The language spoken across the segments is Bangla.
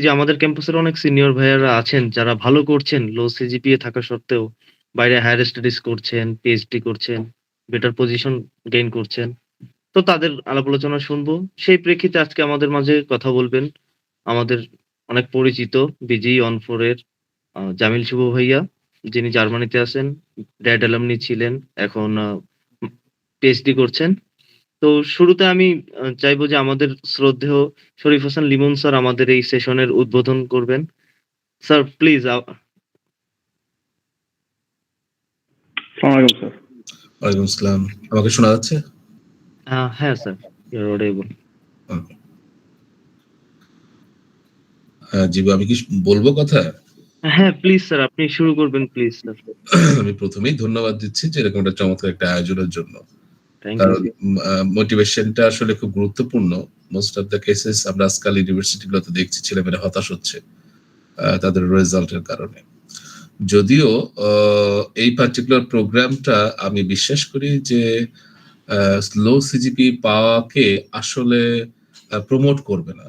যে আমাদের ক্যাম্পাসের অনেক সিনিয়র ভাইয়ারা আছেন যারা ভালো করছেন লো সিজিপিএ থাকা সত্ত্বেও বাইরে হায়ার স্টাডিজ করছেন, পিএইচডি করছেন, বেটার পজিশন গেইন করছেন। তো তাদের আলাপ আলোচনা শুনবো। সেই প্রেক্ষিতে আজকে আমাদের মাঝে কথা বলবেন আমাদের অনেক পরিচিত বিজিই অন 4 এর জামিল শুভ ভাইয়া, যিনি জার্মানিতে আছেন। ড্যাড অ্যালুমনি ছিলেন। এখন পিএইচডি করছেন। তো শুরুতে আমি চাইবো যে আমাদের শ্রদ্ধেয় শরীফ হাসান লিমন স্যার আমাদের এই সেশনের উদ্বোধন করবেন। স্যার প্লিজ আসসালামু আলাইকুম স্যার। ওয়ালাইকুম আসসালাম। আমাকে শোনা যাচ্ছে? হ্যাঁ স্যার, ইউ আর অডিবল। জিবু, আমি কি বলবো কথা? হ্যাঁ প্লিজ স্যার, আপনি শুরু করবেন প্লিজ স্যার। আমি প্রথমেই ধন্যবাদ দিচ্ছি যে এরকম একটা চমৎকার একটা আয়োজনের জন্য। থ্যাংক ইউ কারণ স্যার। মোটিভেশনটা আসলে খুব গুরুত্বপূর্ণ। মোস্ট অফ দ্য কেসেস আমরা আজকাল ইউনিভার্সিটি গুলোতে দেখছি ছেলেমেয়েরা হতাশ হচ্ছে তাদের রেজাল্টের কারণে। যদিও এই পার্টিকুলার প্রোগ্রামটা আমি বিশ্বাস করি যে লো সিজিপি পাওয়াকে আসলে প্রমোট করবে না,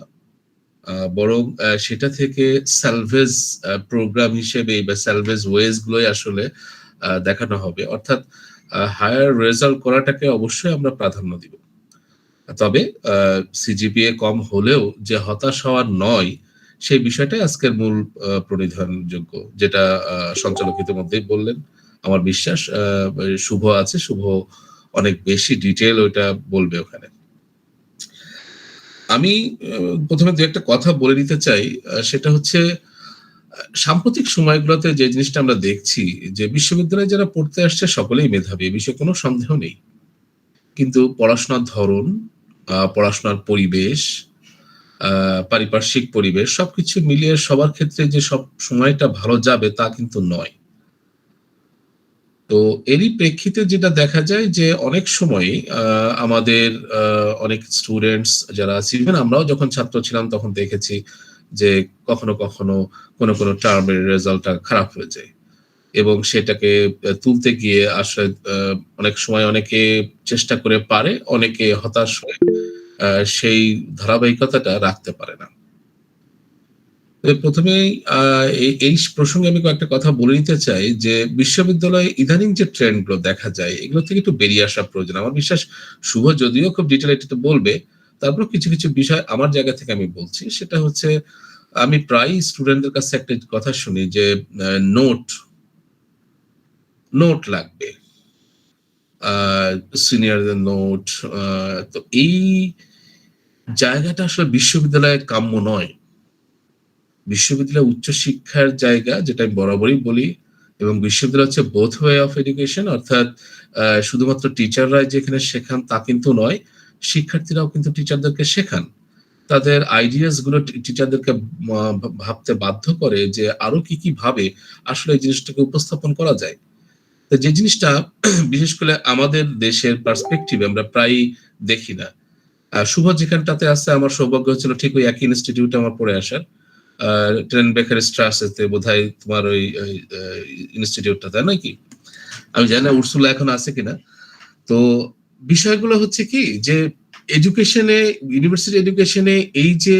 বরং সেটা থেকে স্যালভেজ প্রোগ্রাম হিসেবে বা স্যালভেজ ওয়েজ গুলোই আসলে দেখানো হবে। অর্থাৎ হায়ার রেজাল্ট করাটাকে অবশ্যই আমরা প্রাধান্য দিব। তবে সিজিপিএ কম হলেও যে হতাশ হওয়ার নয়, সেই বিষয়টাই আজকের মূল প্রণিধানযোগ্য, যেটা সঞ্চালক ইতিমধ্যেই বললেন। আমার বিশ্বাস শুভ আছে, শুভ অনেক বেশি ডিটেল ওইটা বলবে ওখানে। আমি প্রথমে দু একটা কথা বলে নিতে চাই, সেটা হচ্ছে সাম্প্রতিক সময়গুলোতে যে জিনিসটা আমরা দেখছি যে বিশ্ববিদ্যালয়ে যারা পড়তে আসছে সকলেই মেধাবী, এ বিষয়ে কোনো সন্দেহ নেই। কিন্তু পড়াশোনার ধরন, পড়াশোনার পরিবেশ, পারিপার্শ্বিক পরিবেশ সবকিছু মিলিয়ে সবার ক্ষেত্রে যে সব সময়টা ভালো যাবে তা কিন্তু নয়। তো এরই প্রেক্ষিতে যেটা দেখা যায় যে অনেক সময় আমাদের অনেক স্টুডেন্টস যারা আছি, ইভেন আমরাও যখন ছাত্র ছিলাম তখন দেখেছি যে কখনো কখনো কোনো টার্মের রেজাল্টটা খারাপ হয়ে যায় এবং সেটাকে তুলতে গিয়ে আসলে অনেক সময় অনেকে চেষ্টা করে পারে, অনেকে হতাশ হয়ে সেই ধারাবাহিকতাটা রাখতে পারে না। প্রথমেই এই প্রসঙ্গে আমি কয়েকটা কথা বলে নিতে চাই যে বিশ্ববিদ্যালয়ে ইদানিং যে ট্রেন্ড গুলো দেখা যায় এগুলো থেকে একটু বেরিয়ে আসা প্রয়োজন। আমার বিশ্বাস শুভ যদিও খুব ডিটেল এটাতে বলবে, তারপর কিছু কিছু বিষয় আমার জায়গা থেকে আমি বলছি। সেটা হচ্ছে আমি প্রায় স্টুডেন্টদের কাছে একটা কথা শুনি যে নোট লাগবে, সিনিয়রদের নোট। তো এই জায়গাটা আসলে বিশ্ববিদ্যালয়ে কাম্য নয়। বিশ্ববিদ্যালয় উচ্চশিক্ষার জায়গা, যেটা আমি বরাবরই বলি, এবং বিশ্ববিদ্যালয় হচ্ছে বোথ ওয়ে অফ এডুকেশন। অর্থাৎ শুধুমাত্র টিচাররাই যেখানে শেখান তা কিন্তু নয়, শিক্ষার্থীরাও কিন্তু টিচারদেরকে শেখান। তাদের আইডিয়াস গুলো টিচারদেরকে ভাবতে বাধ্য করে যে আরো কি কি ভাবে আসলে এই জিনিসটাকে উপস্থাপন করা যায়। তো যে জিনিসটা বিশেষ করে আমাদের দেশের পার্সপেক্টিভে আমরা প্রায়ই দেখি না। শুভ যেখানটাতে আছে, আমার সৌভাগ্য হচ্ছিল ঠিক ওই একই ইনস্টিটিউটে আমার পড়ে আসার, ট্রেনবেকার স্ট্রাসেতে বোধহয় তোমার ওই ইনস্টিটিউটটা, তাই নাকি? আমি জানি না উর্সুলা এখন আছে কিনা। তো বিষয়গুলো হচ্ছে কি যে এডুকেশনে, ইউনিভার্সিটি এডুকেশনে এই যে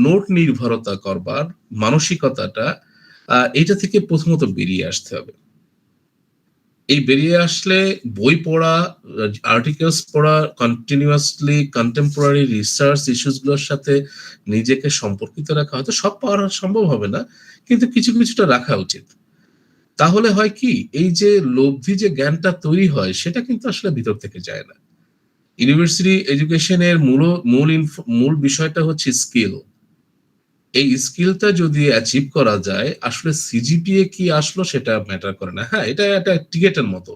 নোট নির্ভরতা করবার মানসিকতাটা, এটা থেকে প্রথমত বেরিয়ে আসতে হবে। এই বেরিয়ে আসলে বই পড়া, আর্টিকেলস পড়া, কন্টিনিউয়াসলি কন্টেম্পোরারি রিসার্চ ইস্যুস গুলোর সাথে নিজেকে সম্পর্কিত রাখা, হয়তো সব পাওয়া সম্ভব হবে না, কিন্তু কিছু কিছুটা রাখা উচিত। তাহলে হয় কি, এই যে লব্ধি যে জ্ঞানটা তৈরি হয় সেটা কিন্তু আসলে ভিতর থেকে যায় না। ইউনিভার্সিটি এডুকেশনের মূল বিষয়টা হচ্ছে স্কিল। এই স্কিলটা যদি অ্যাচিভ করা যায়, আসলে সিজিপিএ কি আসলো সেটা ম্যাটার করে না। হ্যাঁ, এটা একটা টিকেটের মতো।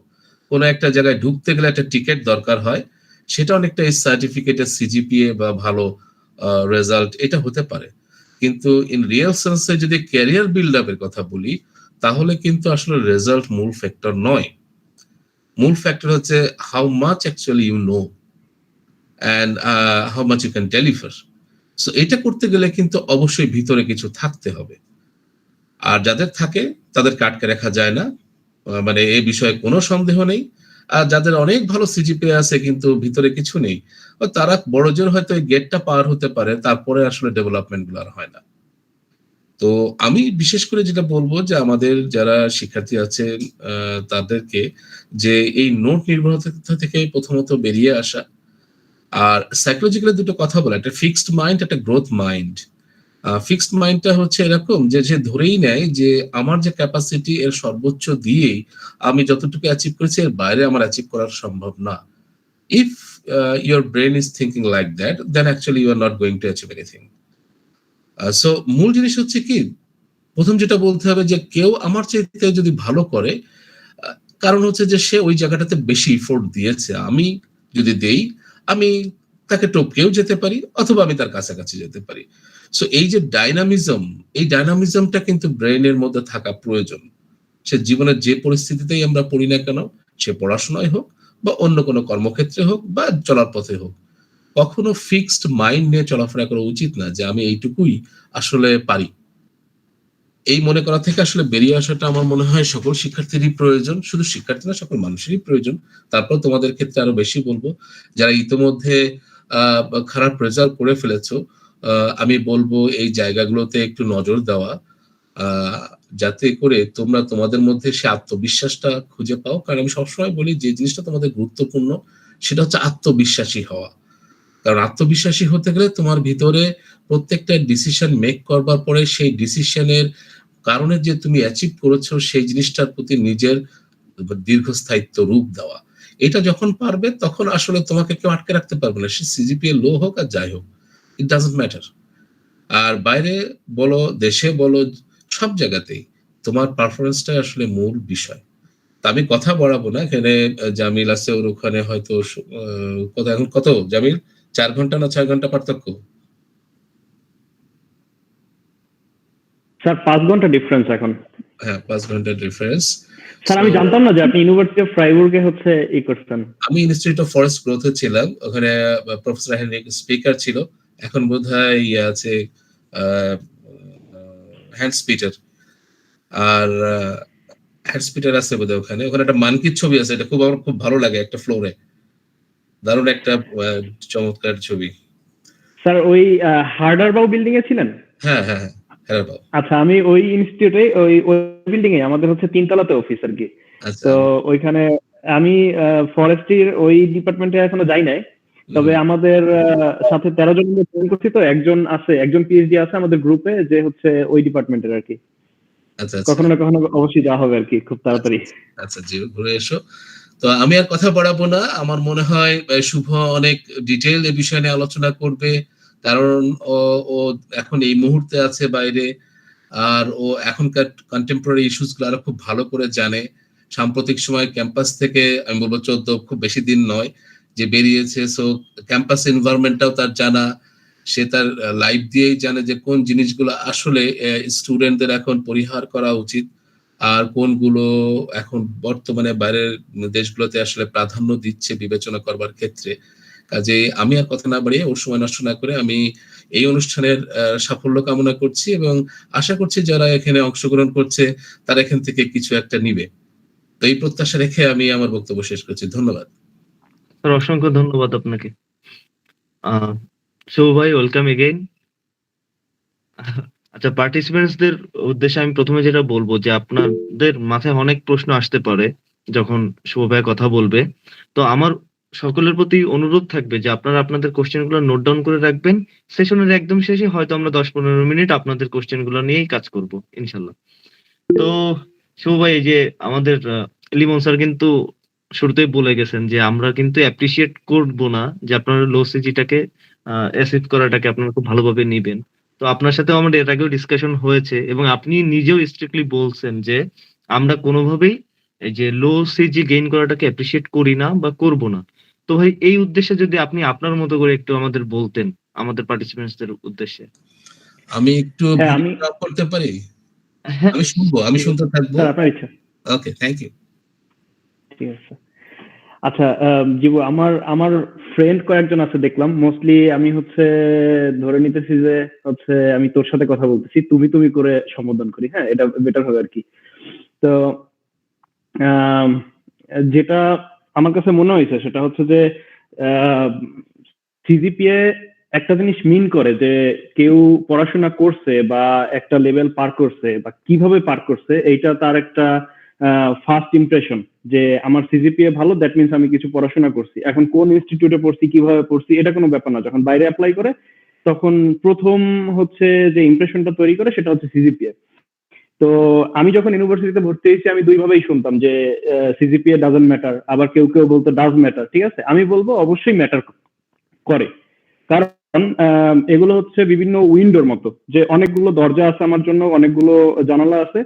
কোনো একটা জায়গায় ঢুকতে গেলে একটা টিকেট দরকার হয়। সেটা অনেকটা এই সার্টিফিকেটের সিজিপিএ বা ভালো রেজাল্ট এটা হতে পারে। কিন্তু ইন রিয়েল সেন্সে যদি ক্যারিয়ার বিল্ড আপের কথা বলি, তাহলে কিন্তু আসলে রেজাল্ট মূল ফ্যাক্টর নয়। মূল ফ্যাক্টর হচ্ছে how much actually you know and how much you can deliver. So এটা করতে গেলে কিন্তু অবশ্যই ভিতরে কিছু থাকতে হবে। আর যাদের থাকে তাদেরকে আটকে রাখা যায় না, মানে এই বিষয়ে কোনো সন্দেহ নেই। আর যাদের অনেক ভালো সিজিপিএ আছে কিন্তু ভিতরে কিছু নেই, তারা বড়জোর হয়তো এই গেটটা পার হতে পারে, তারপরে আসলে ডেভেলপমেন্ট গুলো আর হয় না। তো আমি বিশেষ করে যেটা বলবো যে আমাদের যারা শিক্ষার্থী আছেন তাদেরকে যে এই নোট নির্ভরতা থেকে প্রথমত বেরিয়ে আসা। আর সাইকোলজিক্যালি দুটো কথা বলা, একটা ফিক্সড মাইন্ড, একটা গ্রোথ মাইন্ড। ফিক্সড মাইন্ডটা হচ্ছে এরকম যে সে ধরেই নেয় যে আমার যে ক্যাপাসিটি এর সর্বোচ্চ দিয়েই আমি যতটুকু অ্যাচিভ করেছি এর বাইরে আমার অ্যাচিভ করা সম্ভব না। If your brain is thinking like that, then actually you are not going to achieve anything. So মূল জিনিস হচ্ছে কি, প্রথম যেটা বলতে হবে যে কেউ আমার চাইতে যদি ভালো করে, কারণ হচ্ছে যে সে ওই জায়গাটাতে বেশি এফোর্ট দিয়েছে। আমি যদি দেই, আমি তাকে টপকেও যেতে পারি অথবা আমি তার কাছাকাছি যেতে পারি। সো এই যে ডাইনামিজম, এই ডাইনামিজমটা কিন্তু ব্রেইনের মধ্যে থাকা প্রয়োজন। সে জীবনের যে পরিস্থিতিতেই আমরা পড়ি না কেন, সে পড়াশোনায় হোক বা অন্য কোনো কর্মক্ষেত্রে হোক বা চলার পথে হোক, কখনো ফিক্সড মাইন্ড নিয়ে চলাফেরা করা উচিত না যে আমি এইটুকুই আসলে পারি। এই মনে করা থেকে আসলে বেরিয়ে আসাটা আমার মনে হয় সকল শিক্ষার্থীরই প্রয়োজন। শুধু শিক্ষার্থী না, সকল মানুষেরই প্রয়োজন। তারপর তোমাদের ক্ষেত্রে আরো বেশি বলব, যারা ইতিমধ্যে আ খারাপ রেজাল্ট করে ফেলেছো, আমি বলব এই জায়গাগুলোতে একটু নজর দেওয়া। আ যাতে করে তোমরা তোমাদের মধ্যে সে আত্মবিশ্বাসটা খুঁজে পাও। কারণ আমি সবসময় বলি যে জিনিসটা তোমাদের গুরুত্বপূর্ণ সেটা হচ্ছে আত্মবিশ্বাসী হওয়া। কারণ আত্মবিশ্বাসী হতে গেলে তোমার ভিতরে প্রত্যেকটা ডিসিশন মেক করবার পরে সেই ডিসিশনের কারণে যে তুমি অ্যাচিভ করেছো সেই জিনিসটার প্রতি নিজের দীর্ঘস্থায়িত্ব রূপ দেওয়া। এটা যখন পারবে তখন আসলে তোমাকে কেউ আটকে রাখতে পারবে না। সে সিজিপিএ লো হোক আর যাই হোক। It doesn't matter. আর বাইরে বলো, দেশে বলো, সব জায়গাতেই তোমার পারফরম্যান্সটাই আসলে মূল বিষয়। তা আমি কথা বাড়াবো না। এখানে জামিল আছে, ওর ওখানে হয়তো এখন কত জামিল? ৪ ঘন্টা না ৬ ঘন্টা পার্থক্য? স্যার 5 ঘন্টা ডিফারেন্স এখন। হ্যাঁ, ৫ ঘন্টার ডিফারেন্স। স্যার সো আমি জানতাম না যে আপনি ইউনিভার্সিটি অফ ফ্রাইবুর্গে হচ্ছে করছেন। আমি ইনস্টিটিউট অফ ফরেস্ট গ্রোথ এ ছিলাম। ওখানে প্রফেসর হেনরিক স্পিকার ছিল। এখন বোধহয় ইয়ে আছে আ হ্যান্স পিটার। আর হ্যান্স পিটার আছে বোধহয় ওখানে। ওখানে একটা মানকির ছবি আছে। এটা আমার খুব ভালো লাগে একটা ফ্লোরে। দারুণ একটা চমৎকার ছবি। স্যার ওই হার্ডারবাউ বিল্ডিং এ ছিলেন? হ্যাঁ, হ্যাঁ, হ্যাঁ। হ্যাঁ, বাবা। আচ্ছা, আমি ওই ইনস্টিটিউটে ওই বিল্ডিং এ আমাদের হচ্ছে ৩ তলাতে অফিস আরকি। আচ্ছা। তো ওইখানে আমি ফরেস্ট্রির ওই ডিপার্টমেন্টে এখনো যাই নাই। তবে আমাদের সাথে ১৩ জন মিলে জয়েন করছি, তো একজন আছে, একজন পিএইচডি আছে আমাদের গ্রুপে যে হচ্ছে ওই ডিপার্টমেন্টের আরকি। আচ্ছা, আচ্ছা। কখনো না কখনো অবশ্যই যাওয়া হবে আরকি খুব তাড়াতাড়ি। আচ্ছা, জি, ঘুরে এসো। তো আমি আর কথা বাড়াবো না। আমার মনে হয় শুভ অনেক ডিটেইল এ বিষয় নিয়ে আলোচনা করবে। কারণ ও ও এখন এই মুহূর্তে আছে বাইরে। আর ও এখনকার কন্টেম্পোরারি ইস্যুস গুলো আরো খুব ভালো করে জানে। সাম্প্রতিক সময়ে ক্যাম্পাস থেকে আমি বলব ১৪ খুব বেশি দিন নয় যে বেরিয়েছে। সো ক্যাম্পাস এনভায়রনমেন্টটাও তার জানা। সে তার লাইফ দিয়েই জানে যে কোন জিনিসগুলো আসলে স্টুডেন্টদের এখন পরিহার করা উচিত। আর কোনগুলো এখন বর্তমানে বাইরের দেশগুলোতে আসলে প্রাধান্য দিচ্ছে বিবেচনা করবার ক্ষেত্রে। কাজেই আমি আর কথা না বাড়িয়ে ওর সময় নষ্ট না করে আমি এই অনুষ্ঠানের সাফল্য কামনা করছি এবং আশা করছি যারা এখানে অংশগ্রহণ করছে তারা এখান থেকে কিছু একটা নিবে। তো এই প্রত্যাশা রেখে আমি আমার বক্তব্য শেষ করছি। ধন্যবাদ। স্যার অসংখ্য ধন্যবাদ আপনাকে। আ শুভ ভাই ওয়েলকাম এগেইন। আচ্ছা, পার্টিসিপেন্টস দের উদ্দেশ্যে আমি ১ম এ যেটা বলব যে আপনাদের মাথায় অনেক প্রশ্ন আসতে পারে যখন শুভ ভাইয়া কথা বলবে। তো আমার সকলের প্রতি অনুরোধ থাকবে যে আপনারা আপনাদের কোয়েশ্চেন গুলো নোট ডাউন করে রাখবেন। সেশনের একদম শেষে হয়তো আমরা ১০-১৫ মিনিট আপনাদের কোয়েশ্চেন গুলো নিয়েই কাজ করব ইনশাআল্লাহ। তো শুভ ভাই, এই যে আমাদের লিমন স্যার কিন্তু শুরুতেই বলে গেছেন যে আমরা কিন্তু অ্যাপ্রিশিয়েট করব না যে আপনারা লো সিজিটাকে অ্যাচিভ করাটাকে আপনারা খুব ভালোভাবে নিবেন। তো আপনার সাথেও আমার এর আগেও ডিসকাশন হয়েছে এবং আপনি নিজেও স্ট্রিক্টলি বলছেন যে আমরা কোনোভাবেই এই যে লো সিজি গেইন করাটাকে অ্যাপ্রিশিয়েট করি না বা করব না। তো ভাই এই উদ্দেশ্যে যদি আপনি আপনার মতো করে একটু আমাদের বলতেন, আমাদের পার্টিসিপেন্টস দের উদ্দেশ্যে। আমি একটু হ্যাঁ, আমি ভিডিওটা অফ করতে পারি? হ্যাঁ, আমি শুনবো, আমি ঠিক আছে। শুনতে থাকবো। স্যার আপনার ইচ্ছা। ওকে, থ্যাংক ইউ। ঠিক আছে। আচ্ছা, জীবু, আমার আমার ফ্রেন্ড কয়েকজন আছে দেখলাম। মোস্টলি আমি হচ্ছে ধরে নিতেছি যে হচ্ছে আমি তোর সাথে কথা বলতেছি। তুমি করে সম্বোধন করি। হ্যাঁ? এটা বেটার হবে আরকি। তো আম যেটা আমার কাছে মনে হইছে সেটা হচ্ছে যে আ সিজিপিএ একটা জিনিস মিন করে যে কেউ পড়াশোনা করছে বা একটা লেভেল পার করছে বা কিভাবে পার করছে, এইটা তার একটা ফার্স্ট ইমপ্রেশন যে আমার সিজিপিএ ভালো, দ্যাট মিনস আমি কিছু পড়াশোনা করছি। এখন কোন ইনস্টিটিউটে পড়ছি, কিভাবে পড়ছি, এটা কোনো ব্যাপার না। যখন বাইরে অ্যাপ্লাই করে তখন প্রথম হচ্ছে যে ইমপ্রেশনটা তৈরি করে সেটা হচ্ছে সিজিপিএ। তো আমি যখন ইউনিভার্সিটিতে ভর্তি হয়েছি আমি দুই ভাবেই শুনতাম যে সিজিপিএ ডাজন্ট ম্যাটার, আবার কেউ কেউ বলতো ডাজ ম্যাটার। ঠিক আছে, আমি বলবো অবশ্যই ম্যাটার করে। কারণ এগুলো হচ্ছে বিভিন্ন উইন্ডোর মতো, যে অনেকগুলো দরজা আছে আমার জন্য, অনেকগুলো জানালা আছে,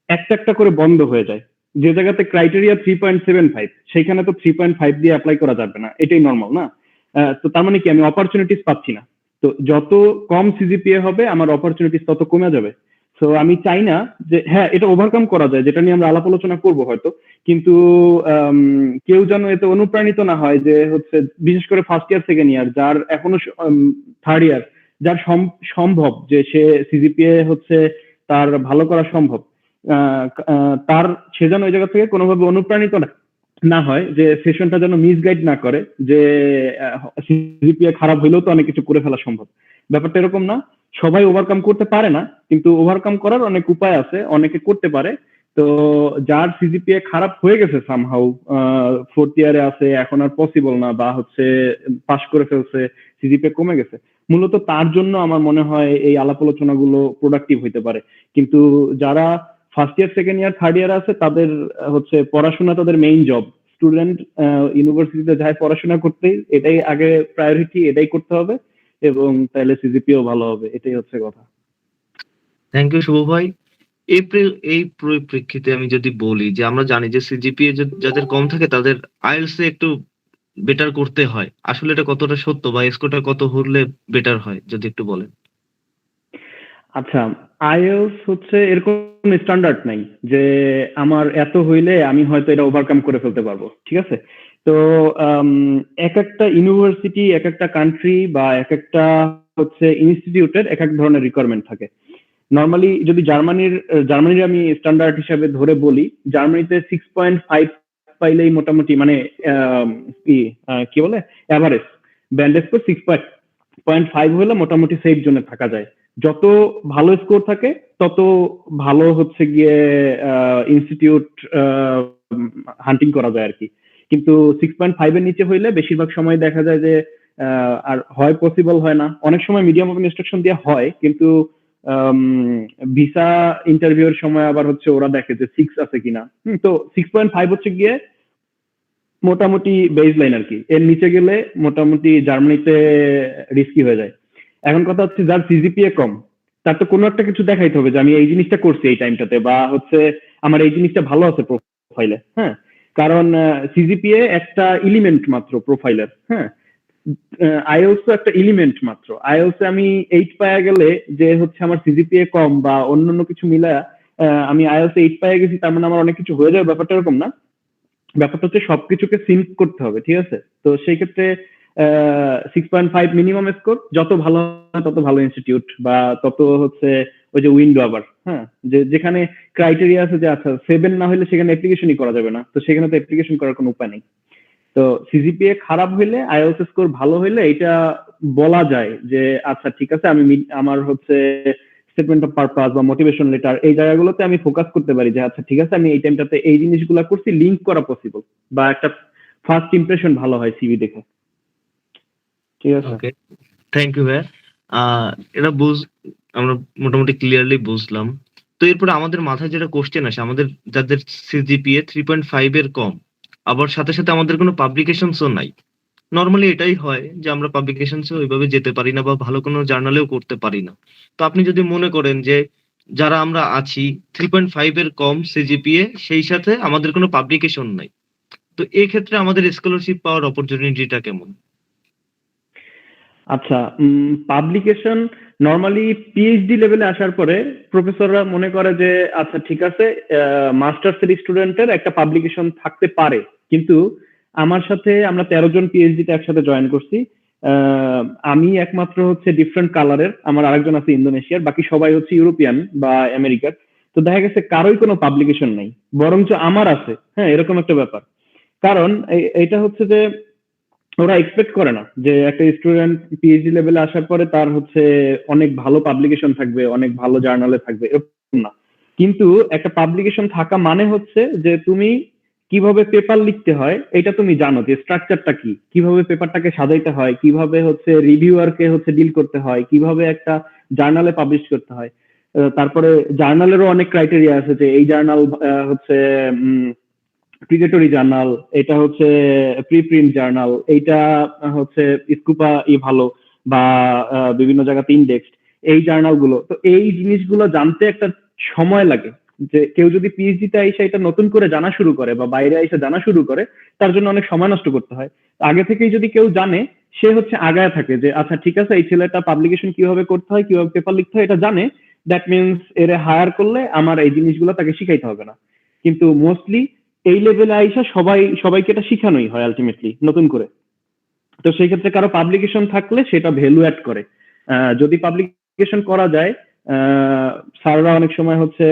একটা একটা করে বন্ধ হয়ে যায়। যে জায়গাতে ক্রাইটেরিয়া 3.75, সেখানে তো 3.5 দিয়ে অ্যাপ্লাই করা যাবে না, এটাই নর্মাল না? তো তার মানে কি আমি অপরচুনিটিস পাচ্ছি না। তো যত কম সিজিপিএ হবে আমার অপরচুনিটিস তত কমে যাবে। সো আমি চাই না যে, হ্যাঁ এটা ওভারকাম করা যায়, যেটা নিয়ে আমরা আলাপ আলোচনা করবো হয়তো, কিন্তু কেউ যেন এতে অনুপ্রাণিত না হয় যে হচ্ছে, বিশেষ করে ফার্স্ট ইয়ার সেকেন্ড ইয়ার যার এখনো থার্ড ইয়ার, যার সম্ভব যে সে সিজিপিএ হচ্ছে তার ভালো করা সম্ভব, তার সে যেন ওই জায়গা থেকে কোনোভাবে অনুপ্রাণিত না হয়, যে সেশনটা যেন মিসগাইড না করে যে সিজিপিএ খারাপ হইলেও তো অনেক কিছু করে ফেলা সম্ভব। ব্যাপারটা এরকম না, সবাই ওভারকাম করতে পারে না, কিন্তু ওভারকাম করার অনেক উপায় আছে, অনেকে করতে পারে। তো যার সিজিপিএ খারাপ হয়ে গেছে সামহাউ, ফোর্থ ইয়ারে আছে, এখন আর পসিবল না, বা হচ্ছে পাশ করে ফেলছে, সিজিপিএ কমে গেছে, মূলত তার জন্য আমার মনে হয় এই আলাপ আলোচনাগুলো প্রোডাক্টিভ হইতে পারে। কিন্তু যারা first year second year third year আছে, তাদের হচ্ছে পড়াশোনা তাদের মেইন জব। স্টুডেন্ট ইউনিভার্সিটিতে যায় পড়াশোনা করতেই, এটাই আগে প্রায়োরিটি, এটাই করতে হবে, এবং তাহলে সিজিপিও ভালো হবে, এটাই হচ্ছে কথা। থ্যাংক ইউ শুভ ভাই। এই পরিপ্রেক্ষিতে আমি যদি বলি যে আমরা জানি যে সিজিপিএ যাদের কম থাকে তাদের আইএলটিএস এ একটু বেটার করতে হয়, আসলে এটা কতটা সত্য বা স্কোরটা কত হলে বেটার হয় যদি একটু বলেন। আচ্ছা, আইএলস হচ্ছে এরকম স্ট্যান্ডার্ড নাই যে আমার এত হইলে আমি হয়তো এটা ওভারকাম করে ফেলতে পারবো। ঠিক আছে, তো এক একটা ইউনিভার্সিটি, এক একটা কান্ট্রি বা এক একটা হচ্ছে ইনস্টিটিউটের এক এক ধরনের রিকোয়ারমেন্ট থাকে। নর্মালি যদি জার্মানির আমি স্ট্যান্ডার্ড হিসাবে ধরে বলি, জার্মানিতে 6.5 পাইলেই মোটামুটি মানে কি বলে এভারেজ, ব্যান্ডেজ স্কোর 6.5 হলে মোটামুটি সেফ জোনে থাকা যায়। যত ভালো স্কোর থাকে তত ভালো হচ্ছে গিয়ে ইনস্টিটিউট হান্টিং করা যায় আর কি। কিন্তু 6.5 এর নিচে হইলে বেশিরভাগ সময় দেখা যায় যে আর হয় পসিবল হয় না, অনেক সময় মিডিয়াম অফ ইনস্ট্রাকশন দেওয়া হয়, কিন্তু ভিসা ইন্টারভিউ এর সময় আবার হচ্ছে ওরা দেখে যে 6 আছে কিনা। তো 6.5 হচ্ছে গিয়ে মোটামুটি বেস লাইন আর কি, এর নিচে গেলে মোটামুটি জার্মানিতে রিস্কি হয়ে যায়। এখন কথা হচ্ছে যার সিজিপিএ কম, তার তো কোনো একটা কিছু দেখাইতে হবে যে আমি এই জিনিসটা করছি এই টাইমটাতে, বা হচ্ছে আমার এই জিনিসটা ভালো আছে প্রোফাইলে। হ্যাঁ, কারণ সিজিপিএ একটা এলিমেন্ট মাত্র প্রোফাইলের। হ্যাঁ, আইএলস তো একটা এলিমেন্ট মাত্র। আইএলস আমি 8 পাওয়া গেলে যে হচ্ছে আমার সিজিপিএ কম বা অন্যান্য কিছু মিলায়া আমি আইএলস 8 পাওয়া গেছি তার মানে আমার অনেক কিছু হয়ে যাবে, ব্যাপারটা এরকম না। ব্যাপারটা হচ্ছে সবকিছুকে সিঙ্ক করতে হবে। ঠিক আছে, তো সেই ক্ষেত্রে 6.5 মিনিমাম স্কোর, যত ভালো হয় তত ভালো ইনস্টিটিউট বা তত হচ্ছে ওই যে উইন্ডো আবার। হ্যাঁ, যেখানে ক্রাইটেরিয়া আছে যে আচ্ছা 7 না হলে সেখানে অ্যাপ্লিকেশনই করা যাবে না, তো সেখানে তো অ্যাপ্লিকেশন করার কোনো উপায় নেই। তো সিজিপিএ খারাপ হইলে, আইএলটিএস স্কোর ভালো হইলে এটা বলা যায় যে আচ্ছা ঠিক আছে, আমি আমার হচ্ছে স্টেটমেন্ট অফ পারপাস বা মোটিভেশন লেটার, এই জায়গাগুলোতে আমি ফোকাস করতে পারি যে আচ্ছা ঠিক আছে আমি এই টাইমটাতে এই জিনিসগুলো করছি, লিঙ্ক করা পসিবল, বা একটা ফার্স্ট ইমপ্রেশন ভালো হয় সিভি দেখে। ঠিক আছে, ওকে, থ্যাংক ইউ ভাইয়া। এটা আমরা মোটামুটি ক্লিয়ারলি বুঝলাম। তো এরপরে আমাদের মাথায় যেটা কোশ্চেন আসে, আমাদের যাদের সিজিপিএ 3.5 এর কম, আবার সাথে সাথে আমাদের কোনো পাবলিকেশনসও নাই। নর্মালি এটাই হয় যে আমরা পাবলিকেশনসে ওইভাবে যেতে পারি না বা ভালো কোনো জার্নালেও করতে পারি না। তো আপনি যদি মনে করেন যে যারা আমরা আছি 3.5 এর কম সিজিপিএ, সেই সাথে আমাদের কোনো পাবলিকেশন নাই, তো এক্ষেত্রে আমাদের স্কলারশিপ পাওয়ার অপরচুনিটিটা কেমন? আচ্ছা, পাবলিকেশন নর্মালি পিএইচডি লেভেলে আসার পরে প্রফেসররা মনে করে যে আচ্ছা ঠিক আছে, মাস্টার্স এর স্টুডেন্টের একটা পাবলিকেশন থাকতে পারে, কিন্তু আমার সাথে আমরা 13 জন পিএইচডি তে একসাথে জয়েন করছি। আমি একমাত্র হচ্ছে ডিফারেন্ট কালারের, আমার আরেকজন আছে ইন্দোনেশিয়ার, বাকি সবাই হচ্ছে ইউরোপিয়ান বা আমেরিকার। তো দেখা গেছে কারোই কোনো পাবলিকেশন নাই, বরঞ্চ আমার আছে। হ্যাঁ, এরকম একটা ব্যাপার। কারণ এটা হচ্ছে যে ওরা এক্সপেক্ট করে না যে একটা স্টুডেন্ট পিএইচডি লেভেলে আসার পরে তার হচ্ছে অনেক ভালো পাবলিকেশন থাকবে, অনেক ভালো জার্নালে থাকবে, এরকম না। কিন্তু একটা পাবলিকেশন থাকা মানে হচ্ছে যে তুমি কিভাবে পেপার লিখতে হয় এটা তুমি জানো, যে স্ট্রাকচারটা কি, কিভাবে পেপারটাকে সাজাইতে হয়, কিভাবে হচ্ছে রিভিউয়ারকে হচ্ছে ডিল করতে হয়, কিভাবে একটা জার্নালে পাবলিশ করতে হয়। তারপরে জার্নালেরও অনেক ক্রাইটেরিয়া আছে, যে এই জার্নাল হচ্ছে প্রিডেটরি জার্নাল, এটা হচ্ছে প্রিপ্রিন্ট জার্নাল, এইটা হচ্ছে স্কুপা ভালো, বা বিভিন্ন জায়গাতে ইন্ডেক্সড এই জার্নাল গুলো। তো এই জিনিসগুলো জানতে একটা সময় লাগে। যে কেউ যদি পিএইচডি তে এসে এটা নতুন করে জানা শুরু করে বা বাইরে এসে জানা শুরু করে, তার জন্য অনেক সময় নষ্ট করতে হয়। আগে থেকেই যদি কেউ জানে, সে হচ্ছে আগায় থাকে যে আচ্ছা ঠিক আছে, এই ছেলেটা পাবলিকেশন কিভাবে করতে হয়, কিভাবে পেপার লিখতে হয় এটা জানে, দ্যাট মিনস এর হায়ার করলে আমার এই জিনিসগুলো তাকে শিখাইতে হবে না। কিন্তু মোস্টলি এই লেভেলে আইসা সবাইকে এটা শিখানোই হয় আলটিমেটলি নতুন করে। তো সেই ক্ষেত্রে কারো পাবলিকেশন থাকলে সেটা ভ্যালু অ্যাড করে। যদি পাবলিকেশন করা যায়, স্যাররা অনেক সময় হচ্ছে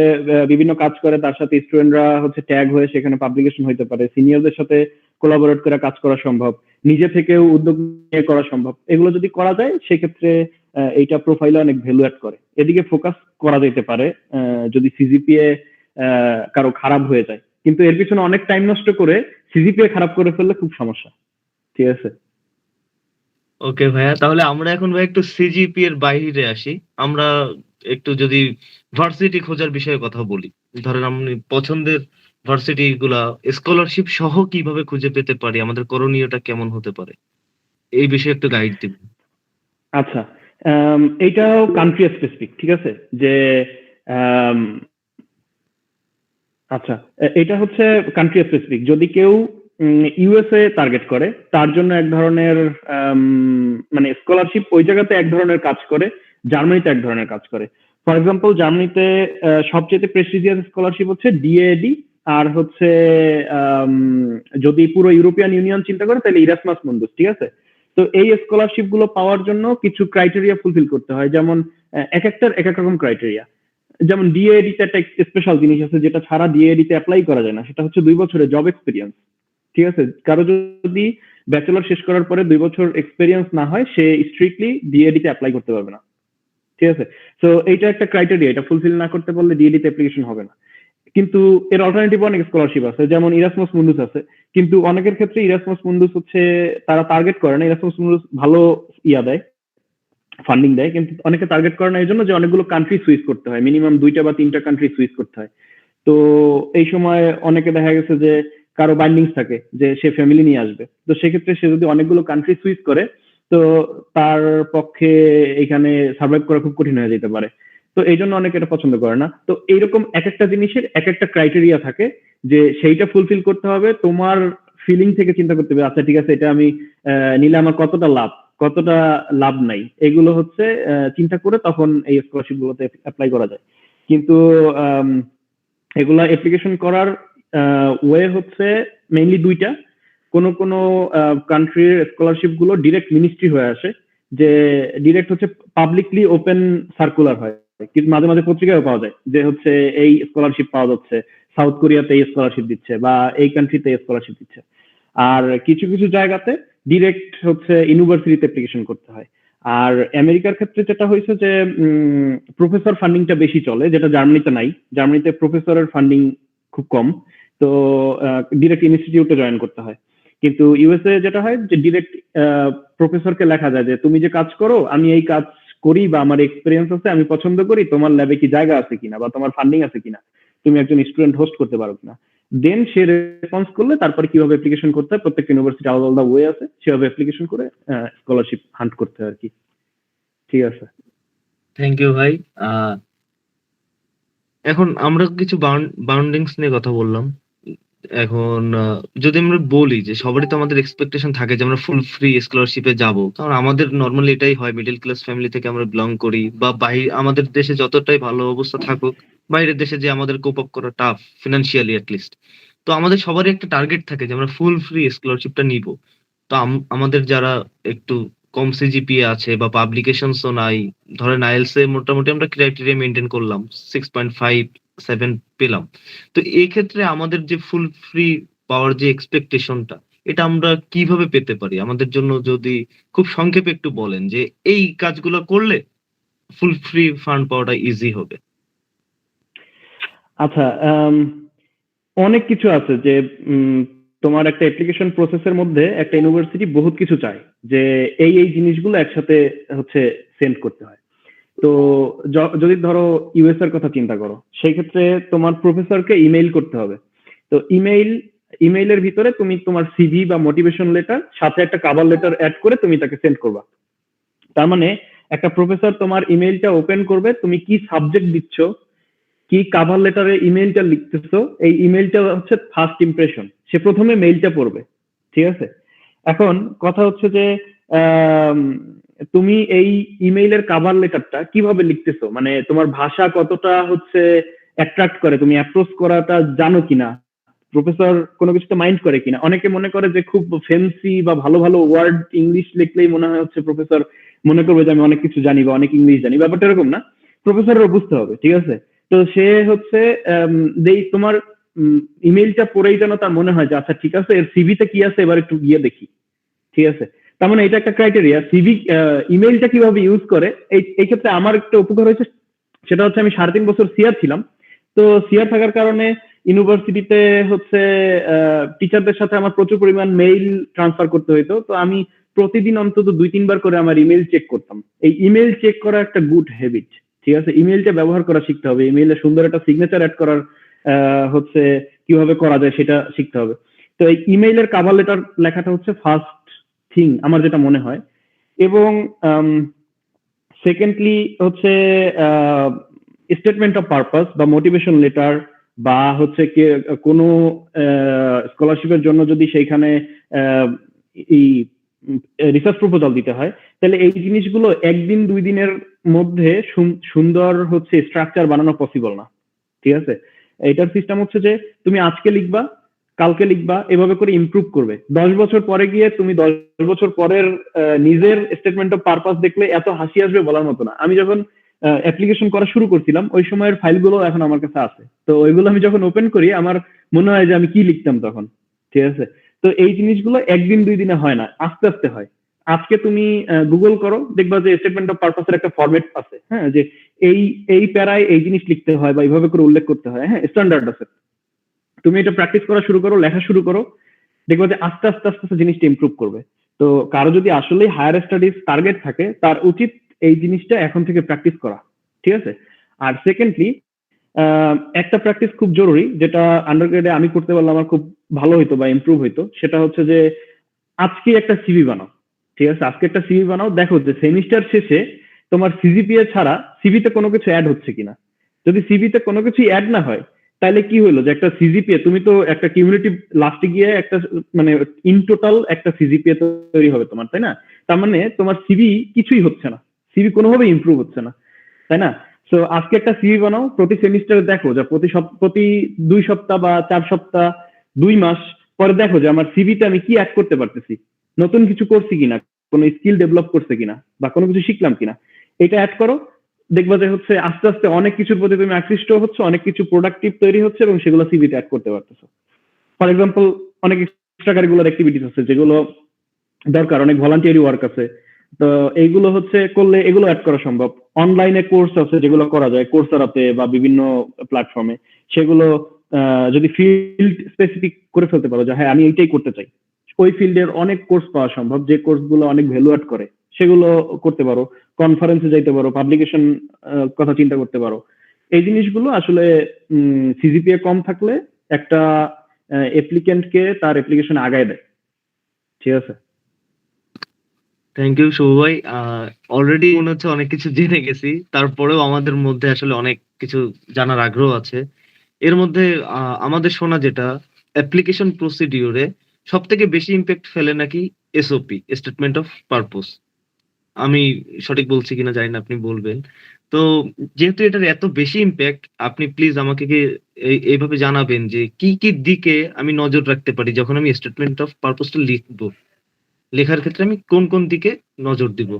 বিভিন্ন কাজ করে, তার সাথে স্টুডেন্টরা হচ্ছে ট্যাগ হয়ে সেখানে পাবলিকেশন হইতে পারে, সিনিয়রদের সাথে কোলাবোরেট করে কাজ করা সম্ভব, নিজে থেকেও উদ্যোগ নিয়ে করা সম্ভব। এগুলো যদি করা যায় সেক্ষেত্রে এইটা প্রোফাইলে অনেক ভ্যালু অ্যাড করে। এদিকে ফোকাস করা যেতে পারে যদি সিজিপিএ কারো খারাপ হয়ে যায়। কিন্তু এর পিছনে অনেক টাইম নষ্ট করে সিজিপিএ খারাপ করে ফেললে খুব সমস্যা। ঠিক আছে। ওকে ভাইয়া, তাহলে আমরা এখন ভাই একটু সিজিপি এর বাইরে আসি। আমরা একটু যদি ভার্সিটি খোঁজার বিষয়ে কথা বলি, ধরেন আপনি পছন্দের ভার্সিটি গুলা স্কলারশিপ সহ কিভাবে খুঁজে পেতে পারি, আমাদের করণীয়টা কেমন হতে পারে, এই বিষয়ে একটু গাইড দিবেন। আচ্ছা, এইটাও কান্ট্রি স্পেসিফিক, ঠিক আছে। যে আম, আচ্ছা, এটা হচ্ছে কান্ট্রি স্পেসিফিক। যদি কেউ ইউএসএ টার্গেট করে, তার জন্য এক ধরনের মানে স্কলারশিপ ওই জায়গাতে এক ধরনের কাজ করে, জার্মানিতে এক ধরনের কাজ করে। ফর এক্সাম্পল, জার্মানিতে সবচেয়ে প্রেস্টিজিয়াস স্কলারশিপ হচ্ছে ডিএডি, আর হচ্ছে যদি পুরো ইউরোপিয়ান ইউনিয়ন চিন্তা করে তাহলে ইরাসমাস মুন্ডাস, ঠিক আছে। তো এই স্কলারশিপ গুলো পাওয়ার জন্য কিছু ক্রাইটেরিয়া ফুলফিল করতে হয়, যেমন এক একটার এক এক রকম ক্রাইটেরিয়া। যেমন ডিএডি তে একটা স্পেশাল জিনিস আছে যেটা ছাড়া ডিএডি তে অ্যাপ্লাই করা যায় না, সেটা হচ্ছে 2 বছরের জব এক্সপিরিয়েন্স। ঠিক আছে, কারো যদি ব্যাচেলর শেষ করার পরে 2 বছর এক্সপিরিয়েন্স না হয়, সে স্ট্রিক্টলি ডিএডি তে অ্যাপ্লাই করতে পারবে না। ঠিক আছে, তো এইটা একটা ক্রাইটেরিয়া, এটা ফুলফিল না করতে পারলে ডিএডি তে অ্যাপ্লিকেশন হবে না। কিন্তু এর অল্টারনেটিভ অনেক স্কলারশিপ আছে, যেমন ইরাসমাস মুন্ডুস আছে। কিন্তু অনেকের ক্ষেত্রে ইরাসমাস মুন্ডুস হচ্ছে তারা টার্গেট করে না, ইরাসমাস মুন্ডুস ভালো দেয়, ফান্ডিং দেয়, কিন্তু অনেকে টার্গেট করে না এই জন্য যে অনেকগুলো কান্ট্রি সুইচ করতে হয়, মিনিমাম 2টা বা 3টা কান্ট্রি সুইচ করতে হয়। তো এই সময় অনেকে দেখা গেছে যে কারো বাইন্ডিংস থাকে যে সে ফ্যামিলি নিয়ে আসবে, তো সেক্ষেত্রে সে যদি অনেকগুলো কান্ট্রি সুইচ করে, তো তার পক্ষে এখানে সার্ভাইভ করা খুব কঠিন হয়ে যেতে পারে। তো এই জন্য অনেকে এটা পছন্দ করে না। তো এইরকম এক একটা জিনিসের এক একটা ক্রাইটেরিয়া থাকে, যে সেইটা ফুলফিল করতে হবে। তোমার ফিলিং থেকে চিন্তা করতে হবে, আচ্ছা ঠিক আছে, এটা আমি নিলে আমার কতটা লাভ, কতটা লাভ নাই, এগুলো হচ্ছে চিন্তা করে তখন এই স্কলারশিপ গুলোতে অ্যাপ্লাই করা যায়। কিন্তু এগুলা অ্যাপ্লিকেশন করার ওয়ে হচ্ছে মেইনলি 2টা। কোনো কোনো কান্ট্রির স্কলারশিপ গুলো ডিরেক্ট মিনিস্ট্রি হয়ে আসে, যে ডিরেক্ট হচ্ছে পাবলিকলি ওপেন সার্কুলার হয়, কিন্তু মাঝে মাঝে পত্রিকায় পাওয়া যায় যে হচ্ছে এই স্কলারশিপ পাওয়া যাচ্ছে, সাউথ কোরিয়াতে এই স্কলারশিপ দিচ্ছে, বা এই কান্ট্রিতে এই স্কলারশিপ দিচ্ছে। আর কিছু কিছু জায়গাতে ডিরেক্ট হচ্ছে ইউনিভার্সিটিতে অ্যাপ্লিকেশন করতে হয়। আর আমেরিকার ক্ষেত্রে যেটা হয়েছে যে প্রফেসর ফান্ডিংটা বেশি চলে, যেটা জার্মানিতে নাই। জার্মানিতে প্রফেসরের ফান্ডিং খুব কম, তো ডিরেক্ট ইনস্টিটিউটে জয়েন করতে হয়। কিন্তু ইউএসএ যেটা হয় যে ডিরেক্ট প্রফেসরকে লেখা যায় যে তুমি যে কাজ করো, আমি এই কাজ করি, বা আমার এক্সপিরিয়েন্স আছে, আমি পছন্দ করি, তোমার ল্যাবে কি জায়গা আছে কিনা, বা তোমার ফান্ডিং আছে কিনা, তুমি একজন স্টুডেন্ট হোস্ট করতে পারো কিনা। দেন সে রেসপন্স করলে তারপরে কিভাবে অ্যাপ্লিকেশন করতে হয়, প্রত্যেকটা ইউনিভার্সিটি আলাদা আলাদা ওয়ে আছে, সেভাবে অ্যাপ্লিকেশন করে স্কলারশিপ হান্ট করতে হয় আর কি। ঠিক আছে। থ্যাংক ইউ ভাই। এখন আমরা কিছু বাউন্ডিংস নিয়ে কথা বললাম। এখন যদি আমরা বলি যে সবারই তো আমাদের এক্সপেকটেশন থাকে যে আমরা ফুল ফ্রি স্কলারশিপে যাব, কারণ আমাদের নর্মালি এটাই হয়, মিডল ক্লাস ফ্যামিলি থেকে আমরা বিলং করি, বা বাইরে আমাদের দেশে যতটাই ভালো অবস্থা থাকুক, বাইরের দেশে যে আমাদের কোপ আপ করা টাফ ফিনান্সিয়ালি লিস্ট। তো আমাদের সবারই একটা টার্গেট থাকে যে আমরা ফুল ফ্রি স্কলারশিপটা নিব। তো আমাদের যারা একটু কম সিজিপিএ আছে বা পাবলিকেশনসও নাই, ধরেন আইএলস এ মোটামুটি আমরা ক্রাইটেরিয়া মেনটেন করলাম, 6.57 পেলাম। তো এই ক্ষেত্রে আমাদের যে ফুল ফ্রি পাওয়ার যে এক্সপেকটেশনটা, এটা আমরা কিভাবে পেতে পারি? আমাদের জন্য যদি খুব সংক্ষেপে একটু বলেন যে এই কাজগুলো করলে ফুল ফ্রি ফান্ড পাওয়াটা ইজি হবে। আচ্ছা, অনেক কিছু আছে যে উম, তোমার একটা অ্যাপ্লিকেশন প্রসেসের মধ্যে একটা ইউনিভার্সিটি বহুত কিছু চায় যে এই জিনিসগুলো একসাথে হচ্ছে সেন্ড করতে হয়। তো যদি ধরো ইউএস এর কথা চিন্তা করো, সেই ক্ষেত্রে তোমার প্রফেসরকে ইমেইল করতে হবে। তো ইমেইলের ভিতরে তুমি তোমার সিভি বা মোটিভেশন লেটার সাথে একটা কভার লেটার অ্যাড করে তুমি তাকে সেন্ড করবা। তার মানে একটা প্রফেসর তোমার ইমেইলটা ওপেন করবে, তুমি কি সাবজেক্ট দিচ্ছ, কি কাভার লেটারে ইমেইলটা লিখতেছো, এই ইমেইলটা হচ্ছে ফার্স্ট ইমপ্রেশন। সে প্রথমে মেইলটা পড়বে, ঠিক আছে? এখন কথা হচ্ছে যে আম, তুমি এই ইমেইলের কাভার লেটারটা কিভাবে লিখতেছো, মানে তোমার ভাষা কতটা হচ্ছে অ্যাট্রাক্ট করে, তুমি অ্যাপ্রোচ করাটা জানো কিনা, প্রফেসর কোনো কিছুতে মাইন্ড করে কিনা। অনেকে মনে করে যে খুব ফেন্সি বা ভালো ভালো ওয়ার্ড ইংলিশ লিখলেই মনে হয় হচ্ছে প্রফেসর মনে করবে যে আমি অনেক কিছু জানি বা অনেক ইংলিশ জানি, ব্যাপারটা এরকম না। প্রফেসরেরও বুঝতে হবে, ঠিক আছে? তো সে হচ্ছে তোমার ইমেইলটা পড়েই যেন তার মনে হয় যে আচ্ছা ঠিক আছে, এর সিভিতে কি আছে এবার একটু গিয়ে দেখি, ঠিক আছে? তার মানে এটা একটা ক্রাইটেরিয়া। সিভি ইমেইলটা কিভাবে ইউজ করে, এই ক্ষেত্রে আমার একটা উপকার হয়েছে। সেটা হচ্ছে আমি 3.5 বছর সিআর ছিলাম। তো সিআর থাকার কারণে ইউনিভার্সিটিতে হচ্ছে টিচারদের সাথে আমার প্রচুর পরিমাণ মেইল ট্রান্সফার করতে হইতো। তো আমি প্রতিদিন অন্তত 2-3 বার করে আমার ইমেইল চেক করতাম। এই ইমেইল চেক করা একটা গুড হ্যাবিট, ঠিক আছে? ইমেইলটা ব্যবহার করা শিখতে হবে, ইমেইলে সুন্দর একটা সিগনেচার অ্যাড করার হচ্ছে কিভাবে করা যায় সেটা শিখতে হবে। তো এই ইমেইলের কাভার লেটার লেখাটা হচ্ছে ফার্স্ট থিং আমার যেটা মনে হয়। এবং সেকেন্ডলি হচ্ছে স্টেটমেন্ট অফ পারপাস বা মোটিভেশন লেটার, বা হচ্ছে কোনো স্কলারশিপের জন্য যদি সেইখানে এই রিসার্চ প্রপোজাল দিতে হয়, তাহলে এই জিনিসগুলো একদিন 2 দিনের মধ্যে সুন্দর হচ্ছে স্ট্রাকচার বানানো পসিবল না, ঠিক আছে? এটার সিস্টেম হচ্ছে যে তুমি আজকে লিখবা, কালকে লিখবা, এভাবে করে ইমপ্রুভ করবে। 10 বছর পরে গিয়ে তুমি 10 বছর পরের নিজের স্টেটমেন্ট অফ পারপাস দেখলে এত হাসি আসবে বলার মতো না। আমি যখন অ্যাপ্লিকেশন করা শুরু করছিলাম ওই সময়ের ফাইলগুলো এখন আমার কাছে আছে। তো ওইগুলো আমি যখন ওপেন করি আমার মনে হয় যে আমি কি লিখতাম তখন, ঠিক আছে? তো এই জিনিসগুলো একদিন 2 দিনে হয় না, আস্তে আস্তে হয়। আজকে তুমি গুগল করো, দেখবা যে স্টেটমেন্ট অফ পারপাসের একটা ফরম্যাট আছে, হ্যাঁ, যে এই এই প্যারায় এই জিনিস লিখতে হয় বা এইভাবে করে উল্লেখ করতে হয়, হ্যাঁ, স্ট্যান্ডার্ড আছে। তুমি এটা প্র্যাকটিস করা শুরু করো, লেখা শুরু করো, দেখবে যে আস্তে আস্তে আস্তে আস্তে জিনিসটা ইমপ্রুভ করবে। তো কারো যদি আসলেই হায়ার স্টাডিজ টার্গেট থাকে তার উচিত এই জিনিসটা এখন থেকে প্র্যাকটিস করা, ঠিক আছে? আর সেকেন্ডলি একটা প্র্যাকটিস খুব জরুরি, যেটা আন্ডারগ্রেডে আমি করতে পারলে আমার খুব ভালো হইতো বা ইমপ্রুভ হইতো, সেটা হচ্ছে যে আজকে একটা সিভি বানাও, ঠিক আছে? আজকে একটা সিভি বানাও, দেখো যে সেমিস্টার শেষে তোমার সিজিপিএ ছাড়া সিভিতে কোনো কিছু অ্যাড হচ্ছে কিনা। যদি সিভিতে কোনো কিছু অ্যাড না হয়, তাহলে কি হলো যে একটা সিজিপিএ তুমি তো একটা কিউমুলেটিভ লাস্টে গিয়ে একটা মানে ইন টোটাল একটা সিজিপিএ তৈরি হবে তোমার, তাই না? তার মানে তোমার সিভি কিছুই হচ্ছে না, সিভি কোনোভাবে ইমপ্রুভ হচ্ছে না, তাই না? সো আজকে একটা সিভি বানাও, প্রতি সেমিস্টারে দেখো যে প্রতি 2 সপ্তাহ বা 4 সপ্তাহ, 2 মাস পরে দেখো যে আমার সিভিতে আমি কি অ্যাড করতে পারতেছি, নতুন কিছু করছি কিনা, কোনো স্কিল ডেভেলপ করছে কিনা বা কোনো কিছু শিখলাম কিনা। এটা অ্যাড করো, দেখবা যে হচ্ছে আস্তে আস্তে অনেক কিছুর প্রতি তুমি আকৃষ্ট হচ্ছে, অনেক কিছু প্রোডাক্টিভ তৈরি হচ্ছে এবং সেগুলো সিভিতে অ্যাড করতে পারতেছো। ফর এক্সাম্পল, অনেক এক্সট্রা কারিকুলার অ্যাক্টিভিটিস আছে যেগুলো দরকার, অনেক ভলান্টিয়ারি ওয়ার্ক আছে। তো এইগুলো হচ্ছে করলে এগুলো অ্যাড করা সম্ভব। অনলাইনে কোর্স আছে যেগুলো করা যায় কোর্সেরাতে বা বিভিন্ন প্ল্যাটফর্মে। সেগুলো যদি ফিল্ড স্পেসিফিক করে ফেলতে পারো যে হ্যাঁ আমি এইটাই করতে চাই, ওই ফিল্ডের অনেক কোর্স পাওয়া সম্ভব, যে কোর্সগুলো অনেক ভ্যালু অ্যাড করে সেগুলো করতে পারো। কনফারেন্সে যাইতে পারো, পাবলিকেশন কথা চিন্তা করতে পারো। এই জিনিসগুলো আসলে সিজিপিএ কম থাকলে একটা অ্যাপ্লিকেন্টকে তার অ্যাপ্লিকেশন আগায় দেয়, ঠিক আছে? থ্যাংক ইউ শুভ ভাই। অলরেডি মনে হচ্ছে অনেক কিছু জেনে গেছি। তারপরেও আমাদের মধ্যে আসলে অনেক কিছু জানার আগ্রহ আছে। এর মধ্যে আমাদের শোনা যেটা অ্যাপ্লিকেশন প্রসিডিউরে সবথেকে বেশি ইমপ্যাক্ট ফেলে নাকি এসওপি, স্টেটমেন্ট অফ পারপোজ। আমি সঠিক বলছি কিনা জানি না, আপনি বলবেন। তো যেহেতু এটার এত বেশি ইমপ্যাক্ট, আপনি প্লিজ আমাকে কি এইভাবে জানাবেন যে কি কি দিকে আমি নজর রাখতে পারি যখন আমি স্টেটমেন্ট অফ পারপোজটা লিখবো? লেখার ক্ষেত্রে আমি কোন কোন দিকে নজর দিব?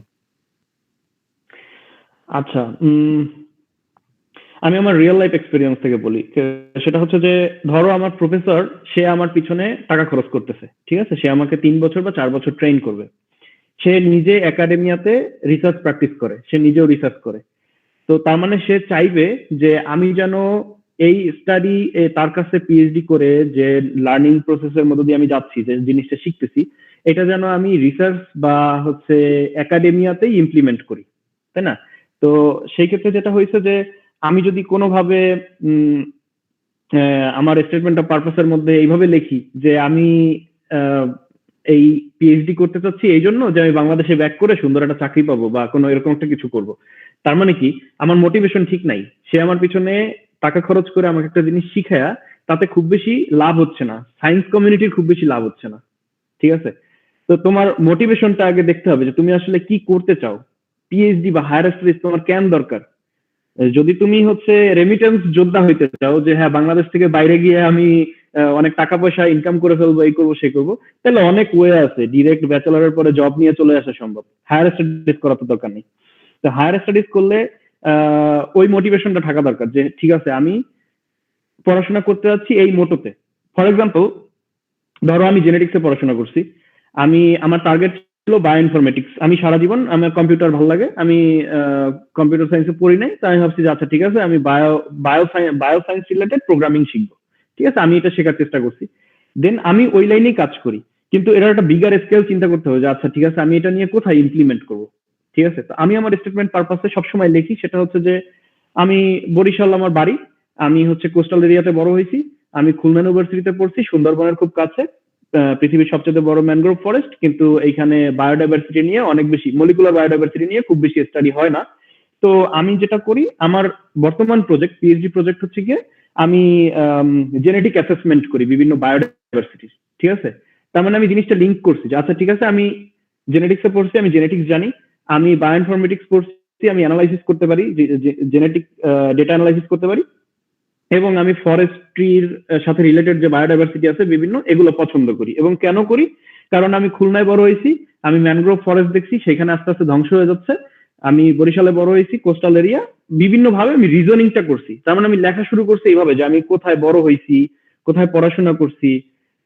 আচ্ছা, আমি আমার রিয়েল লাইফ এক্সপেরিয়েন্স থেকে বলি। সেটা হচ্ছে যে ধরো আমার প্রফেসর সে আমার পিছনে টাকা খরচ করতেছে, ঠিক আছে? সে আমাকে 3 বছর বা 4 বছর ট্রেন করবে। সে নিজে একাডেমিয়াতে রিসার্চ প্র্যাকটিস করে, সে নিজেও রিসার্চ করে। তো তার মানে সে চাইবে যে আমি যেন এই স্টাডি তার কাছে পিএইচডি করে যে লার্নিং প্রসেসের মধ্যে দিয়ে আমি যাচ্ছি, যে জিনিসটা শিখতেছি, এটা যেন আমি রিসার্চ বা হচ্ছে একাডেমিয়াতেই ইমপ্লিমেন্ট করি, তাই না? তো সেই ক্ষেত্রে যেটা হয়েছে যে আমি যদি কোনোভাবে উম, আমার স্টেটমেন্ট অফ পারপাসের মধ্যে এইভাবে লিখি যে আমি আহ, এই পিএইচডি করতে চাচ্ছি এই জন্য যে আমি বাংলাদেশে ব্যাক করে সুন্দর একটা চাকরি পাবো বা কোনো এরকম একটা কিছু করব, তার মানে কি আমার মোটিভেশন ঠিক নাই। সে আমার পিছনে টাকা খরচ করে আমাকে একটা জিনিস শিখায়া তাতে খুব বেশি লাভ হচ্ছে না, সায়েন্স কমিউনিটির খুব বেশি লাভ হচ্ছে না, ঠিক আছে? তো তোমার মোটিভেশনটা আগে দেখতে হবে যে তুমি আসলে কি করতে চাও, পিএইচডি বা হায়ার স্টাডিজ তোমার কেন দরকার। যদি তুমি হচ্ছে রেমিটেন্স যোদ্ধা হইতে চাও যে হ্যাঁ বাংলাদেশ থেকে বাইরে গিয়ে আমি অনেক টাকা পয়সা ইনকাম করে ফেলবো, এই করবো সেই করবো, তাহলে অনেক ওয়ে আছে, ডিরেক্ট ব্যাচেলরের পরে জব নিয়ে চলে আসা সম্ভব, হায়ার স্টাডিজ করা তো দরকার নেই। তো হায়ার স্টাডিজ করলে ওই মোটিভেশনটা থাকা দরকার যে ঠিক আছে আমি পড়াশোনা করতে যাচ্ছি এই মোটোতে। ফর এক্সাম্পল ধরো আমি জেনেটিক্সে পড়াশোনা করছি, আমি আমার টার্গেট ছিল বায়ো ইনফরমেটিক্স, আমি সারা জীবন আমার কম্পিউটার ভালো লাগে, আমি কম্পিউটার সায়েন্সে পড়ি নাই, তাই আমি ভাবছি যে আচ্ছা ঠিক আছে আমি বায়ো সায়েন্স রিলেটেড প্রোগ্রামিং শিখবো, ঠিক আছে? আমি এটা শেখার চেষ্টা করছি, দেন আমি ওই লাইনেই কাজ করি। কিন্তু এটার একটা বিগার স্কেল চিন্তা করতে হবে যে আচ্ছা ঠিক আছে আমি এটা নিয়ে কোথায় ইমপ্লিমেন্ট করবো, ঠিক আছে? তো আমি আমার স্টেটমেন্ট পারপাসে সবসময় লিখি সেটা হচ্ছে যে আমি বরিশাল আমার বাড়ি, আমি হচ্ছে কোস্টাল এরিয়াতে বড় হয়েছি, আমি খুলনা ইউনিভার্সিটিতে পড়ছি, সুন্দরবনের খুব কাছে, পৃথিবীর সবচেয়ে বড় ম্যানগ্রোভ ফরেস্ট, কিন্তু এইখানে বায়োডাইভার্সিটি নিয়ে অনেক বেশি, মলিকুলার বায়োডাইভার্সিটি নিয়ে খুব বেশি স্টাডি হয় না। তো আমি যেটা করি আমার বর্তমান প্রজেক্ট, পিএইচডি প্রজেক্ট হচ্ছে গিয়ে আমি জেনেটিক অ্যাসেসমেন্ট করি বিভিন্ন বায়োডাইভার্সিটির, ঠিক আছে? তার মানে আমি জিনিসটা লিঙ্ক করছি যে আচ্ছা ঠিক আছে আমি জেনেটিক্সে পড়ছি, আমি জেনেটিক্স জানি, আমি বায়োইনফরমেটিক্স পড়ছি, আমি অ্যানালাইসিস করতে পারি, জেনেটিক ডেটা অ্যানালাইসিস করতে পারি, এবং আমি ফরেস্ট্রির সাথে রিলেটেড যে বায়োডাইভার্সিটি আছে বিভিন্ন, এগুলো পছন্দ করি। এবং কেন করি? কারণ আমি খুলনায় বড় হয়েছি, আমি ম্যানগ্রোভ ফরেস্ট দেখছি সেখানে আস্তে আস্তে ধ্বংস হয়ে যাচ্ছে, আমি বরিশালে বড় হয়েছি কোস্টাল এরিয়া, বিভিন্ন ভাবে আমি রিজনিংটা করছি। তার মানে আমি লেখা শুরু করছি এইভাবে যে আমি কোথায় বড় হয়েছি, কোথায় পড়াশোনা করছি,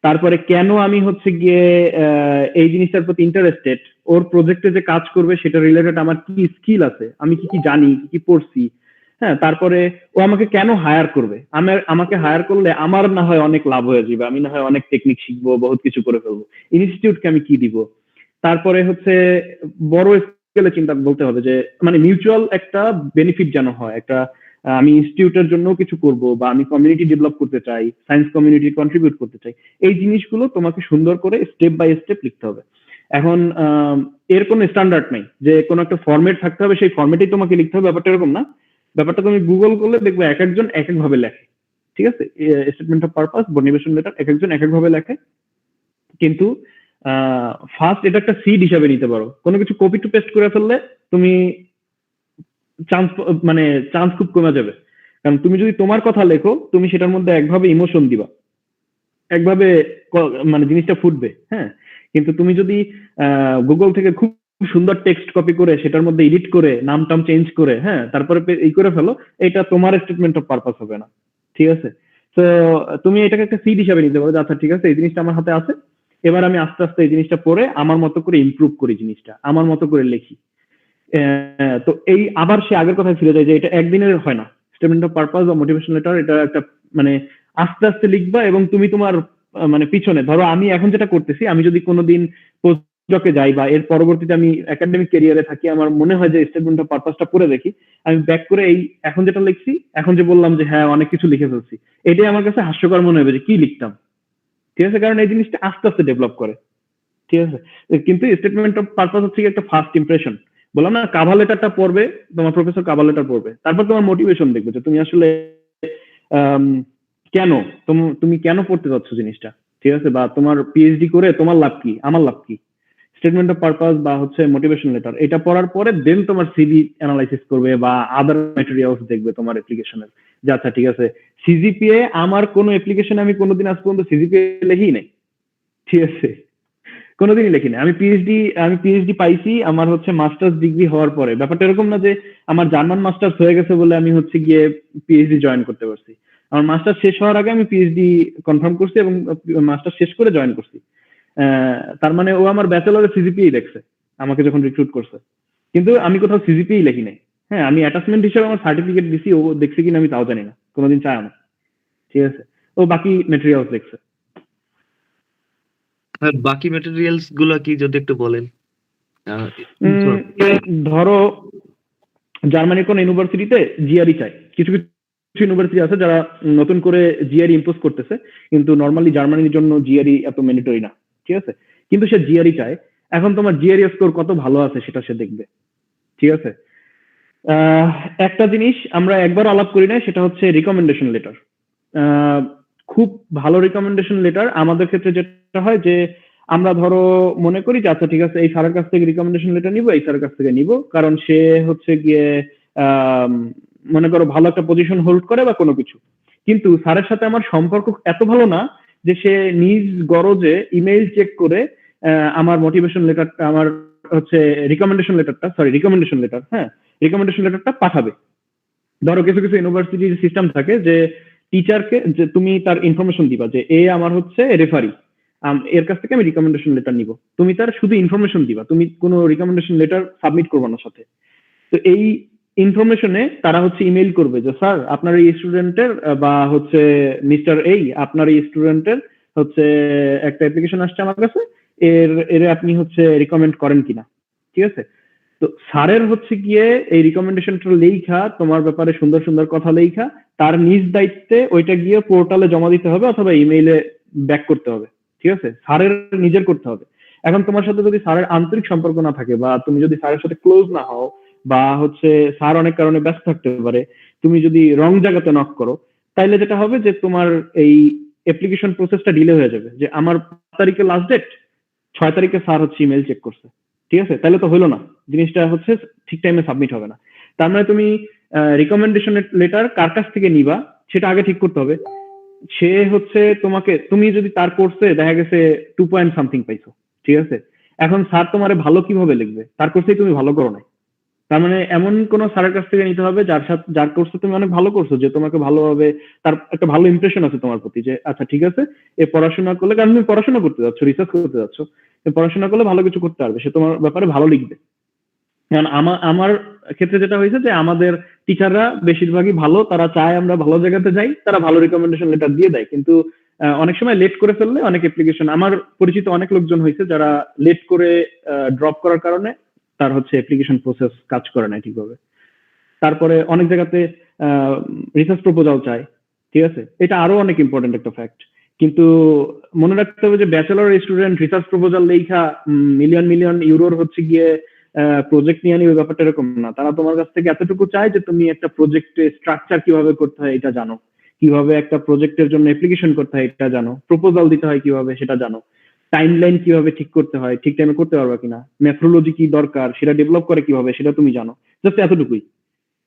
তারপরে কেন আমি হচ্ছে গিয়ে এই জিনিসটার প্রতি ইন্টারেস্টেড, ওর প্রজেক্টে যে কাজ করবে সেটা রিলেটেড আমার কি স্কিল আছে, আমি কি কি জানি, কি কি পড়ছি, হ্যাঁ, তারপরে ও আমাকে কেন হায়ার করবে, আমাকে হায়ার করলে আমার না হয় অনেক লাভ হয়ে যাবে, আমি না হয় অনেক টেকনিক শিখবো, বহুত কিছু করে ফেলবো, ইনস্টিটিউটকে আমি কি দিব। তারপরে হচ্ছে বড় স্কেলে চিন্তা বলতে হবে যে মানে মিউচুয়াল একটা বেনিফিট যেন হয়, একটা আমি ইনস্টিটিউটের জন্য কিছু করব বা আমি কমিউনিটি ডেভেলপ করতে চাই, সায়েন্স কমিউনিটি কন্ট্রিবিউট করতে চাই, এই জিনিসগুলো তোমাকে সুন্দর করে স্টেপ বাই স্টেপ লিখতে হবে। এখন এর কোনো স্ট্যান্ডার্ড নেই যে কোনো একটা ফরম্যাট থাকতে হবে সেই ফরম্যাটেই তোমাকে লিখতে হবে, ব্যাপারটা এরকম না। ব্যাপারটা তুমি গুগল করলে দেখবে এক একজন এক এক ভাবে লেখে, ঠিক আছে? Statement of purpose, motivation letter এক একজন এক এক ভাবে লেখে। কিন্তু ফার্স্ট এটা একটা সিড হিসাবে নিতে পারো, কোনো কিছু কপি টু পেস্ট করে ফেললে তুমি চান্স, মানে চান্স খুব কমে যাবে। কারণ তুমি যদি তোমার কথা লেখো তুমি সেটার মধ্যে একভাবে ইমোশন দিবা, একভাবে মানে জিনিসটা ফুটবে, হ্যাঁ। কিন্তু তুমি যদি গুগল থেকে খুব সুন্দর টেক্সট কপি করে সেটার মধ্যে এডিট করে নাম টাম চেঞ্জ করে, হ্যাঁ, তারপরে এই করে ফেলো, এটা তোমার স্টেটমেন্ট অফ পারপাস হবে না, ঠিক আছে? তো তুমি এটাকে একটা সিড হিসাবে নিতে পারো যে আচ্ছা ঠিক আছে এই জিনিসটা আমার হাতে আছে, এবার আমি আস্তে আস্তে এই জিনিসটা পড়ে আমার মতো করে ইমপ্রুভ করি, জিনিসটা আমার মতো করে লিখি। তো এই আবার সে আগের কথায় ফিরে যায় যে এটা একদিনের হয় না। স্টেটমেন্ট অফ পারপাস বা মোটিভেশন লেটার এটা একটা মানে আস্তে আস্তে লিখবা, এবং তুমি তোমার মানে পিছনে ধরো আমি এখন যেটা করতেছি, আমি যদি কোনোদিন পোস্টডকে যাই বা এর পরবর্তীতে আমি একাডেমিক ক্যারিয়ারে থাকি, আমার মনে হয় যে স্টেটমেন্ট অফ পারপাসটা পড়ে দেখি, আমি ব্যাক করে এই এখন যেটা লিখছি, এখন যে বললাম যে হ্যাঁ অনেক কিছু লিখে ফেলছি, এটাই আমার কাছে হাস্যকর মনে হবে যে কি লিখতাম, ঠিক আছে? কারণ এই জিনিসটা আস্তে আস্তে ডেভেলপ করে, ঠিক আছে? কিন্তু স্টেটমেন্ট অফ পারপাস হচ্ছে একটা ফার্স্ট ইমপ্রেশন। বললাম না, কাভার লেটারটা পড়বে, তোমার প্রফেসর কাভার লেটার পড়বে, তারপর তোমার মোটিভেশন দেখবে যে তুমি আসলে আম, কেন তুমি কেন পড়তে যাচ্ছ জিনিসটা, ঠিক আছে? বা তোমার পিএইচডি করে তোমার লাভ কি, আমার লাভ কি। স্টেটমেন্ট অফ পারপাস বা হচ্ছে মোটিভেশন লেটার এটা পড়ার পরে দেন তোমার সিভি অ্যানালাইসিস করবে বা আদার ম্যাটেরিয়ালস দেখবে তোমার অ্যাপ্লিকেশনের, যে আচ্ছা ঠিক আছে সিজিপিএ আমার কোনো অ্যাপ্লিকেশন আমি কোনোদিন আজ পর্যন্ত সিজিপিএ লিখি নাই, ঠিক আছে? কোনোদিনই লিখিনি। আমি পিএইচডি পাইছি আমার হচ্ছে মাস্টার্স ডিগ্রি হওয়ার পরে। ব্যাপারটা এরকম না যে আমার জার্মান মাস্টার্স হয়ে গেছে বলে আমি হচ্ছে গিয়ে পিএইচডি জয়েন করতে পারছি। আমার মাস্টার্স শেষ হওয়ার আগে আমি পিএইচডি কনফার্ম করছি এবং মাস্টার্স শেষ করে জয়েন করছি। তার মানে ও আমার ব্যাচেলরের সিজিপিএই দেখছে আমাকে যখন রিক্রুট করছে, কিন্তু আমি কোথাও সিজিপিএই লিখি নাই। হ্যাঁ, আমি অ্যাটাচমেন্ট হিসেবে আমার সার্টিফিকেট দিছি, ও দেখছে কিনা আমি তাও জানি না, কোনোদিন চায় না। ঠিক আছে, ও বাকি মেটেরিয়ালস দেখছে। আর বাকি ম্যাটেরিয়ালস গুলা কি যদি একটু বলেন? ধরো জার্মানির কোন ইউনিভার্সিটিতে জিআরই চাই, কিছু কিছু ইউনিভার্সিটি আছে যারা নতুন করে জিআরই ইম্পোজ করতেছে, কিন্তু নর্মালি জার্মানির জন্য জিআরই এত ম্যান্ডেটরি না। ঠিক আছে, কিন্তু সে জিআরই চায়। এখন তোমার জিআরই স্কোর কত ভালো আছে সেটা সে দেখবে। ঠিক আছে, একটা জিনিস আমরা একবার আলাপ করি না, সেটা হচ্ছে রিকমেন্ডেশন লেটার। খুব ভালো রিকমেন্ডেশন লেটার আমাদের ক্ষেত্রে যেটা হয় যে আমরা ধরো মনে করি যে আচ্ছা ঠিক আছে, এই স্যারের কাছ থেকে রিকমেন্ডেশন লেটার নিব, এই স্যারের কাছ থেকে নিব, কারণ সে হচ্ছে গিয়ে মনে করো ভালো একটা পজিশন হোল্ড করে বা কোনো কিছু। কিন্তু স্যারের সাথে আমার সম্পর্ক এত ভালো না যে সে নিজ গরজে ইমেইল চেক করে আমার মোটিভেশন লেটারটা, আমার হচ্ছে রিকমেন্ডেশন লেটার, হ্যাঁ, রিকমেন্ডেশন লেটারটা পাঠাবে। ধরো কিছু কিছু ইউনিভার্সিটির সিস্টেম থাকে যে টিচারকে যে তুমি তার ইনফরমেশন দিবা যে এ আমার হচ্ছে রেফারি, এর কাছ থেকে আমি রিকমেন্ডেশন লেটার নিব, তুমি তার শুধু ইনফরমেশন দিবা, তুমি কোনো রিকমেন্ডেশন লেটার সাবমিট করবা না সাথে। তো এই ইনফরমেশনে তারা হচ্ছে ইমেইল করবে যে স্যার আপনার এই স্টুডেন্টের বা হচ্ছে মিস্টার এই আপনার এই স্টুডেন্টের হচ্ছে একটা অ্যাপ্লিকেশন আসছে আমার কাছে, এর আপনি হচ্ছে রিকমেন্ড করেন কিনা। ঠিক আছে, তো স্যারের হচ্ছে গিয়ে এই রিকমেন্ডেশনটা লেখা, তোমার ব্যাপারে সুন্দর সুন্দর কথা লেখা, তার নিজ দায়িত্বে ওইটা গিয়ে পোর্টালে জমা দিতে হবে অথবা ইমেইলে ব্যাক করতে হবে। ঠিক আছে, স্যারের নিজের করতে হবে। এখন তোমার সাথে যদি স্যারের আন্তরিক সম্পর্ক না থাকে বা তুমি যদি স্যারের সাথে ক্লোজ না হও বা হচ্ছে স্যার অনেক কারণে ব্যস্ত থাকতে পারে, তুমি যদি রং জায়গাতে নক করো, তাইলে যেটা হবে যে তোমার এই অ্যাপ্লিকেশন প্রসেসটা ডিলে হয়ে যাবে। যে আমার 5 তারিখে লাস্ট ডেট, 6 তারিখে স্যার হচ্ছে ইমেল চেক করছে, ঠিক আছে, তাহলে তো হলো না, জিনিসটা হচ্ছে ঠিক টাইমে সাবমিট হবে না। তার মানে তুমি রিকমেন্ডেশন লেটার কার কাছ থেকে নিবা সেটা আগে ঠিক করতে হবে। সে হচ্ছে তোমাকে, তুমি যদি তার কোর্সে দেখা গেছে 2 পয়েন্ট সামথিং পাইছো, ঠিক আছে, এখন স্যার তোমারে ভালো কিভাবে লিখবে, তার কোর্সেই তুমি ভালো করো নাই। তার মানে এমন কোন স্যারের কাছ থেকে নিতে হবে যার সাথে, যার কোর্সে তুমি অনেক ভালো করছো, যে তোমাকে ভালোভাবে, তার একটা ভালো ইমপ্রেশন আছে তোমার প্রতি, যে আচ্ছা ঠিক আছে এ পড়াশোনা করলে, কারণ তুমি পড়াশোনা করতে যাচ্ছ, রিসার্চ করতে যাচ্ছ, পড়াশোনা করলে ভালো কিছু করতে পারবে, সে তোমার ব্যাপারে ভালো লিখবে। কারণ আমার ক্ষেত্রে যেটা হয়েছে যে আমাদের টিচাররা বেশিরভাগই ভালো, তারা চায় আমরা ভালো জায়গাতে যাই, তারা ভালো রিকমেন্ডেশন লেটার দিয়ে দেয়, কিন্তু অনেক সময় লেট করে ফেললে অনেক অ্যাপ্লিকেশন, আমার পরিচিত অনেক লোকজন হয়েছে যারা লেট করে ড্রপ করার কারণে তার হচ্ছে অ্যাপ্লিকেশন প্রসেস কাজ করে না ঠিকভাবে। তারপরে অনেক জায়গাতে রিসার্চ প্রপোজাল চায়, ঠিক আছে, এটা আরো অনেক ইম্পর্টেন্ট একটা ফ্যাক্ট। কিন্তু মনে রাখতে হবে যে ব্যাচেলর স্টুডেন্ট রিসার্চ প্রপোজাল লেখা মিলিয়ন মিলিয়ন ইউরোর হচ্ছে গিয়ে প্রজেক্ট নিয়ে নিবে, ব্যাপারটা এরকম না। তারা তোমার কাছ থেকে এতটুকু চায় যে তুমি একটা প্রজেক্টে স্ট্রাকচার কিভাবে করতে হয় এটা জানো, কিভাবে একটা প্রজেক্টের জন্য অ্যাপ্লিকেশন করতে হয় এটা জানো, প্রপোজাল দিতে হয় কিভাবে সেটা জানো, টাইমলাইন কিভাবে ঠিক করতে হয়, ঠিক টাইমে করতে পারবা কিনা, মেথোডোলজি কি দরকার সেটা ডেভেলপ করে কিভাবে সেটা তুমি জানো, জাস্ট এতটুকুই।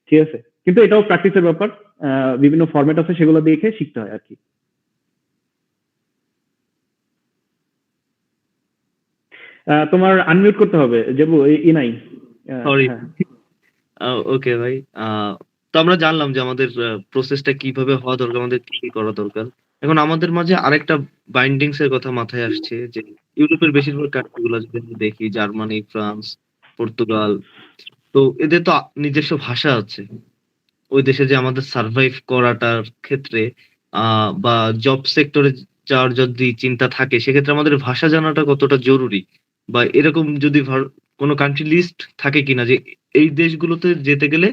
ঠিক আছে, কিন্তু এটাও প্র্যাকটিসের ব্যাপার, বিভিন্ন ফরম্যাট আছে সেগুলো দেখে শিখতে হয় আর কি। তোমার আনমিউট করতে হবে যেবু, ই নাই। সরি। হ্যাঁ ওকে ভাই, তো আমরা জানলাম যে আমাদের প্রসেসটা কিভাবে হওয়া দরকার, আমাদের কি কি করা দরকার। এখন আমাদের মাঝে আরেকটা বাইন্ডিংস এর কথা মাথায় আসছে, যে ইউরোপের বেশিরভাগ কান্ট্রি গুলো যদি আমরা দেখি, জার্মানি, ফ্রান্স, পর্তুগাল, তো এদের তো নিজস্ব ভাষা আছে। ওই দেশে যে আমাদের সার্ভাইভ করাটার ক্ষেত্রে বা জব সেক্টরে যাওয়ার যদি চিন্তা থাকে, সেক্ষেত্রে আমাদের ভাষা জানাটা কতটা জরুরি, বা এরকম যদি কোনো কান্ট্রি লিস্ট থাকে কিনা যে এই দেশগুলোতে যেতে গেলে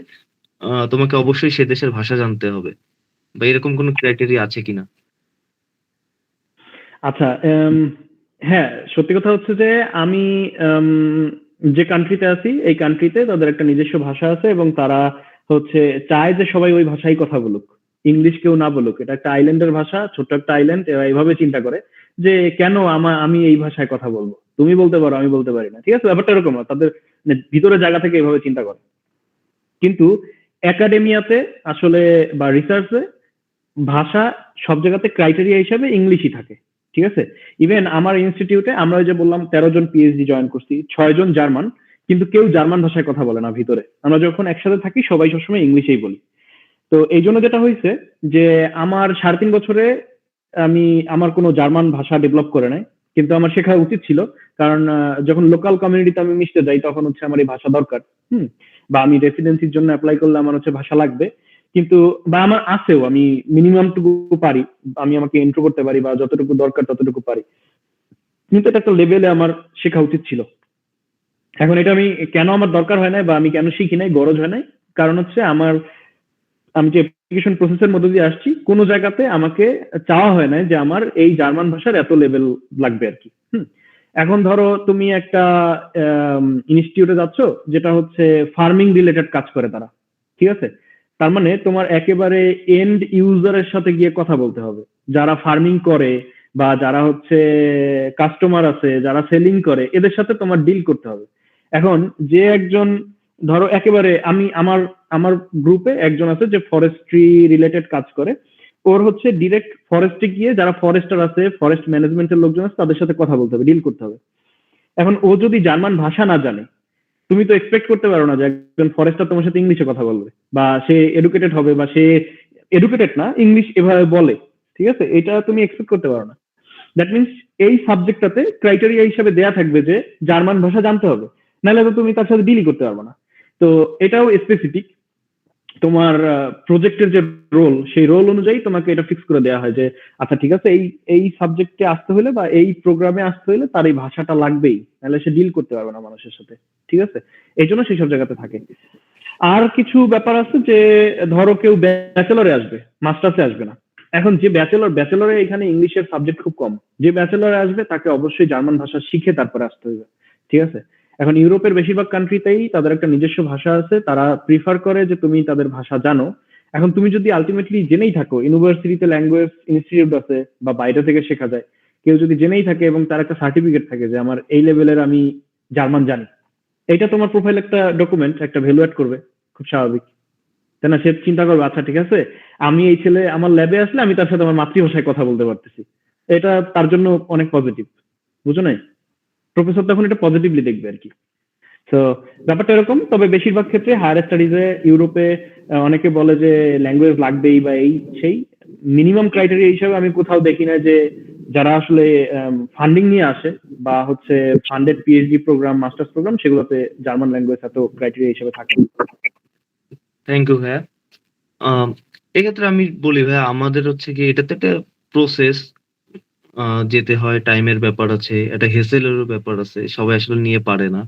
তোমাকে অবশ্যই সে দেশের ভাষা জানতে হবে, বা এরকম কোনো ক্রাইটেরিয়া আছে কিনা? আচ্ছা, হ্যাঁ, সত্যি কথা হচ্ছে যে আমি যে কান্ট্রিতে আছি এই কান্ট্রিতে তাদের একটা নিজস্ব ভাষা আছে এবং তারা হচ্ছে চায় যে সবাই ওই ভাষায় কথা বলুক, ইংলিশ কেউ না বলুক। এটা একটা আইল্যান্ডের ভাষা, ছোট্ট একটা আইল্যান্ড, এরা এইভাবে চিন্তা করে যে কেন আমি এই ভাষায় কথা বলবো, তুমি বলতে পারো আমি বলতে পারি না, ঠিক আছে, ব্যাপারটা এরকম না, তাদের ভিতরে জায়গা থেকে এভাবে চিন্তা করে। কিন্তু একাডেমিয়াতে আসলে বা রিসার্চে ভাষা সব জায়গাতে ক্রাইটেরিয়া হিসাবে ইংলিশই থাকে। ঠিক আছে? ইভেন আমার ইনস্টিটিউটে আমরা ওই যে বললাম 13 জন পিএইচডি জয়েন করছি, 6 জন জার্মান, কিন্তু কেউ জার্মান ভাষায় কথা বলে না ভিতরে। আমরা যখন একসাথে থাকি সবাই সবসময় ইংলিশেই বলি। তো এই জন্য যেটা হয়েছে যে আমার 3.5 বছরে আমি আমার কোনো জার্মান ভাষা ডেভেলপ করে নাই, কিন্তু আমার শেখা উচিত ছিল। কারণ যখন লোকাল কমিউনিটিতে আমি মিশতে যাই তখন হচ্ছে আমার এই ভাষা দরকার। বা আমি রেসিডেন্সির জন্য অ্যাপ্লাই করলে আমার হচ্ছে ভাষা লাগবে। কিন্তু বা আমার আছেও, আমি মিনিমাম টুকু পারি, আমি আমাকে ইন্ট্রো করতে পারি বা যতটুকু দরকার ততটুকু পারি, কিন্তু এটা একটা লেভেলে আমার শেখা উচিত ছিল। এখন এটা আমি কেন আমার দরকার হয় নাই বা আমি কেন শিখি নাই, গরজ হয় নাই, কারণ হচ্ছে আমি যে অ্যাপ্লিকেশন প্রসেসের মধ্যে দিয়ে আসছি, কোনো জায়গাতে আমাকে চাওয়া হয় না যে আমার এই জার্মান ভাষার এত লেভেল লাগবে আর কি। এখন ধরো তুমি একটা ইনস্টিটিউটে যাচ্ছ যেটা হচ্ছে ফার্মিং রিলেটেড কাজ করে তারা, ঠিক আছে? তার মানে তোমার একেবারে এন্ড ইউজারের সাথে গিয়ে কথা বলতে হবে, যারা ফার্মিং করে বা যারা হচ্ছে কাস্টমার আছে, যারা সেলিং করে, এদের সাথে তোমার ডিল করতে হবে। এখন যে একজন ধরো একেবারে আমার আমার গ্রুপে একজন আছে যে ফরেস্ট্রি রিলেটেড কাজ করে, ওর হচ্ছে ডিরেক্ট ফরেস্টে গিয়ে যারা ফরেস্টার আছে, ফরেস্ট ম্যানেজমেন্টের লোকজন আছে, তাদের সাথে কথা বলতে হবে, ডিল করতে হবে। এখন ও যদি জার্মান ভাষা না জানে, তুমি তো এক্সপেক্ট করতে পারো না যে একজন ফরেস্টার তোমার সাথে ইংলিশে কথা বলবে বা সে এডুকেটেড হবে বা সে এডুকেটেড না, ইংলিশ এভাবে বলে, ঠিক আছে? এটা তুমি এক্সপেক্ট করতে পারো না। দ্যাট মিনস এই সাবজেক্টটাতে ক্রাইটেরিয়া হিসেবে দেয়া থাকবে যে জার্মান ভাষা জানতে হবে, নাহলে তো তুমি তার সাথে ডিলই করতে পারবে না। তো এটাও স্পেসিফিক, তোমার প্রজেক্টের যে রোল, সেই রোল অনুযায়ী তোমাকে এটা ফিক্স করে দেওয়া হয় যে আচ্ছা ঠিক আছে, এই এই সাবজেক্টে আসতে হলে বা এই প্রোগ্রামে আসতে হলে তার এই ভাষাটা লাগবেই, নাহলে সে ডিল করতে পারবে না মানুষের সাথে, ঠিক আছে? এই জন্য সেই সব জায়গাতে থাকে। আর কিছু ব্যাপার আছে যে ধরো কেউ ব্যাচেলরে আসবে, মাস্টার্সে আসবে না। এখন যে ব্যাচেলরে এখানে ইংলিশের সাবজেক্ট খুব কম, যে ব্যাচেলরে আসবে তাকে অবশ্যই জার্মান ভাষা শিখে তারপরে আসতে হবে, ঠিক আছে? এখন ইউরোপের বেশিরভাগ কান্ট্রিতেই তাদের একটা নিজস্ব ভাষা আছে, তারা প্রিফার করে যে তুমি তাদের ভাষা জানো। এখন তুমি যদি আলটিমেটলি জেনেই থাকো, ইউনিভার্সিটিতে ল্যাঙ্গুয়েজ ইনস্টিটিউট আছে বা বাইরে থেকে শেখা যায়, কেউ যদি জেনেই থাকে এবং তার একটা সার্টিফিকেট থাকে যে আমার এই লেভেলের আমি জার্মান জানি, এটা তোমার প্রোফাইল একটা ডকুমেন্ট, একটা ভ্যালু অ্যাড করবে, খুব স্বাভাবিক, তাই না? সে চিন্তা করবে আচ্ছা ঠিক আছে, আমি এই ছেলে আমার ল্যাবে আসলে আমি তার সাথে আমার মাতৃভাষায় কথা বলতে পারতেছি, এটা তার জন্য অনেক পজিটিভ, বুঝো না? প্রফেসর তখন এটা পজিটিভলি দেখবে আর কি। তো ব্যাপারটা এরকম। তবে বেশিরভাগ ক্ষেত্রে হায়ার স্টাডিজে ইউরোপে অনেকে বলে যে ল্যাঙ্গুয়েজ লাগবেই বা এই সেই, মিনিমাম ক্রাইটেরিয়া হিসেবে আমি কোথাও দেখি না যে যারা আসলে ফান্ডিং নিয়ে আসে বা হচ্ছে funded PhD programme, masters programme, সেগুলোতে জার্মান ল্যাঙ্গুয়েজ এত ক্রাইটেরিয়া হিসেবে থাকে। থ্যাংক ইউ ভাইয়া। এক্ষেত্রে আমি বলি ভাইয়া, আমাদের হচ্ছে কি এটাতে একটা প্রসেস, যেতে হয়, টাইমের ব্যাপার আছে, একটা হেসেলেরও ব্যাপার আছে, সবাই আসলে নিয়ে পারে না।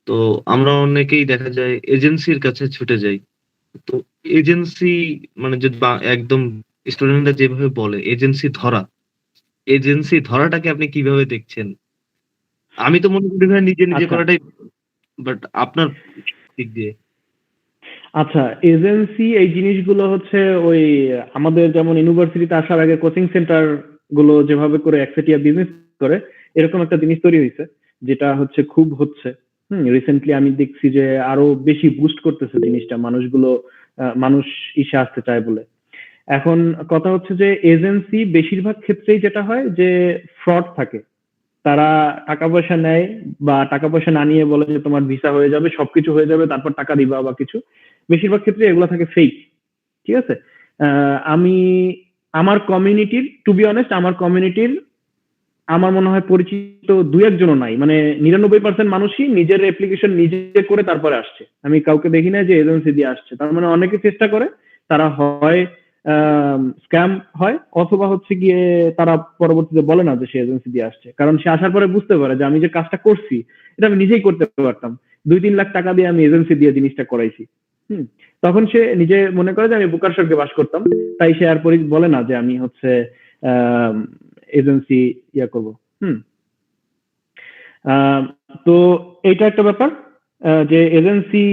তো আমরা অনেকেই দেখা যায় এজেন্সির কাছে ছুটে যাই। তো এজেন্সি মানে যদি একদম স্টুডেন্টরা যেভাবে বলে এজেন্সি ধরাটাকে আপনি কিভাবে দেখছেন? আমি তো মনে করি ভাই নিজে আচ্ছা করাটাই, বাট আপনার দিক দিয়ে। আচ্ছা, এজেন্সি এই জিনিসগুলো হচ্ছে ওই আমাদের যেমন ইউনিভার্সিটিতে আসার আগে কোচিং সেন্টার গুলো যেভাবে করে একচেটিয়া বিজনেস করে, এরকম একটা জিনিস তৈরি হয়েছে, যেটা হচ্ছে খুব হচ্ছে। রিসেন্টলি আমি দেখছি যে আরো বেশি বুস্ট করতেছে জিনিসটা, মানুষ ইসে আসতে চায় বলে। এখন কথা হচ্ছে যে এজেন্সি বেশিরভাগ ক্ষেত্রেই যেটা হয় যে ফ্রড থাকে, তারা টাকা পয়সা নেয় বা টাকা পয়সা না নিয়ে বলে যে তোমার ভিসা হয়ে যাবে, সবকিছু হয়ে যাবে, তারপর টাকা দিবা বা কিছু। বেশিরভাগ ক্ষেত্রে এগুলো থাকে ফেক, ঠিক আছে? আমি আমার কমিউনিটির, টু বি অনেস্ট, আমার মনে হয় পরিচিত দুই একজনও নাই, মানে 99% মানুষই নিজের অ্যাপ্লিকেশন নিজে করে তারপরে আসছে। আমি কাউকে দেখি না যে এজেন্সি দিয়ে আসছে। তার মানে অনেকে চেষ্টা করে, তারা হয় স্ক্যাম হয়, অথবা হচ্ছে গিয়ে তারা পরবর্তীতে বলে না যে সে এজেন্সি দিয়ে আসছে, কারণ সে আসার পরে বুঝতে পারে যে আমি যে কাজটা করছি এটা আমি নিজেই করতে পারতাম, 2-3 লাখ টাকা দিয়ে আমি এজেন্সি দিয়ে জিনিসটা করাইছি। হুম তখন সে নিজে মনে করে যে আমি বুকার স্বর্গে বাস করতাম, তাই সে আর বলে না যে আমি হচ্ছে এজেন্সি ইয়া করব। হুম আহ, তো এইটা একটা ব্যাপার, যে এজেন্সি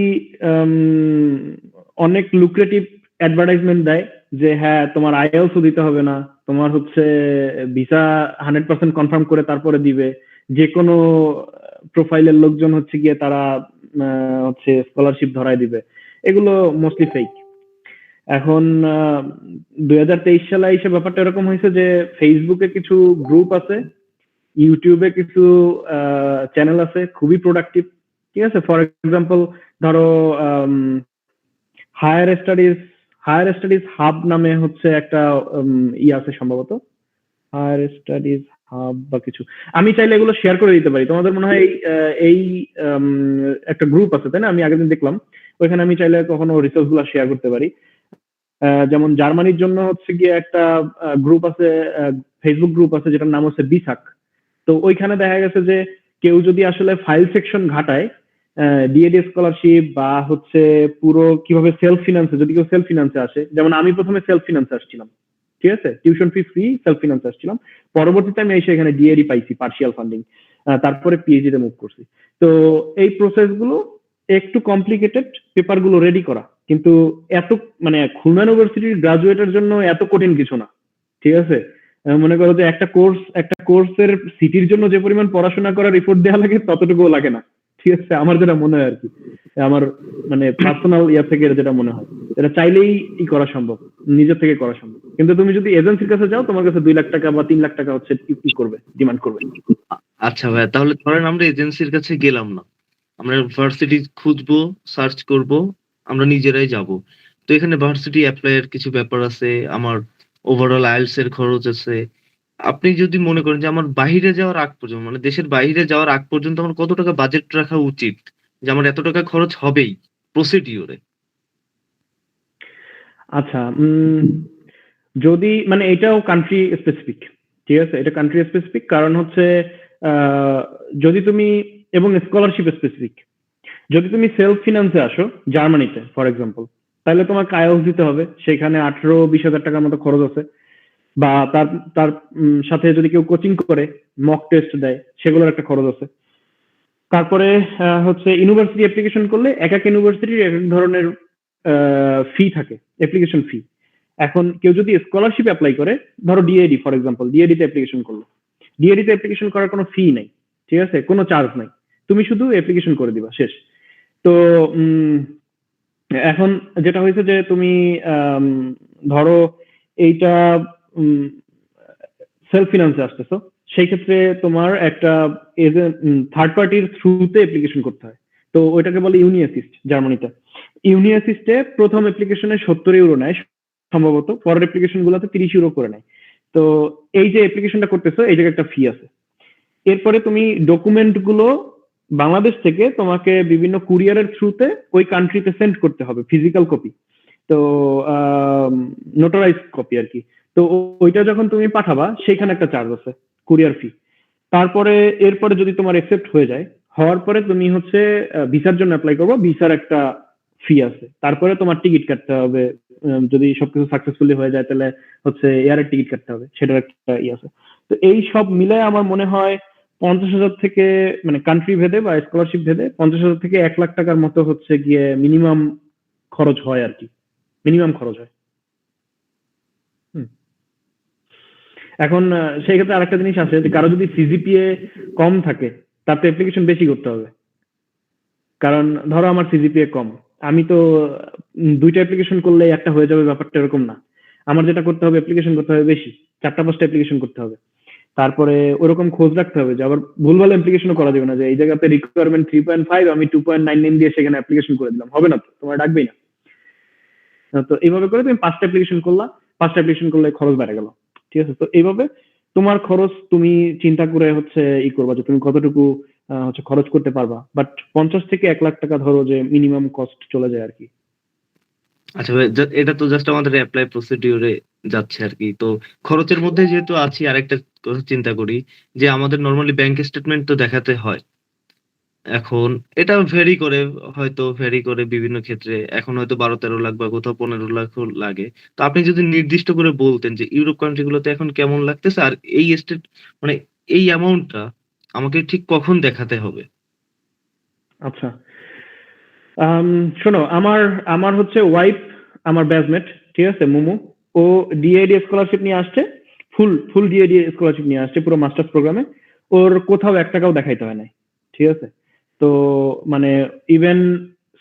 অনেক লুক্রেটিভ অ্যাডভার্টাইজমেন্ট দেয় যে হ্যাঁ তোমার আইএলটিএস দিতে হবে না, তোমার হচ্ছে ভিসা 100% কনফার্ম করে তারপরে দিবে, যে কোনো প্রোফাইলের লোকজন হচ্ছে গিয়ে তারা হচ্ছে স্কলারশিপ ধরায় দিবে। এগুলো মোস্টলি ফেক। এখন 2023 সালে এসে ব্যাপারটা এরকম হয়েছে যে ফেসবুকে কিছু গ্রুপ আছে, ইউটিউবে কিছু চ্যানেল আছে খুবই প্রোডাক্টিভ, ঠিক আছে। ফর এক্সাম্পল ধরো হায়ার স্টাডিজ হাব নামে হচ্ছে একটা আছে সম্ভবত, হায়ার স্টাডিজ হাব বা কিছু। আমি চাইলে এগুলো শেয়ার করে দিতে পারি, তোমাদের মনে হয় এই একটা গ্রুপ আছে তাই না, আমি আগের দিন দেখলাম, ওইখানে আমি চাইলে কখনো রিসোর্স গুলো শেয়ার করতে পারি। যেমন জার্মানির জন্য হচ্ছে গিয়ে একটা গ্রুপ আছে, ফেসবুক গ্রুপ আছে যেটার নাম হচ্ছে বিসাক। তো ওইখানে দেখা গেছে যে কেউ যদি আসলে ফাইল সেকশন ঘাটায় ডিএডি স্কলারশিপ বা হচ্ছে পুরো কিভাবে সেলফ ফিনান্সে, যদি কেউ সেলফ ফিনান্সে আসে, যেমন আমি প্রথমে সেলফ ফিনান্সে আসছিলাম, ঠিক আছে, টিউশন ফি ফ্রি, সেলফ ফিনান্সে আসছিলাম। পরবর্তীতে আমি এসে এখানে ডিএডি পাইছি, পার্শিয়াল ফান্ডিং, তারপরে পিএইচডি তে মুভ করছি। তো এই প্রসেস গুলো একটু কমপ্লিকেটেড, পেপার গুলো রেডি করা, কিন্তু এত মানে খুলনা ইউনিভার্সিটির গ্রাজুয়েটের জন্য এত কঠিন কিছু না, ঠিক আছে। মনে করো যে একটা কোর্সের সিটির জন্য যে পরিমাণ পড়াশোনা করার রিপোর্ট দেওয়া লাগে ততটুকুও লাগে না, ঠিক আছে, আমার যেটা মনে হয় আর কি, আমার মানে পার্সোনাল থেকে যেটা মনে হয়, এটা চাইলেই করা সম্ভব, নিজের থেকে করা সম্ভব। কিন্তু তুমি যদি এজেন্সির কাছে যাও, তোমার কাছে 2 লাখ টাকা বা 3 লাখ টাকা হচ্ছে কি করবে, ডিমান্ড করবে। আচ্ছা ভাইয়া, তাহলে ধরেন আমরা এজেন্সির কাছে গেলাম না, আমরা ভার্সিটি খুঁজবো, সার্চ করব, আমরা নিজেরাই যাব। তো এখানে ভার্সিটি অ্যাপ্লাইয়ের কিছু ব্যাপার আছে, আমার ওভারঅল আইএলটিএস এর খরচ আছে। আপনি যদি মনে করেন যে আমার বাইরে যাওয়ার আগ পর্যন্ত, মানে দেশের বাইরে যাওয়ার আগ পর্যন্ত আমার কত টাকা বাজেট রাখা উচিত, যে আমার এত টাকা খরচ হবেই প্রসিডিওরে? আচ্ছা, যদি মানে এটাও কান্ট্রি স্পেসিফিক, ঠিক আছে, এটা কান্ট্রি স্পেসিফিক, কারণ হচ্ছে যদি তুমি, এবং স্কলারশিপ স্পেসিফিক, যদি তুমি সেলফ ফিনান্সে আসো জার্মানিতে ফর এক্সাম্পল, তাহলে তোমার আইএলটিএস দিতে হবে, সেখানে 18-20 হাজার টাকার মতো খরচ আছে। বা তার তার সাথে যদি কেউ কোচিং করে, মক টেস্ট দেয়, সেগুলোর একটা খরচ আছে। তারপরে হচ্ছে ইউনিভার্সিটি অ্যাপ্লিকেশন করলে এক এক ইউনিভার্সিটির এক এক ধরনের ফি থাকে, অ্যাপ্লিকেশন ফি। এখন কেউ যদি স্কলারশিপ অ্যাপ্লাই করে, ধরো ডিএডি ফর এক্সাম্পল, ডিএডি তে অ্যাপ্লিকেশন করলো, ডিএডি তে অ্যাপ্লিকেশন করার কোনো ফি নাই, ঠিক আছে, কোনো চার্জ নাই, তুমি শুধু অ্যাপ্লিকেশন করে দিবা, শেষ। তো এখন যেটা হয়েছে যে তুমি ধরো এইটা সেলফ ফিনান্সে আসতেছো, সেই ক্ষেত্রে তোমার একটা থার্ড পার্টির থ্রুতে অ্যাপ্লিকেশন করতে হয়। তো ওইটাকে বলে ইউনি অ্যাসিস্ট জার্মানিতে। ইউনি অ্যাসিস্টে প্রথম অ্যাপ্লিকেশনে 70 ইউরো নেয় সম্ভবত, পরের অ্যাপ্লিকেশন গুলোতে 30 ইউরো করে নেয়। তো এই যে অ্যাপ্লিকেশনটা করতেছো, এই জায়গায় একটা ফি আছে। এরপরে তুমি ডকুমেন্ট গুলো বাংলাদেশ থেকে তোমাকে বিভিন্ন কুরিয়ারের থ্রুতে ওই কান্ট্রিতে সেন্ড করতে হবে, ফিজিক্যাল কপি, তো নোটারাইজ কপি আর কি। তো ওইটা যখন তুমি পাঠাবা, সেখানে একটা চার্জ আছে, কুরিয়ার ফি। তারপরে এরপরে যদি তোমার অ্যাকসেপ্ট হয়ে যায়, হওয়ার পরে তুমি হচ্ছে ভিসার জন্য অ্যাপ্লাই করবো, ভিসার একটা ফি আছে। তারপরে তোমার টিকিট কাটতে হবে, যদি সবকিছু সাকসেসফুলি হয়ে যায় তাহলে হচ্ছে এয়ারের টিকিট কাটতে হবে, সেটার একটা আছে। তো এই সব মিলে আমার মনে হয় 50,000 থেকে, মানে কান্ট্রি ভেদে বা স্কলারশিপ ভেদে 50,000 থেকে 1 লাখ টাকার মতো হচ্ছে গিয়ে মিনিমাম খরচ হয় আর কি, মিনিমাম খরচ হয়। এখন সেই ক্ষেত্রে আরেকটা জিনিস আছে যে কারো যদি সিজিপিএ কম থাকে, তার তো অ্যাপ্লিকেশন বেশি করতে হবে। কারণ ধরো আমার সিজিপিএ কম, আমি তো 2টা অ্যাপ্লিকেশন করলে একটা হয়ে যাবে, ব্যাপারটা এরকম না। আমার যেটা করতে হবে, অ্যাপ্লিকেশন করতে হবে বেশি, 4টা-5টা অ্যাপ্লিকেশন করতে হবে। তারপরে ওরকম খোঁজ রাখতে হবে যে আবার ভুলভাল অ্যাপ্লিকেশনও করা যাবে না, যে এই জায়গাতে রিকোয়ারমেন্ট 3.5, আমি 2.99 দিয়ে সেখানে অ্যাপ্লিকেশন করে দিলাম, হবে না, তো তোমার ডাকবেই না। তো এইভাবে করে তুমি 5টা অ্যাপ্লিকেশন করলা, 5টা অ্যাপ্লিকেশন করলে খরচ বেড়ে গেল, ঠিক আছে। তো এইভাবে তোমার খরচ তুমি চিন্তা করে হচ্ছে করবা যে তুমি কতটুকু হচ্ছে খরচ করতে পারবা। বাট 50 থেকে 1 লাখ টাকা ধরো যে মিনিমাম কস্ট চলে যায় আর কি। আচ্ছা ভাই, এটা তো জাস্ট আমাদের অ্যাপ্লাই প্রসিডিওরে যাচ্ছে আর কি। তো খরচের মধ্যে যেহেতু আছি, আরেকটা কথা চিন্তা করি যে আমাদের নরমালি ব্যাংক স্টেটমেন্ট তো দেখাতে হয়। এখন এটা ভেরি করে বিভিন্ন ক্ষেত্রে। এখন হয়তো 12-13 লাখ বা কোথাও 15 লাখ লাগে। তো আপনি যদি নির্দিষ্ট করে বলতেন যে ইউরোপ কান্ট্রি গুলোতে এখন কেমন লাগতেছে, আর এই মানে এই অ্যামাউন্টটা আমাকে ঠিক কখন দেখাতে হবে? আচ্ছা, শোনো, আমার আমার হচ্ছে ওয়াইফ, আমার ব্যাচমেট, ঠিক আছে, মুমু, ও ডিএডি স্কলারশিপ নিয়ে আসছে, ফুল ডিএডি স্কলারশিপ নিয়ে আসছে পুরো মাস্টার্স প্রোগ্রামে। ওর কোথাও 1 টাকাও দেখাইতে হয় নাই, ঠিক আছে। তো মানে ইভেন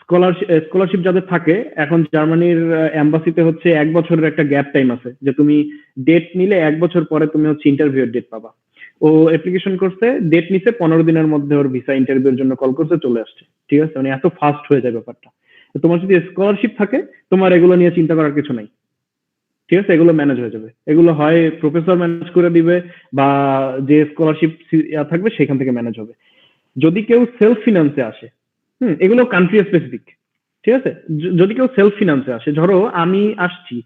স্কলারশিপ যাদের থাকে, এখন জার্মানির এম্বাসিতে হচ্ছে 1 বছরের একটা গ্যাপ টাইম আছে, যে তুমি ডেট নিলে 1 বছর পরে তুমি হচ্ছে ইন্টারভিউর ডেট পাবা। ও অ্যাপ্লিকেশন করছে, ডেট নিছে, 15 দিনের মধ্যে ওর ভিসা ইন্টারভিউর জন্য কল করছে, চলে আসছে। ঠিক আছে, মানে এত ফাস্ট হয়ে যায় ব্যাপারটা। তো তোমার যদি স্কলারশিপ থাকে, তোমার এগুলো নিয়ে চিন্তা করার কিছু নাই। ঠিক আছে, এগুলো ম্যানেজ হয়ে যাবে। এগুলো হয় প্রফেসর ম্যানেজ করে দিবে, বা যে স্কলারশিপ থাকবে সেখান থেকে ম্যানেজ হবে। যদি কেউ সেলফ ফিনান্সে আসে, এগুলো কান্ট্রি স্পেসিফিক। ঠিক আছে, যদি কেউ সেলফ ফিনান্সে আসে, ধরো আমি আসছি,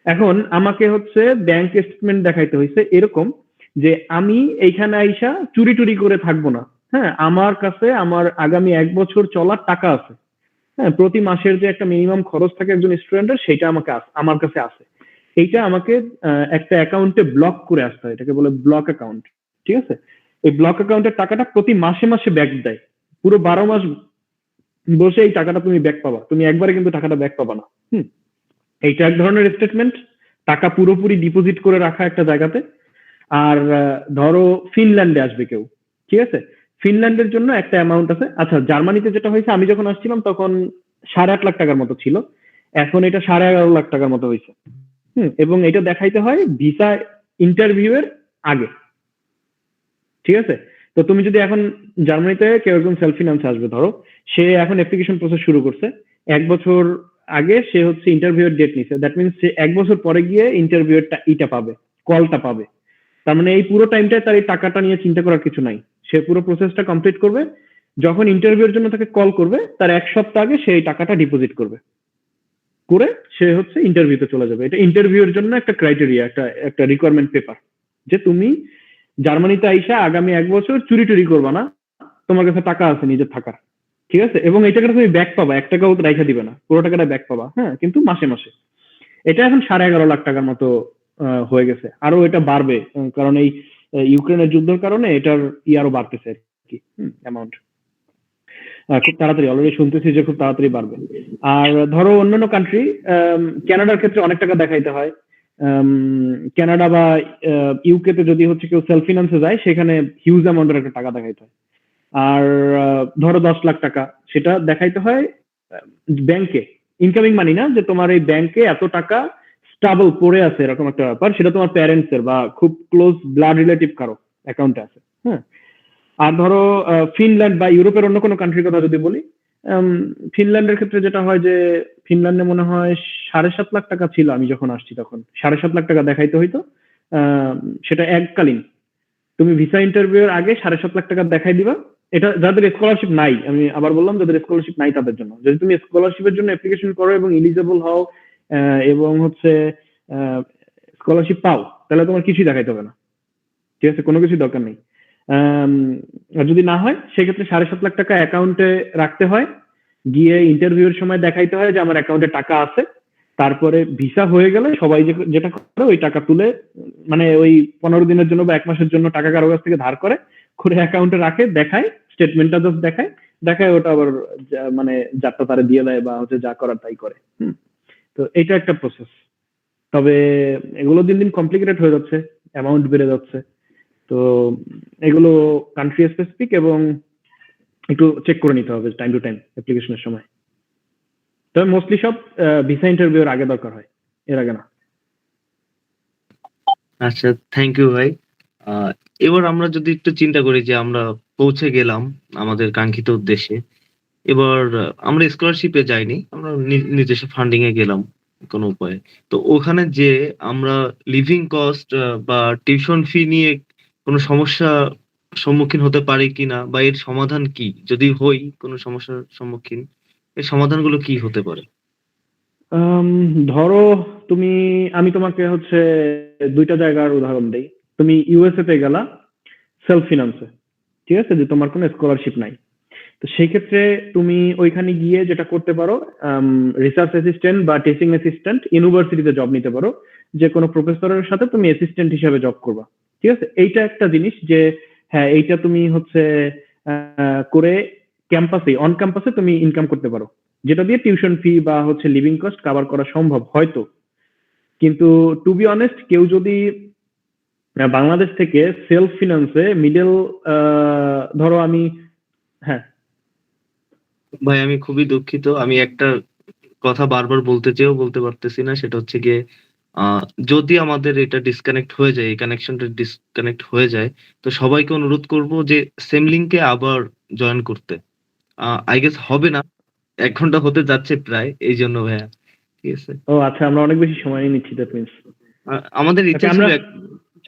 এখন আমাকে হচ্ছে ব্যাংক স্টেটমেন্ট দেখাইতে হয়েছে এরকম যে আমি এইখানে আইসা চুরি টুরি করে থাকবো না। হ্যাঁ, আমার কাছে আমার আগামী 1 বছর চলার টাকা আছে। হ্যাঁ, প্রতি মাসের যে একটা মিনিমাম খরচ থাকে একজন স্টুডেন্টের, সেটা আমার কাছে আছে। এইটা আমাকে একটা অ্যাকাউন্টে ব্লক করে আসতে হয়, এটাকে বলে ব্লক অ্যাকাউন্ট। ঠিক আছে, এই ব্লক অ্যাকাউন্টের টাকাটা প্রতি মাসে মাসে ব্যাক দেয়। পুরো 12 মাস বসে এই টাকাটা তুমি ব্যাক পাবা, তুমি একবারে কিন্তু টাকাটা ব্যাক পাবা না। এইটা এক ধরনের স্টেটমেন্ট, টাকা পুরোপুরি ডিপোজিট করে রাখা একটা জায়গাতে। আর ধরো ফিনল্যান্ডে আসবে কেউ, ঠিক আছে, ফিনল্যান্ডের জন্য একটা অ্যামাউন্ট আছে। আচ্ছা, জার্মানিতে যেটা হয়েছে, আমি যখন আসছিলাম তখন 8.5 লাখ টাকার মতো ছিল, এখন এটা 11.5 লাখ টাকার মতো হয়েছে। এবং এটা দেখাইতে হয় ভিসা ইন্টারভিউ এর আগে। ঠিক আছে, তো তুমি যদি এখন জার্মানিতে কেউ একজন সেলফ ফিনান্সে আসবে, ধরো সে এখন অ্যাপ্লিকেশন প্রসেস শুরু করছে, 1 বছর আগে সে হচ্ছে ইন্টারভিউ এর ডেট নিছে, দ্যাট মিনস সে 1 বছর পরে গিয়ে ইন্টারভিউ এর ইটা পাবে, কলটা পাবে। তার মানে এই পুরো টাইমটায় তার এই টাকাটা নিয়ে চিন্তা করার কিছু নাই, সে পুরো প্রসেসটা কমপ্লিট করবে। যখন ইন্টারভিউর জন্য তাকে কল করবে, তার 1 সপ্তাহ আগে সেই টাকাটা ডিপোজিট করবে, করে সে হচ্ছে ইন্টারভিউতে চলে যাবে। এটা ইন্টারভিউর জন্য একটা ক্রাইটেরিয়া, একটা রিকোয়ারমেন্ট পেপার, যে তুমি জার্মানিতে আইসা আগামী 1 বছর চুরি টুরি করবা না, তোমার কাছে টাকা আছে নিজের থাকার। ঠিক আছে, এবং এই টাকাটা তুমি ব্যাক পাবা, 1 টাকাও রাইখা দিবে না, পুরো টাকাটা ব্যাক পাবা। হ্যাঁ, কিন্তু মাসে মাসে। এটা এখন 11.5 লাখ টাকার মতো হয়ে গেছে, আরো এটা বাড়বে, কারণ এই ইউক্রেনের যুদ্ধের কারণে এটার আরো বাড়তেছে আর কি, অ্যামাউন্ট খুব তাড়াতাড়ি, অলরেডি শুনতেছি যে খুব তাড়াতাড়ি বাড়বে। আর ধরো অন্যান্য কান্ট্রি, কানাডার ক্ষেত্রে অনেক টাকা দেখাইতে হয়। কানাডা বা ইউকে তে যদি হচ্ছে কেউ সেলফ ফিনান্সে যায়, সেখানে হিউজ অ্যামাউন্টের একটা টাকা দেখাইতে হয়। আর ধরো 10 লাখ টাকা, সেটা দেখাইতে হয় ব্যাংকে, ইনকামিং মানি না, যে তোমার এই ব্যাংকে এত টাকা স্টাবল পড়ে আছে, এরকম একটা ব্যাপার। সেটা তোমার প্যারেন্টস এর বা খুব ক্লোজ ব্লাড রিলেটিভ কারো অ্যাকাউন্টে আছে। হ্যাঁ, আর ধরো ফিনল্যান্ড বা ইউরোপের অন্য কোনো কান্ট্রির কথা যদি বলি, ফিনল্যান্ডের ক্ষেত্রে যেটা হয় যে ফিনল্যান্ডে মনে হয় 7.5 লাখ টাকা ছিল আমি যখন আসছি, তখন 7.5 লাখ টাকা দেখাইতে হইতো। সেটা এককালীন, তুমি ভিসা ইন্টারভিউ এর আগে 7.5 লাখ টাকা দেখাই দিবা। এটা যাদের স্কলারশিপ নাই, আমি আবার বললাম, যাদের স্কলারশিপ নাই তাদের জন্য। যদি তুমি স্কলারশিপের জন্য অ্যাপ্লিকেশন করো এবং এলিজিবল হও, এবং হচ্ছে স্কলারশিপ পাও, তাহলে তোমার কিছুই দেখাইতে হবে না। ঠিক আছে, কোনো কিছু দরকার নেই। আর যদি না হয়, সেক্ষেত্রে 7.5 লাখ টাকা অ্যাকাউন্টে রাখতে হয়, গিয়ে ইন্টারভিউর সময় দেখাইতে হয় যে আমার অ্যাকাউন্টে টাকা আছে। তারপরে ভিসা হয়ে গেলে সবাই যেটা করে, ওই টাকা তুলে, মানে ওই 15 দিনের জন্য বা 1 মাসের জন্য টাকা কারো কাছ থেকে ধার করে অ্যাকাউন্টে রাখে, দেখায়, স্টেটমেন্টটা জাস্ট দেখায়, ওটা আবার মানে যারটা তারা দিয়ে দেয়, বা হচ্ছে যা করার তাই করে। তো এটা একটা প্রসেস। তবে এগুলো দিন দিন কমপ্লিকেটেড হয়ে যাচ্ছে, অ্যামাউন্ট বেড়ে যাচ্ছে। তো এগুলো কান্ট্রি স্পেসিফিক, এবং একটু চেক করে নিতে হবে টাইম টু টাইম অ্যাপ্লিকেশনের সময়। তবে মোস্টলি সব ভিসা ইন্টারভিউ এর আগে দরকার হয়, এর আগে না। আচ্ছা, থ্যাংক ইউ ভাই। এবার আমরা যদি একটু চিন্তা করি যে আমরা পৌঁছে গেলাম আমাদের কাঙ্ক্ষিত উদ্দেশ্যে। এবার আমরা স্কলারশিপে যাইনি, আমরা নিজস্ব ফান্ডিং এ গেলাম কোনো উপায়ে। তো ওখানে যে আমরা লিভিং কস্ট বা টিউশন ফি নিয়ে কোনো সমস্যা সম্মুখীন হতে পারি কিনা, বা এর সমাধান কি? যদি হই কোনো সমস্যার সম্মুখীন, এর সমাধানগুলো কি হতে পারে? ধরো আমি তোমাকে হচ্ছে 2টা জায়গার উদাহরণ দেই। তুমি ইউএসএ তে গেলা সেলফ ফিনান্সে, ঠিক আছে, যে তোমার কোনো স্কলারশিপ নাই। তো সেই ক্ষেত্রে তুমি ওইখানে গিয়ে যেটা করতে পারো, রিসার্চ অ্যাসিস্ট্যান্ট বা টিচিং অ্যাসিস্ট্যান্ট ইউনিভার্সিটিতে জব নিতে পারো, যে কোনো প্রফেসরের সাথে তুমি অ্যাসিস্ট্যান্ট হিসেবে জব করবা। ঠিক আছে, এইটা একটা জিনিস যে হ্যাঁ, এইটা তুমি হচ্ছে করে ক্যাম্পাসে, অন ক্যাম্পাসে তুমি ইনকাম করতে পারো, যেটা দিয়ে টিউশন ফি বা হচ্ছে লিভিং কস্ট কভার করা সম্ভব হয়তো। কিন্তু টু বি অনেস্ট, কেউ যদি বাংলাদেশ থেকে সেলফ ফিনান্সে মিডল, ধরো আমি, হ্যাঁ ভাই আমি খুবই দুঃখিত। আমি একটা কথা বারবার বলতে চেয়েও বলতে পারতেছি না। সেটা হচ্ছে গিয়ে আ যদি আমাদের এটা ডিসকানেক্ট হয়ে যায়, এই কানেকশনটা ডিসকানেক্ট হয়ে যায়, তো সবাইকে অনুরোধ করব যে সেম লিঙ্কে আবার জয়েন করতে। I guess হবে না। ১ ঘন্টা হতে যাচ্ছে প্রায়। এইজন্য ভাইয়া। ঠিক আছে? ও আচ্ছা, আমরা অনেক বেশি সময় নিচ্ছি দ্যাট মিনস। আমাদের ওকে ইচ্ছা ছিল আমরা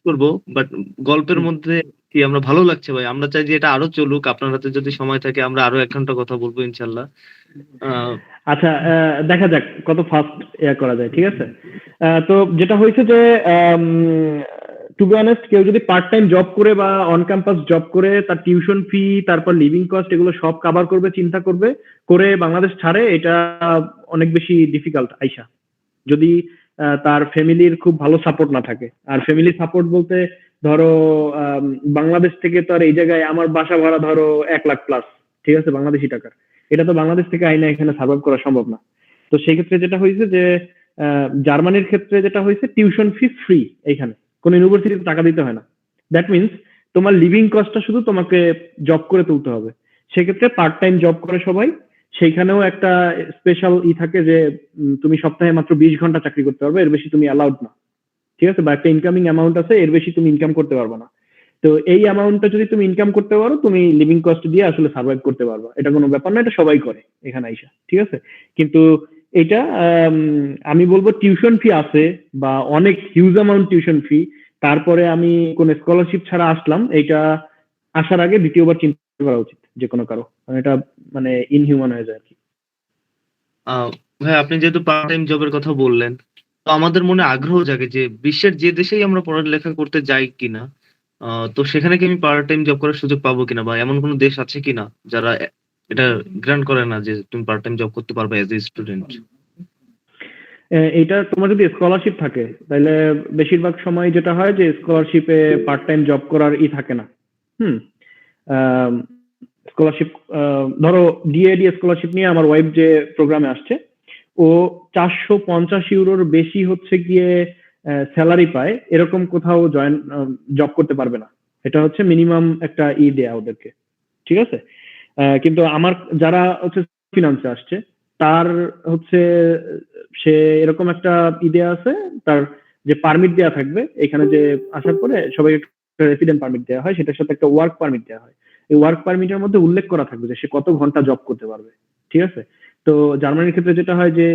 করব, বাট গল্পের হুম। মধ্যে কি আমরা ভালো লাগছে ভাই। আমরা চাই যে এটা আরো চলুক। আপনার হাতে যদি সময় থাকে আমরা আরো ১ ঘন্টা কথা বলব ইনশাআল্লাহ। আ আচ্ছা, দেখা যাক কত ফাস্ট করা যায়, ঠিক আছে? তো যেটা হয়েছে যে টু বি অনেস্ট, কেউ যদি পার্ট টাইম জব করে বা অন ক্যাম্পাস জব করে তার টিউশন ফি, তারপর লিভিং কস্ট, এগুলো সব কভার করবে চিন্তা করবে করে বাংলাদেশ ছাড়ে, এটা অনেক বেশি ডিফিকাল্ট আইসা, যদি তার ফ্যামিলির খুব ভালো সাপোর্ট না থাকে। আর ফ্যামিলি সাপোর্ট বলতে ধরো বাংলাদেশ থেকে তো আর এই জায়গায় আমার বাসা ভাড়া ধরো 1 লাখ প্লাস, ঠিক আছে, বাংলাদেশি টাকার। এটা তো বাংলাদেশ থেকে আইনা এখানে সার্ভাইভ করা সম্ভব না। তো সেই ক্ষেত্রে যেটা হয়েছে যে জার্মানির ক্ষেত্রে যেটা হয়েছে, টিউশন ফি ফ্রি এইখানে, কোনো ইউনিভার্সিটিতে টাকা দিতে হয় না। দ্যাট মিনস তোমার লিভিং কস্টটা শুধু তোমাকে জব করে তুলতে হবে। সেক্ষেত্রে পার্ট টাইম জব করে সবাই, সেইখানেও একটা স্পেশাল থাকে যে তুমি সপ্তাহে মাত্র 20 ঘন্টা চাকরি করতে পারবে, এর বেশি তুমি অ্যালাউড না, ঠিক আছে? বা একটা ইনকামিং অ্যামাউন্ট আছে, এর বেশি তুমি ইনকাম করতে পারবে না। তো এই অ্যামাউন্টটা যদি তুমি ইনকাম করতে পারো, তুমি লিভিং কস্ট দিয়ে আসলে সার্ভাইভ করতে পারবা। এটা কোনো ব্যাপার না, এটা সবাই করে এখানে আইসা, ঠিক আছে? কিন্তু এটা আমি বলবো টিউশন ফি আছে, বা অনেক হিউজ অ্যামাউন্ট টিউশন ফি। তারপরে আমি কোন স্কলারশিপ ছাড়া আসলাম, এটা আসার আগে দ্বিতীয়বার চিন্তা করা উচিত যে কোনো কারো, কারণ এটা মানে ইনহিউম্যান হয়ে যায় আর কি। আ ভাই আপনি যেহেতু পার্ট টাইম জবের কথা বললেন, তো আমাদের মনে আগ্রহ জাগে যে বিশ্বের যে দেশেই আমরা পড়ালেখা করতে যাই কিনা, আ তো সেখানে কি আমি পার্ট টাইম জব করার সুযোগ পাবো কিনা? বা এমন কোন দেশ আছে কিনা যারা এটা গ্রান্ট করে না যে তুমি পার্ট টাইম জব করতে পারবা এজ এ স্টুডেন্ট? এটা তোমার যদি স্কলারশিপ থাকে, তাহলে বেশিরভাগ সময় যেটা হয় যে স্কলারশিপে পার্ট টাইম জব করার থাকে না। হুম। স্কলারশিপ ধরো ডিএডি স্কলারশিপ নিয়ে আমার ওয়াইফ যে প্রোগ্রামে আসছে, ও 450 ইউরোর বেশি হচ্ছে গিয়ে স্যালারি পায়, এরকম কোথাও জব করতে পারবে না। এটা হচ্ছে মিনিমাম একটা দেয়া ওদেরকে, ঠিক আছে? কিন্তু আমার যারা হচ্ছে ফিনান্সে আসছে, তার হচ্ছে সে এরকম একটা দেয়া আছে, তার যে পারমিট দেয়া থাকবে এখানে, যে আসার পরে সবাই রেসিডেন্ট পারমিট দেওয়া হয়, সেটার সাথে একটা ওয়ার্ক পারমিট দেওয়া হয়। এই ওয়ার্ক পারমিটের মধ্যে উল্লেখ করা থাকবে যে সে কত ঘন্টা জব করতে পারবে, ঠিক আছে? তো জার্মানির ক্ষেত্রে যেটা হয় যে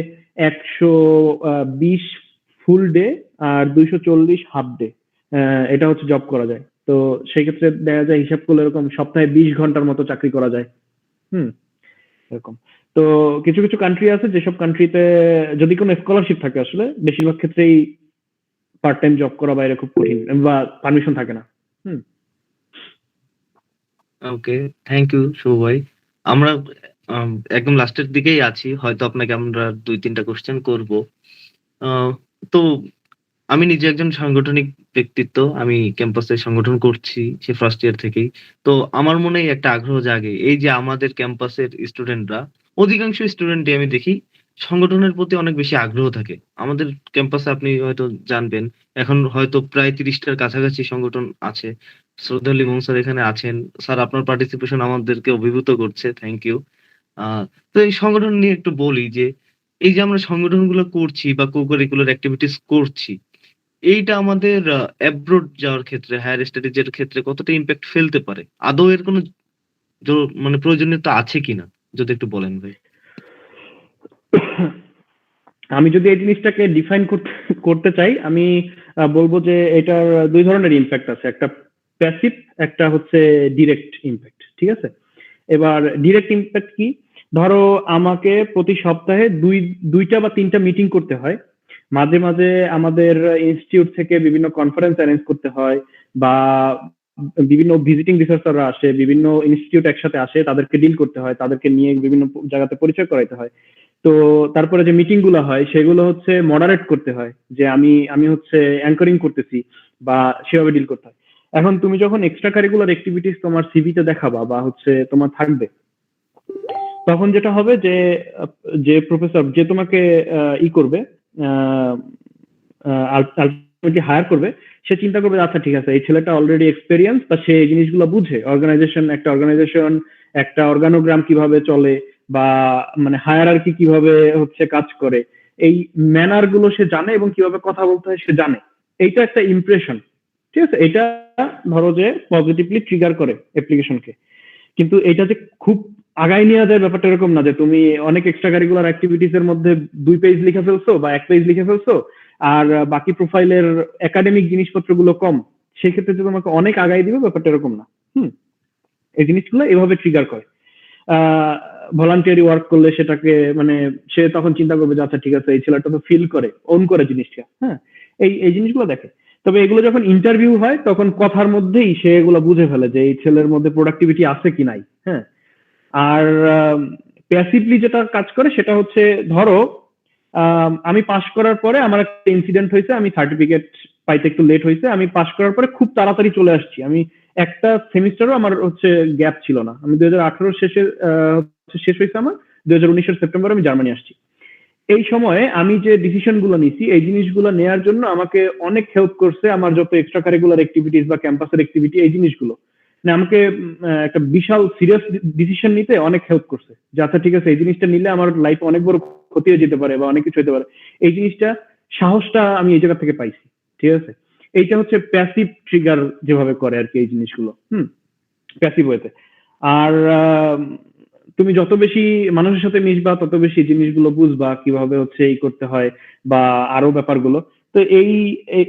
120 ফুল ডে আর 240 হাফ ডে, এটা হচ্ছে জব করা যায়। তো সেই ক্ষেত্রে দেখা যায়, হিসাব করলে এরকম সপ্তাহে 20 ঘন্টার মতো চাকরি করা যায়। হুম, এরকম। তো কিছু কিছু কান্ট্রি আছে, যেসব কান্ট্রিতে যদি কোনো স্কলারশিপ থাকে, আসলে বেশিরভাগ ক্ষেত্রেই পার্ট টাইম জব করা বাইরে খুব কঠিন, বা পারমিশন থাকে না। হুম। ওকে, থ্যাংক ইউ শুভ ভাই। আমরা আম একদম লাস্টের দিকেই আছি। হয়তো আপনাকে আমরা ২-৩ টা কোয়েশ্চেন করব। আ তো আমি নিজে একজন সাংগঠনিক ব্যক্তিত্ব। আমি ক্যাম্পাসে সংগঠন করছি সে ফার্স্ট ইয়ার থেকেই। তো আমার মনেই একটা আগ্রহ জাগে। এই যে আমাদের ক্যাম্পাসের স্টুডেন্টরা, অধিকাংশ স্টুডেন্টই আমি দেখি সংগঠনের প্রতি অনেক বেশি আগ্রহ থাকে। আমাদের ক্যাম্পাসে আপনি হয়তো জানবেন, এখন হয়তো প্রায় ৩০ টার কাছাকাছি সংগঠন আছে। শ্রদ্ধেয় লিমন স্যার এখানে আছেন। স্যার আপনার পার্টিসিপেশন আমাদেরকে অভিভূত করছে। Thank you. আ তো এই সংগঠন নিয়ে একটু বলি যে, এই যে আমরা সংগঠনগুলো করছি বা কো-কারিকুলার এক্টিভিটিস করছি, এইটা আমাদের অ্যাব্রোড যাওয়ার ক্ষেত্রে, হায়ার স্টাডিজ এর ক্ষেত্রে কতটা ইমপ্যাক্ট ফেলতে পারে? আদৌ এর কোনো জ মানে প্রয়োজনীয়তা আছে কিনা? যদি একটু বলেন ভাই। আমি যদি এই জিনিসটাকে ডিফাইন করতে করতে চাই, আমি বলবো যে এটার 2 ধরনের ইমপ্যাক্ট আছে, একটা প্যাসিভ, একটা হচ্ছে ডিরেক্ট ইমপ্যাক্ট, ঠিক আছে? এবার ডিরেক্ট ইমপ্যাক্ট কি? ধরো আমাকে প্রতি সপ্তাহে দুইটা বা তিনটা মিটিং করতে হয়, মাঝে মাঝে আমাদের ইনস্টিটিউট থেকে বিভিন্ন কনফারেন্স অ্যারেঞ্জ করতে হয়, বা বিভিন্ন ভিজিটিং রিসার্চাররা আসে, বিভিন্ন ইনস্টিটিউট একসাথে আসে, তাদেরকে ডিল করতে হয়, তাদেরকে নিয়ে বিভিন্ন জায়গাতে পরিচয় করাইতে হয়। তো তারপরে যে মিটিং গুলো হয়, সেগুলো হচ্ছে মডারেট করতে হয়, যে আমি হচ্ছে অ্যাঙ্করিং করতেছি, বা সেভাবে ডিল করতে হয়। এখন তুমি যখন এক্সট্রা কারিকুলার অ্যাক্টিভিটিস তোমার সিভিতে দেখাবা, বা হচ্ছে তোমার থাকবে, তখন যেটা হবে যে যে প্রফেসর যে তোমাকে করবে, আলটিমেটলি হায়ার করবে, সে চিন্তা করবে আচ্ছা ঠিক আছে, এই ছেলেটা অলরেডি এক্সপেরিয়েন্স, বা সে এই জিনিসগুলো বুঝে, একটা অর্গানাইজেশন একটা অর্গানোগ্রাম কিভাবে চলে, বা মানে হায়ারার্কি কিভাবে হচ্ছে কাজ করে, এই ম্যানার গুলো সে জানে এবং কিভাবে কথা বলতে হয় সে জানে। এইটা একটা ইমপ্রেশন, ঠিক আছে? এটা ধরো যে পজিটিভলি ট্রিগার করে অ্যাপ্লিকেশনকে। কিন্তু এটা যে খুব আগায় নিয়ে যায় ব্যাপারটা এরকম না যে তুমি অনেক এক্সট্রা কারিকুলার অ্যাক্টিভিটিস এর মধ্যে 2 পেজ লিখে ফেলছো বা 1 পেজ লিখে ফেলছো, আর বাকি প্রোফাইলের একাডেমিক জিনিসপত্রগুলো কম, সেক্ষেত্রে যে তোমাকে অনেক আগায় দিবে ব্যাপারটা এরকম না। এই জিনিসগুলো এভাবে ট্রিগার করে। ভলান্টিয়ারি ওয়ার্ক করলে সেটাকে মানে সে তখন চিন্তা করবে যে আচ্ছা ঠিক আছে, এই ছেলেটা তো ফিল করে, ওন করে জিনিসটা। হ্যাঁ, এই জিনিসগুলো দেখে। তবে এগুলো যখন ইন্টারভিউ হয় তখন কথার মধ্যেই সে এগুলো বুঝে ফেলে যে এই ছেলের মধ্যে প্রোডাক্টিভিটি আছে কি নাই। হ্যাঁ, আর প্যাসিভলি যেটা কাজ করে সেটা হচ্ছে, ধরো আমি পাশ করার পরে আমার একটা ইনসিডেন্ট হয়েছে, আমি সার্টিফিকেট পাইতে একটু লেট হয়েছে, আমি পাশ করার পরে খুব তাড়াতাড়ি চলে আসছি, আমি একটা সেমিস্টারও আমার হচ্ছে গ্যাপ ছিল না, আমি 2018 শেষে শেষ হয়েছে আমার, 2019 সেপ্টেম্বর আমি জার্মানি আসছি। এই সময়ে আমি যে ডিসিশন গুলো নিছি এই জিনিসগুলো নেয়ার জন্য আমাকে অনেক হেল্প করছে আমার যত এক্সট্রা কারিকুলার অ্যাক্টিভিটিস বা ক্যাম্পাসের অ্যাক্টিভিটি, এই জিনিসগুলো মানে আমাকে একটা বিশাল সিরিয়াস ডিসিশন নিতে অনেক হেল্প করছে যে আচ্ছা ঠিক আছে, এই জিনিসটা নিলে আমার লাইফ অনেক বড় ক্ষতি হয়ে যেতে পারে বা অনেক কিছু হতে পারে। এই জিনিসটা, সাহসটা আমি এই জায়গা থেকে পাইছি। ঠিক আছে, এইটা হচ্ছে প্যাসিভ ট্রিগার যেভাবে করে আর কি এই জিনিসগুলো, প্যাসিভ ওয়েতে। আর তুমি যত বেশি মানুষের সাথে মিশবা তত বেশি জিনিসগুলো বুঝবা কিভাবে হচ্ছে এই করতে হয় বা আরো ব্যাপারগুলো। তো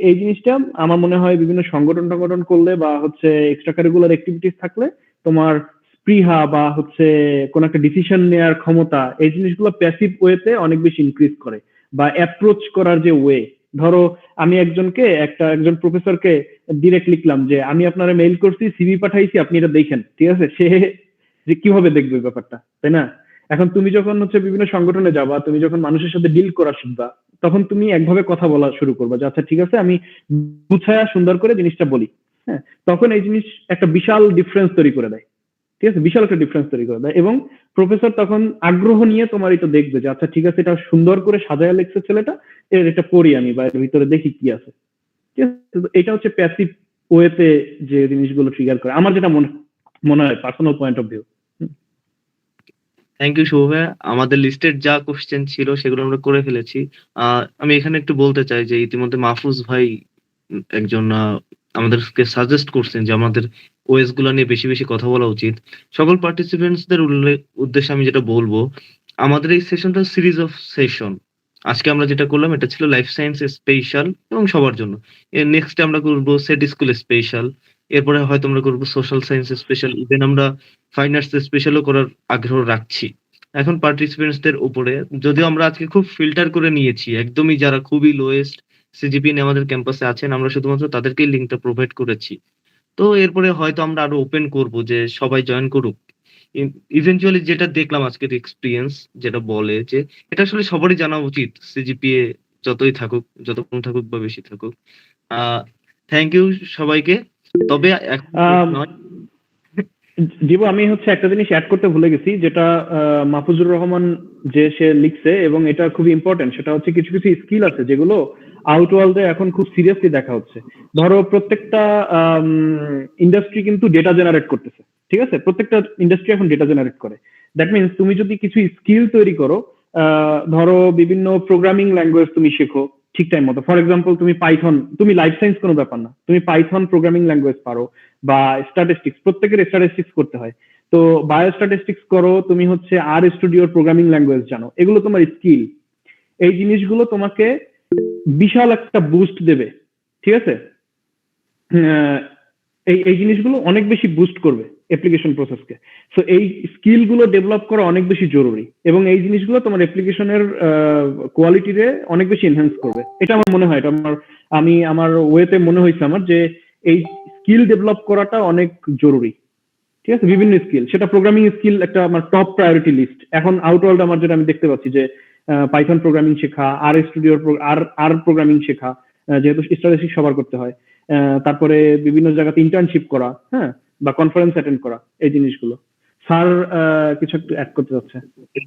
এই জিনিসটা আমার মনে হয় বিভিন্ন সংগঠন টংগঠন করলে বা হচ্ছে এক্সট্রা কারিকুলার অ্যাক্টিভিটিস থাকলে তোমার স্পৃহা বা হচ্ছে কোন একটা ডিসিশন নেওয়ার ক্ষমতা, এই জিনিসগুলো প্যাসিভ ওয়েতে অনেক বেশি ইনক্রিজ করে। বা অ্যাপ্রোচ করার যে ওয়ে, ধরো আমি একজন প্রফেসরকে ডিরেক্ট লিখলাম যে আমি আপনারা মেইল করছি, সিভি পাঠাইছি, আপনি এটা দেখেন, ঠিক আছে? সে যে কিভাবে দেখবে ব্যাপারটা, তাই না? এখন তুমি যখন হচ্ছে বিভিন্ন সংগঠনে যাবা, তুমি যখন মানুষের সাথে ডিল করা শিখবা, তখন তুমি একভাবে কথা বলা শুরু করবা যে আচ্ছা ঠিক আছে, আমি গুছায়া সুন্দর করে জিনিসটা বলি। হ্যাঁ, তখন এই জিনিস একটা বিশাল ডিফারেন্স তৈরি করে দেয়। ঠিক আছে, বিশাল একটা ডিফারেন্স তৈরি করে দেয় এবং প্রফেসর তখন আগ্রহ নিয়ে তোমার এটা দেখবে যে আচ্ছা ঠিক আছে, এটা সুন্দর করে সাজায়া লিখছে ছেলেটা, এটা পড়ি আমি বা এর ভিতরে দেখি কি আছে। ঠিক আছে, তো এটা হচ্ছে প্যাসিভ ওয়েতে যে জিনিসগুলো ট্রিগার করে, আমার যেটা মনে হয় personal point of view. Thank you Shubho ভাইয়া। আমাদের লিস্টেড যা কোশ্চেন ছিল সেগুলো আমরা করে ফেলেছি। আমি এখানে একটু বলতে চাই যে ইতিমধ্যে মাহফুজ ভাই একজন আমাদেরকে সাজেস্ট করছেন যে আমাদের ওএস গুলা নিয়ে বেশি বেশি কথা বলা উচিত। সকল পার্টিসিপেন্টসদের উদ্দেশ্যে আমি যেটা বলবো, আমাদের এই সেশনটা সিরিজ অফ সেশন। আজকে আমরা যেটা করলাম এটা ছিল লাইফ সায়েন্স স্পেশাল এবং সবার জন্য। এর নেক্সট আমরা করবো সেট স্কুল স্পেশাল। এরপরে হয়তো আমরা করবো সোশ্যাল সায়েন্স স্পেশাল, ইভেন আমরা ফাইন আর্টস স্পেশালও করার আগ্রহ রাখছি। এখন পার্টিসিপেন্টসদের উপরে, যদিও আমরা আজকে খুব ফিল্টার করে নিয়েছি, একদমই যারা খুবই লোয়েস্ট সিজিপি নিয়ে আমাদের ক্যাম্পাসে আছেন, আমরা শুধুমাত্র তাদেরকেই লিঙ্কটা প্রোভাইড করেছি। তো এরপরে হয়তো আমরা আরো ওপেন করব যে সবাই জয়েন করুক। ইভেনচুয়ালি যেটা দেখলাম আজকের এক্সপিরিয়েন্স যেটা বলে যে এটা আসলে সবারই জানা উচিত, সিজিপিএ যতই থাকুক, যত কম থাকুক বা বেশি থাকুক। থ্যাংক ইউ সবাইকে। তবে এখন নয়, জীব, আমি হচ্ছে একটা জিনিস অ্যাড করতে ভুলে গেছি, যেটা মাহফুজুর রহমান যে সে লিখছে এবং এটা খুবই ইম্পর্টেন্ট, সেটা হচ্ছে কিছু কিছু স্কিল আছে যেগুলো আউট ওয়ার্ল্ডে এখন খুব সিরিয়াসলি দেখা হচ্ছে। ধরো প্রত্যেকটা ইন্ডাস্ট্রি কিন্তু ডেটা জেনারেট করতেছে, ঠিক আছে? প্রত্যেকটা ইন্ডাস্ট্রি এখন ডেটা জেনারেট করে। দ্যাট মিনস তুমি যদি কিছু স্কিল তৈরি করো, ধরো বিভিন্ন প্রোগ্রামিং ল্যাঙ্গুয়েজ তুমি শেখো ঠিক টাইম মতো, ফর এক্সাম্পল তুমি পাইথন, তুমি লাইফ সায়েন্স কোনো ব্যাপার না, তুমি পাইথন প্রোগ্রামিং ল্যাঙ্গুয়েজ পারো, বা স্ট্যাটিস্টিক্স, প্রত্যেকের স্ট্যাটিস্টিক্স করতে হয়, তো বায়োস্ট্যাটিস্টিক্স করো, তুমি হচ্ছে আর স্টুডিওর প্রোগ্রামিং ল্যাঙ্গুয়েজ জানো, এগুলো তোমার স্কিল। এই জিনিসগুলো তোমাকে বিশাল একটা বুস্ট দেবে, ঠিক আছে? এই জিনিসগুলো অনেক বেশি বুস্ট করবে অ্যাপ্লিকেশন প্রসেসকে। সো এই স্কিল গুলো ডেভেলপ করা অনেক বেশি জরুরি এবং এই জিনিসগুলো তোমার অ্যাপ্লিকেশনের কোয়ালিটিতে অনেক বেশি এনহ্যান্স করবে। এটা আমার মনে হয়, এটা আমার ওয়েতে মনে হয়েছে আমার যে এই স্কিল ডেভেলপ করাটা অনেক জরুরি। ঠিক আছে, বিভিন্ন স্কিল, সেটা প্রোগ্রামিং স্কিল একটা আমার টপ প্রায়োরিটি লিস্ট এখন আউট ওয়ার্ল্ড। আমার যেটা আমি দেখতে পাচ্ছি যে পাইথন প্রোগ্রামিং শেখা, আর স্টুডিওর আর প্রোগ্রামিং শেখা, যেহেতু স্ট্যাটিস্টিক্স সবার করতে হয়, তারপরে বিভিন্ন জায়গাতে ইন্টার্নশিপ করা, হ্যাঁ, বা কনফারেন্স অ্যাটেন্ড করা, এই জিনিসগুলো। স্যার কিছু একটু অ্যাড করতে চাচ্ছে?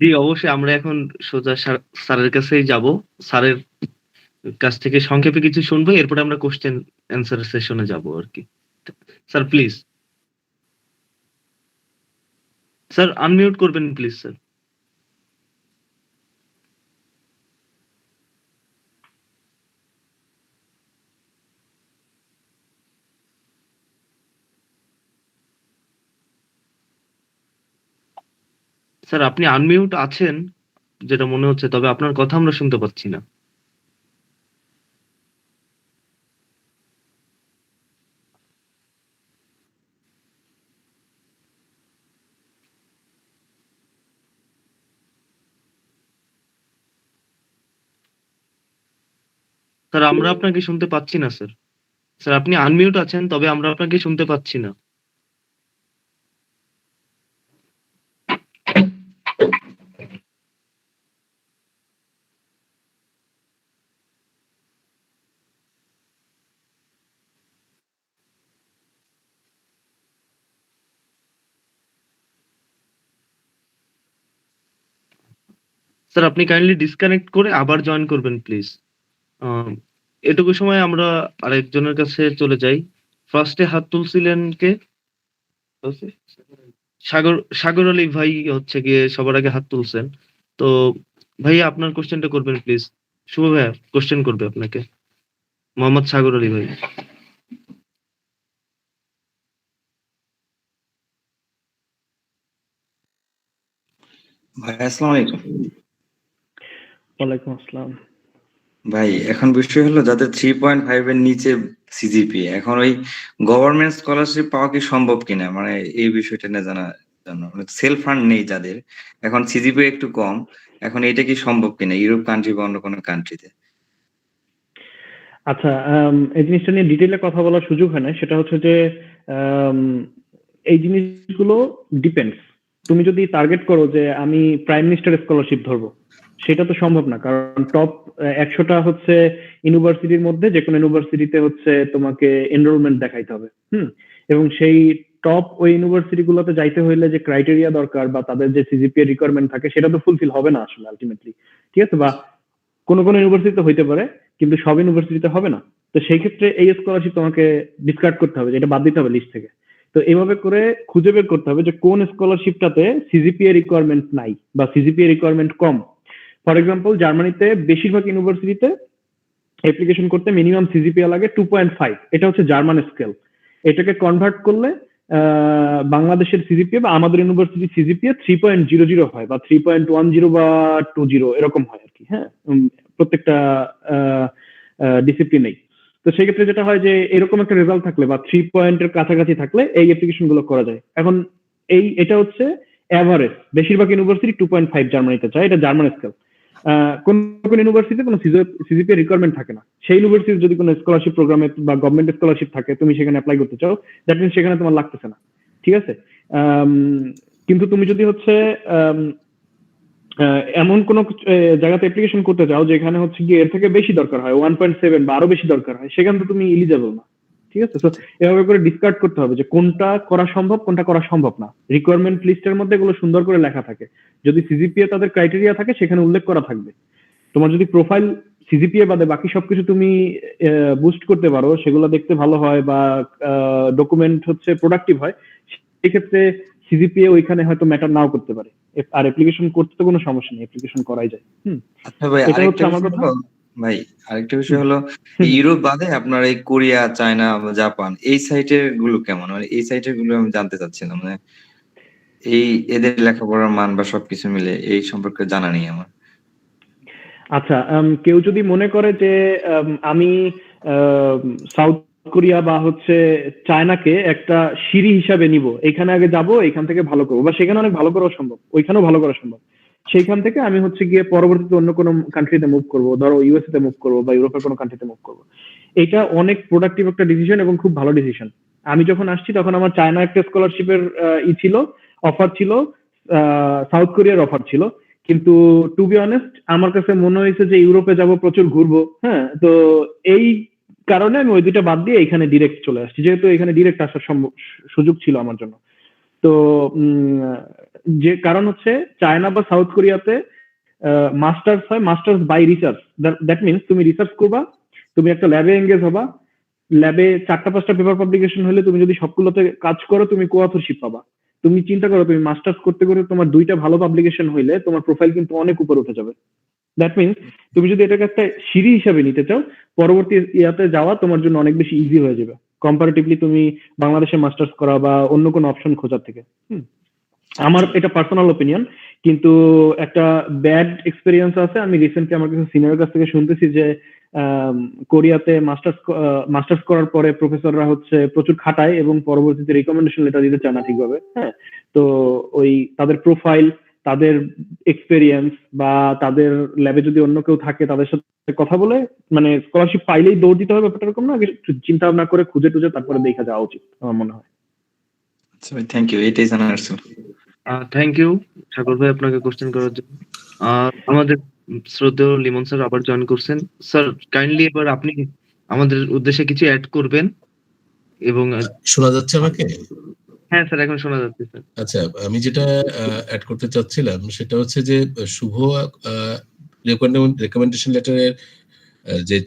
জি অবশ্যই, আমরা এখন সোজা স্যারের কাছেই যাব। স্যারের কাছ থেকে সংক্ষেপে কিছু শুনবো, এরপরে আমরা কোশ্চেন অ্যান্সার সেশনে যাব আর কি। স্যার প্লিজ, স্যার আনমিউট করবেন প্লিজ স্যার। স্যার আপনি আনমিউট আছেন যেটা মনে হচ্ছে, তবে আপনার কথা আমরা শুনতে পাচ্ছি না। স্যার আমরা আপনাকে শুনতে পাচ্ছি না স্যার। স্যার আপনি আনমিউট আছেন, তবে আমরা আপনাকে শুনতে পাচ্ছি না। স্যার আপনি কাইন্ডলি ডিসকানেক্ট করে আবার জয়েন করবেন প্লিজ। এটুকু সময় আমরা আরেকজনের কাছে চলে যাই। ফার্স্টে হাত তুলছিলেন কে? সাগর আলী ভাই হচ্ছে গিয়ে সবার আগে হাত তুলছেন। তো ভাইয়া আপনার কোশ্চেনটা করবেন প্লিজ। শুভ ভাইয়া কোশ্চেন করবে আপনাকে। মোহাম্মদ সাগর আলী ভাই। ভাই আসসালামু আলাইকুম। ওয়ালাইকুম আসসালাম। ভাই এখন বিষয় হলো যাদের 3.5 এর নিচে সিজিপি, এখন ওই গভর্নমেন্ট স্কলারশিপ পাওয়া কি সম্ভব কিনা, মানে এই বিষয়টা নিয়ে জানার জন্য। সেলফ ফান্ড নেই যাদের, এখন সিজিপি একটু কম, এখন এটা কি সম্ভব কিনা ইউরোপ কান্ট্রি বা অন্য কোনো কান্ট্রিতে? আচ্ছা, এই জিনিসটা নিয়ে ডিটেইলে কথা বলার সুযোগ হয় না। সেটা হচ্ছে যে আম, এই জিনিসগুলো ডিপেন্ডস। তুমি যদি টার্গেট করো যে আমি প্রাইম মিনিস্টার স্কলারশিপ ধরবো, সেটা তো সম্ভব না, কারণ টপ 100টা হচ্ছে ইউনিভার্সিটির মধ্যে যে কোনো ইউনিভার্সিটিতে হচ্ছে তোমাকে এনরোলমেন্ট দেখাইতে হবে। এবং সেই টপ ওই ইউনিভার্সিটি গুলোতে যাইতে হইলে যে ক্রাইটেরিয়া দরকার বা তাদের যে সিজিপিএ রিকোয়ারমেন্ট থাকে সেটা তো ফুলফিল হবে না আসলে আলটিমেটলি। ঠিক আছে, বা কোনো কোনো ইউনিভার্সিটিতে হইতে পারে কিন্তু সব ইউনিভার্সিটিতে হবে না। তো সেই ক্ষেত্রে এই স্কলারশিপ তোমাকে ডিসকার্ড করতে হবে, যেটা বাদ দিতে হবে লিস্ট থেকে। তো এইভাবে করে খুঁজে বের করতে হবে যে কোন স্কলারশিপটাতে সিজিপিএ রিকোয়ারমেন্ট নাই বা CGPA requirement com. For example, জার্মানিতে বেশিরভাগ ইউনিভার্সিটিতে অ্যাপ্লিকেশন করতে মিনিমাম সিজিপিএ লাগে 2.5। এটা হচ্ছে জার্মান স্কেল। এটাকে কনভার্ট করলে বাংলাদেশের সিজিপিএ বা আমাদের ইউনিভার্সিটি সিজিপিএ 3.00 হয় বা 3.10 বা 20 এরকম হয় আর কি। হ্যাঁ, প্রত্যেকটা ডিসিপ্লিনেই। তো সেই ক্ষেত্রে যেটা হয় যে এরকম একটা রেজাল্ট থাকলে বা 3 পয়েন্টের কাছাকাছি থাকলে এই অ্যাপ্লিকেশন গুলো করা যায়। এখন এটা হচ্ছে অ্যাভারেজ। বেশিরভাগ ইউনিভার্সিটি 2.5 জার্মানিতে চায়, এটা জার্মান স্কেল। কোন কোন ইউনিভার্সিটিতে কোনো সিজিপিএ রিকোয়ারমেন্ট থাকে না। সেই ইউনিভার্সিটির যদি কোনো স্কলারশিপ প্রোগ্রামে বা গভর্নমেন্ট স্কলারশিপ থাকে, তুমি সেখানে অ্যাপ্লাই করতে চাও, দ্যাট মিনস সেখানে তোমার লাগতেছে না। ঠিক আছে। কিন্তু তুমি যদি হচ্ছে এমন কোন জায়গাতে অ্যাপ্লিকেশন করতে চাও যেখানে হচ্ছে গিয়ে এর থেকে বেশি দরকার হয়, 1.7 বা আরো বেশি দরকার হয়, সেখানে তো তুমি এলিজেবল না। ঠিক আছে। তো এভাবে করে ডিসকার্ড করতে হবে যে কোনটা করা সম্ভব, কোনটা করা সম্ভব না। রিকোয়ারমেন্ট লিস্টের মধ্যে এগুলো সুন্দর করে লেখা থাকে। যদি সিজিপিএ তাদের ক্রাইটেরিয়া থাকে সেখানে উল্লেখ করা থাকবে। তোমার যদি প্রোফাইল সিজিপিএ বাদে বাকি সবকিছু তুমি বুস্ট করতে পারো, সেগুলো দেখতে ভালো হয় বা ডকুমেন্ট হচ্ছে প্রোডাক্টিভ হয়, সেক্ষেত্রে সিজিপিএ ওইখানে হয়তো ম্যাটার নাও করতে পারে। আর অ্যাপ্লিকেশন করতে তো কোনো সমস্যা নেই, অ্যাপ্লিকেশন করাই যায়। আচ্ছা ভাই, এটা হচ্ছে আরেকটা আমার বিষয় কথা। হলো, ভাই আরেকটা বিষয় হলো ইউরোপ বাদে আপনার এই কোরিয়া, চায়না, জাপান এই সাইটের গুলো কেমন, মানে এই সাইটের গুলো আমি জানতে চাচ্ছিলাম, মানে এই এদের লেখাপড়ার মান বা সবকিছু মিলে এই সম্পর্কে জানা নেই আমার। আচ্ছা, কেউ যদি মনে করে যে আমি সাউথ কোরিয়া বা হচ্ছে চায়নাকে একটা সিঁড়ি হিসাবে নিব, এখানে আগে যাব, এখান থেকে ভালো করবো, বা সেখানে অনেক ভালো করা সম্ভব, ওইখানেও ভালো করা সম্ভব, সেইখান থেকে আমি হচ্ছে গিয়ে পরবর্তীতে অন্য কোনো কান্ট্রিতে মুভ করবো, ধরো ইউএসএ তে মুভ করবো বা ইউরোপের কোনো কান্ট্রিতে মুভ করবো, এটা অনেক প্রোডাক্টিভ একটা ডিসিশন এবং খুব ভালো ডিসিশন। আমি যখন আসছি তখন আমার চায়না একটা স্কলারশিপের ছিল, অফার ছিল, সাউথ কোরিয়ার অফার ছিল। কিন্তু টু বি অনেস্ট আমার কাছে মনে হয়েছে যে ইউরোপে যাব, প্রচুর ঘুরবো। হ্যাঁ, তো এই কারণে আমি ওই দুইটা বাদ দিয়ে এখানে ডিরেক্ট চলে আসছি, যেহেতু এখানে ডিরেক্ট আসার সুযোগ ছিল আমার জন্য। তো যে কারণ হচ্ছে চায়না বা সাউথ কোরিয়াতে মাস্টার্স হয়, masters by research. That means তুমি রিসার্চ করবা, তুমি একটা ল্যাবে এঙ্গেজ হবা, ল্যাবে 4টা-5টা পেপার পাবলিকেশন হলে তুমি যদি সবগুলোতে কাজ করো তুমি কো অথরশিপ পাবা। তুমি চিন্তা করো, তুমি মাস্টার্স করতে করতে তোমার 2টা ভালো পাবলিকেশন হইলে তোমার প্রোফাইল কিন্তু অনেক উপরে উঠে যাবে। দ্যাট মিনস তুমি যদি এটাকে একটা সিঁড়ি হিসাবে নিতে চাও, পরবর্তী ইয়াতে যাওয়া তোমার জন্য অনেক বেশি ইজি হয়ে যাবে কম্পারেটিভলি তুমি বাংলাদেশে মাস্টার্স করা বা অন্য কোনো অপশন খোঁজার থেকে। আমার এটা পার্সোনাল ওপিনিয়ন, কিন্তু একটা ব্যাড এক্সপেরিয়েন্স আছে। আমি রিসেন্টলি আমার কিছু সিনিয়রের কাছ থেকে শুনতেছি যে কোরিয়াতে মাস্টার্স করার পরে প্রফেসররা হচ্ছে প্রচুর খাটায় এবং পরবর্তীতে রিকমেন্ডেশন লেটার দিতে চায় না ঠিকভাবে। হ্যাঁ, তো ওই তাদের প্রোফাইল, তাদের এক্সপেরিয়েন্স বা তাদের ল্যাবে যদি অন্য কেউ থাকে তাদের সাথে কথা বলে, মানে স্কলারশিপ পাইলেই দৌড় দিতে হবে ব্যাপারটা এরকম না, আগে একটু চিন্তা ভাবনা করে খুঁজে টুজে তারপরে দেখা যাওয়া উচিত আমার মনে হয়। আচ্ছা ভাই, থ্যাংক ইউ, এটাই জানার ছিল। থ্যাংক ইউ সাগর ভাই আপনাকে কোশ্চেন করার জন্য। আমাদের শ্রদ্ধেয় লিমন স্যার আবার জয়েন করছেন। স্যার কাইন্ডলি এবার আপনি আমাদের উদ্দেশ্যে কিছু অ্যাড করবেন এবং শোনা যাচ্ছে আমাকে? হ্যাঁ স্যার, এখন শোনা যাচ্ছে স্যার। আচ্ছা, আমি যেটা অ্যাড করতে চাচ্ছিলাম সেটা হচ্ছে যে শুভ রেকমেন্ডেশন লেটারের যে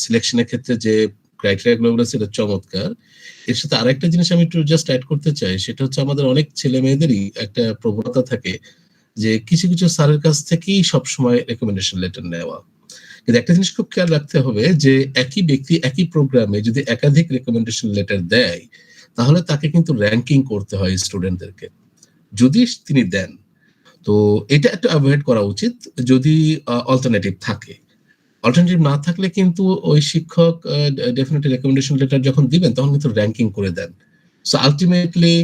সিলেকশনের ক্ষেত্রে যে ক্রাইটেরিয়া গুলো বলেছে এটা চমৎকার। এর সাথে আরেকটা জিনিস আমি একটু জাস্ট অ্যাড করতে চাই, সেটা হচ্ছে আমাদের অনেক ছেলে মেয়েদেরই একটা প্রবণতা থাকে যে কিছু কিছু স্যারের কাছ থেকেই সবসময় রেকমেন্ডেশন লেটার নেওয়া। কিন্তু একটা জিনিস খুব খেয়াল রাখতে হবে যে একই ব্যক্তি একই প্রোগ্রামে যদি একাধিক রেকমেন্ডেশন লেটার দেয় তাহলে তাকে কিন্তু র্যাঙ্কিং করতে হয় স্টুডেন্টদেরকে, যদি তিনি দেন। তো এটা একটু অ্যাভয়েড করা উচিত যদি অল্টারনেটিভ থাকে। অল্টারনেটিভ না থাকলে কিন্তু ওই শিক্ষক ডেফিনেটলি রেকমেন্ডেশন লেটার যখন দিবেন তখন কিন্তু র্যাঙ্কিং করে দেন। সো আলটিমেটলি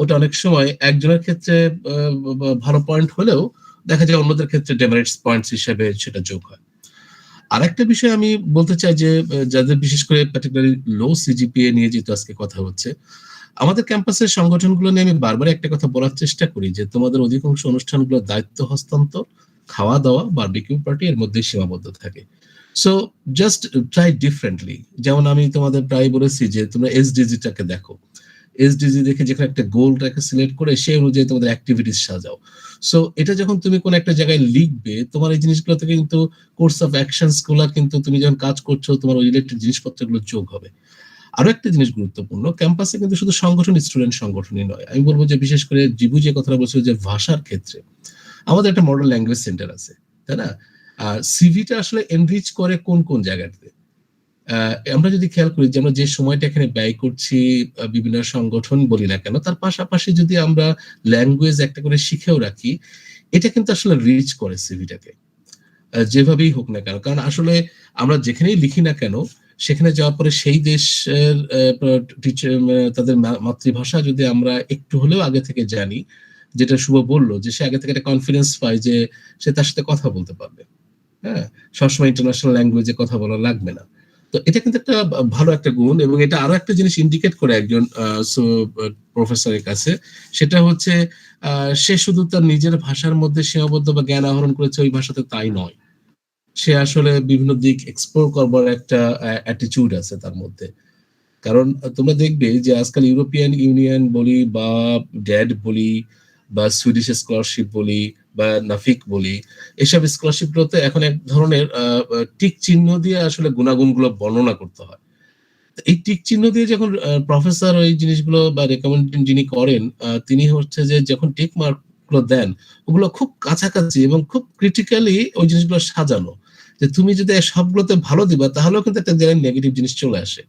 ওটা অনেক সময় একজনের ক্ষেত্রে ভালো পয়েন্ট হলেও দেখা যায় অন্যদের ক্ষেত্রে ডেমেরিটস পয়েন্টস হিসেবে সেটা যোগ হয়। আরেকটা বিষয় আমি বলতে চাই যে যাদের বিশেষ করে পার্টিকুলারলি লো সিজিপিএ নিয়ে যেহেতু আজকে কথা হচ্ছে, আমাদের ক্যাম্পাসের সংগঠনগুলো নিয়ে আমি বারবার একটা কথা বলার চেষ্টা করি যে তোমাদের অধিকাংশ অনুষ্ঠানগুলোর দায়িত্ব হস্তান্তর, খাওয়া দাওয়া, বারবিকিউ পার্টি এর মধ্যেই সীমাবদ্ধ থাকে। So just try differently. যেমন আমি তোমাদের প্রায় বলেছি যে তোমরা এসডিজিটাকে দেখো, এসডিজি দেখে যেখানে একটা গোলটাকে সিলেক্ট করে সেই অনুযায়ী তোমাদের অ্যাক্টিভিটিস সাজাও। সো এটা যখন তুমি কোন একটা জায়গায় লিখবে তোমার এই জিনিসগুলো থেকে কিন্তু কোর্স অফ অ্যাকশনস গুলা কিন্তু তুমি যখন কাজ করছো তোমার ওই রিলেটেড জিনিসপত্রগুলো যোগ হবে। আরো একটা জিনিস গুরুত্বপূর্ণ, ক্যাম্পাসে কিন্তু শুধু সংগঠন স্টুডেন্ট সংগঠনই নয়, আমি বলবো যে বিশেষ করে জিবু যে কথাটা বলছিল যে ভাষার ক্ষেত্রে আমাদের একটা মডেল ল্যাঙ্গুয়েজ সেন্টার আছে, তাই না? আর সিভিটা আসলে এনরিচ করে কোন কোন জায়গাতে আমরা যদি খেয়াল করি যে আমরা যে সময়টা এখানে ব্যয় করছি বিভিন্ন সংগঠন বলি না কেন, তার পাশাপাশি যদি আমরা ল্যাঙ্গুয়েজ একটা করে শিখেও রাখি, এটা কিন্তু আসলে রিচ করে সিভিটাকে যেভাবেই হোক না কেন। কারণ আসলে আমরা যেখানেই লিখি না কেন সেখানে যাওয়ার পরে সেই দেশের তাদের মাতৃভাষা যদি আমরা একটু হলেও আগে থেকে জানি, যেটা শুভ বললো যে সে আগে থেকে একটা কনফিডেন্স পায় যে সে তার সাথে কথা বলতে পারবে। হ্যাঁ, সবসময় ইন্টারন্যাশনাল ল্যাঙ্গুয়েজে কথা বলা লাগবে না। তো এটা কিন্তু একটা ভালো একটা গুণ, এবং এটা আরো একটা জিনিস ইন্ডিকেট করে একজন প্রফেসরের কাছে, সেটা হচ্ছে সে শুধু তার নিজের ভাষার মধ্যে সীমাবদ্ধ বা জ্ঞান আহরণ করেছে ওই ভাষাতে তাই নয়, সে আসলে বিভিন্ন দিক এক্সপ্লোর করবার একটা অ্যাটিটিউড আছে তার মধ্যে। কারণ তোমরা দেখবে যে আজকাল ইউরোপিয়ান ইউনিয়ন বলি বা ড্যাড বলি বা সুইডিশ স্কলারশিপ বলি বা নাফিক বলি, এসব স্কলারশিপ গুলোতে এখন এক ধরনের টিক চিহ্ন দিয়ে আসলে গুণাগুণগুলো বর্ণনা করতে হয়। এই টিক চিহ্ন দিয়ে যখন প্রফেসর ওই জিনিসগুলো বা রেকমেন্ডেশন যিনি করেন তিনি হচ্ছে যে যখন টিক মার্ক গুলো দেন ওগুলো খুব কাছাকাছি এবং খুব ক্রিটিক্যালি ওই জিনিসগুলো সাজানো, যে তুমি যদি সবগুলোতে ভালো দিবা তাহলেও কিন্তু একটা নেগেটিভ জিনিস চলে আসে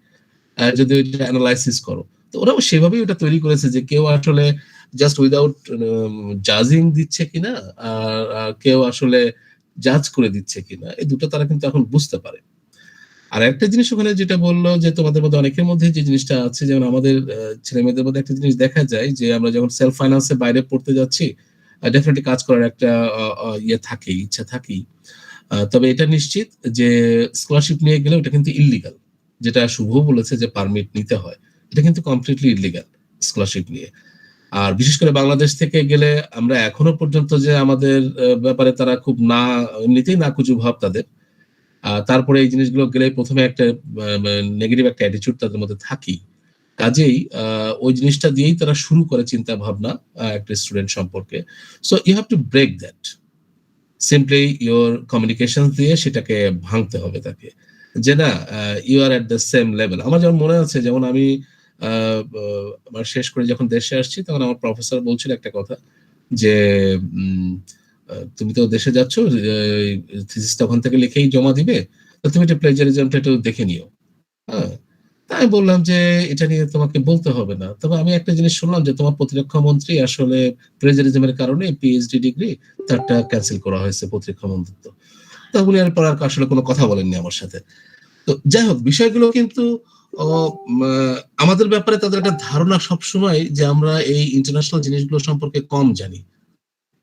যদি ওইটা অ্যানালাইসিস করো। তো ওরাও সেভাবেই ওটা তৈরি করেছে যে কেউ আসলে জাস্ট উইদাউট জাজিং দিচ্ছে কিনা আর কেউ আসলে জাজ করে দিচ্ছে কিনা, এই দুটো তারা কিন্তু এখন বুঝতে পারে। আর একটা জিনিস ওখানে যেটা বললো যে তোমাদের মধ্যে অনেকের মধ্যে যে জিনিসটা আছে, যেমন আমাদের ছেলে মেয়েদের মধ্যে একটা জিনিস দেখা যায় যে আমরা যখন সেলফ ফাইন্যান্সে বাইরে পড়তে যাচ্ছি ডেফিনেটলি কাজ করার একটা ইয়ে থাকেই, ইচ্ছা থাকেই। তবে এটা নিশ্চিত যে স্কলারশিপ নিয়ে গেলে ওটা কিন্তু ইল্লিগাল, যেটা শুভ বলেছে যে পারমিট নিতে হয়, এটা কিন্তু কমপ্লিটলি ইল্লিগাল স্কলারশিপ নিয়ে। আর বিশেষ করে বাংলাদেশ থেকে গেলে আমরা এখনো পর্যন্ত যে আমাদের ব্যাপারে তারা খুব না এমনিতেই না কুচু ভাব তাদের, তারপরে এই জিনিসগুলো গেলে প্রথমে একটা নেগেটিভ একটা অ্যাটিটিউড তাদের মধ্যে থাকি। কাজেই ওই জিনিসটা দিয়েই তারা শুরু করে চিন্তা ভাবনা একটা স্টুডেন্ট সম্পর্কে। So you have to break that, simply your communication দিয়ে সেটাকে ভাঙতে হবে তাকে, যে না you are at the same level. আমার যেমন মনে আছে, যেমন আমি আমার শেষ করে যখন দেশে আসছি তখন আমার প্রফেসর বলছিল একটা কথা যে তুমি তো দেশে যাচ্ছ, থিসিসটা ওখান থেকে লিখেই জমা দিবে, তো তুমি একটা প্লেজারিজমটা একটু দেখে নিও। হ্যাঁ, তা আমি বললাম যে এটা নিয়ে তোমাকে বলতে হবে না, তবে আমি একটা জিনিস শুনলাম যে তোমার প্রতিরক্ষা মন্ত্রী আসলে প্লেজারিজমের কারণে পিএইচডি ডিগ্রি তারটা ক্যান্সেল করা হয়েছে প্রতিরক্ষা মন্ত্রিত্ব। তা উনি আর পর আর আসলে কোনো কথা বলেননি আমার সাথে। তো যাই হোক, বিষয়গুলো কিন্তু আমাদের ব্যাপারে তাদের একটা ধারণা সবসময় যে আমরা এই ইন্টারন্যাশনাল জিনিসগুলো সম্পর্কে কম জানি,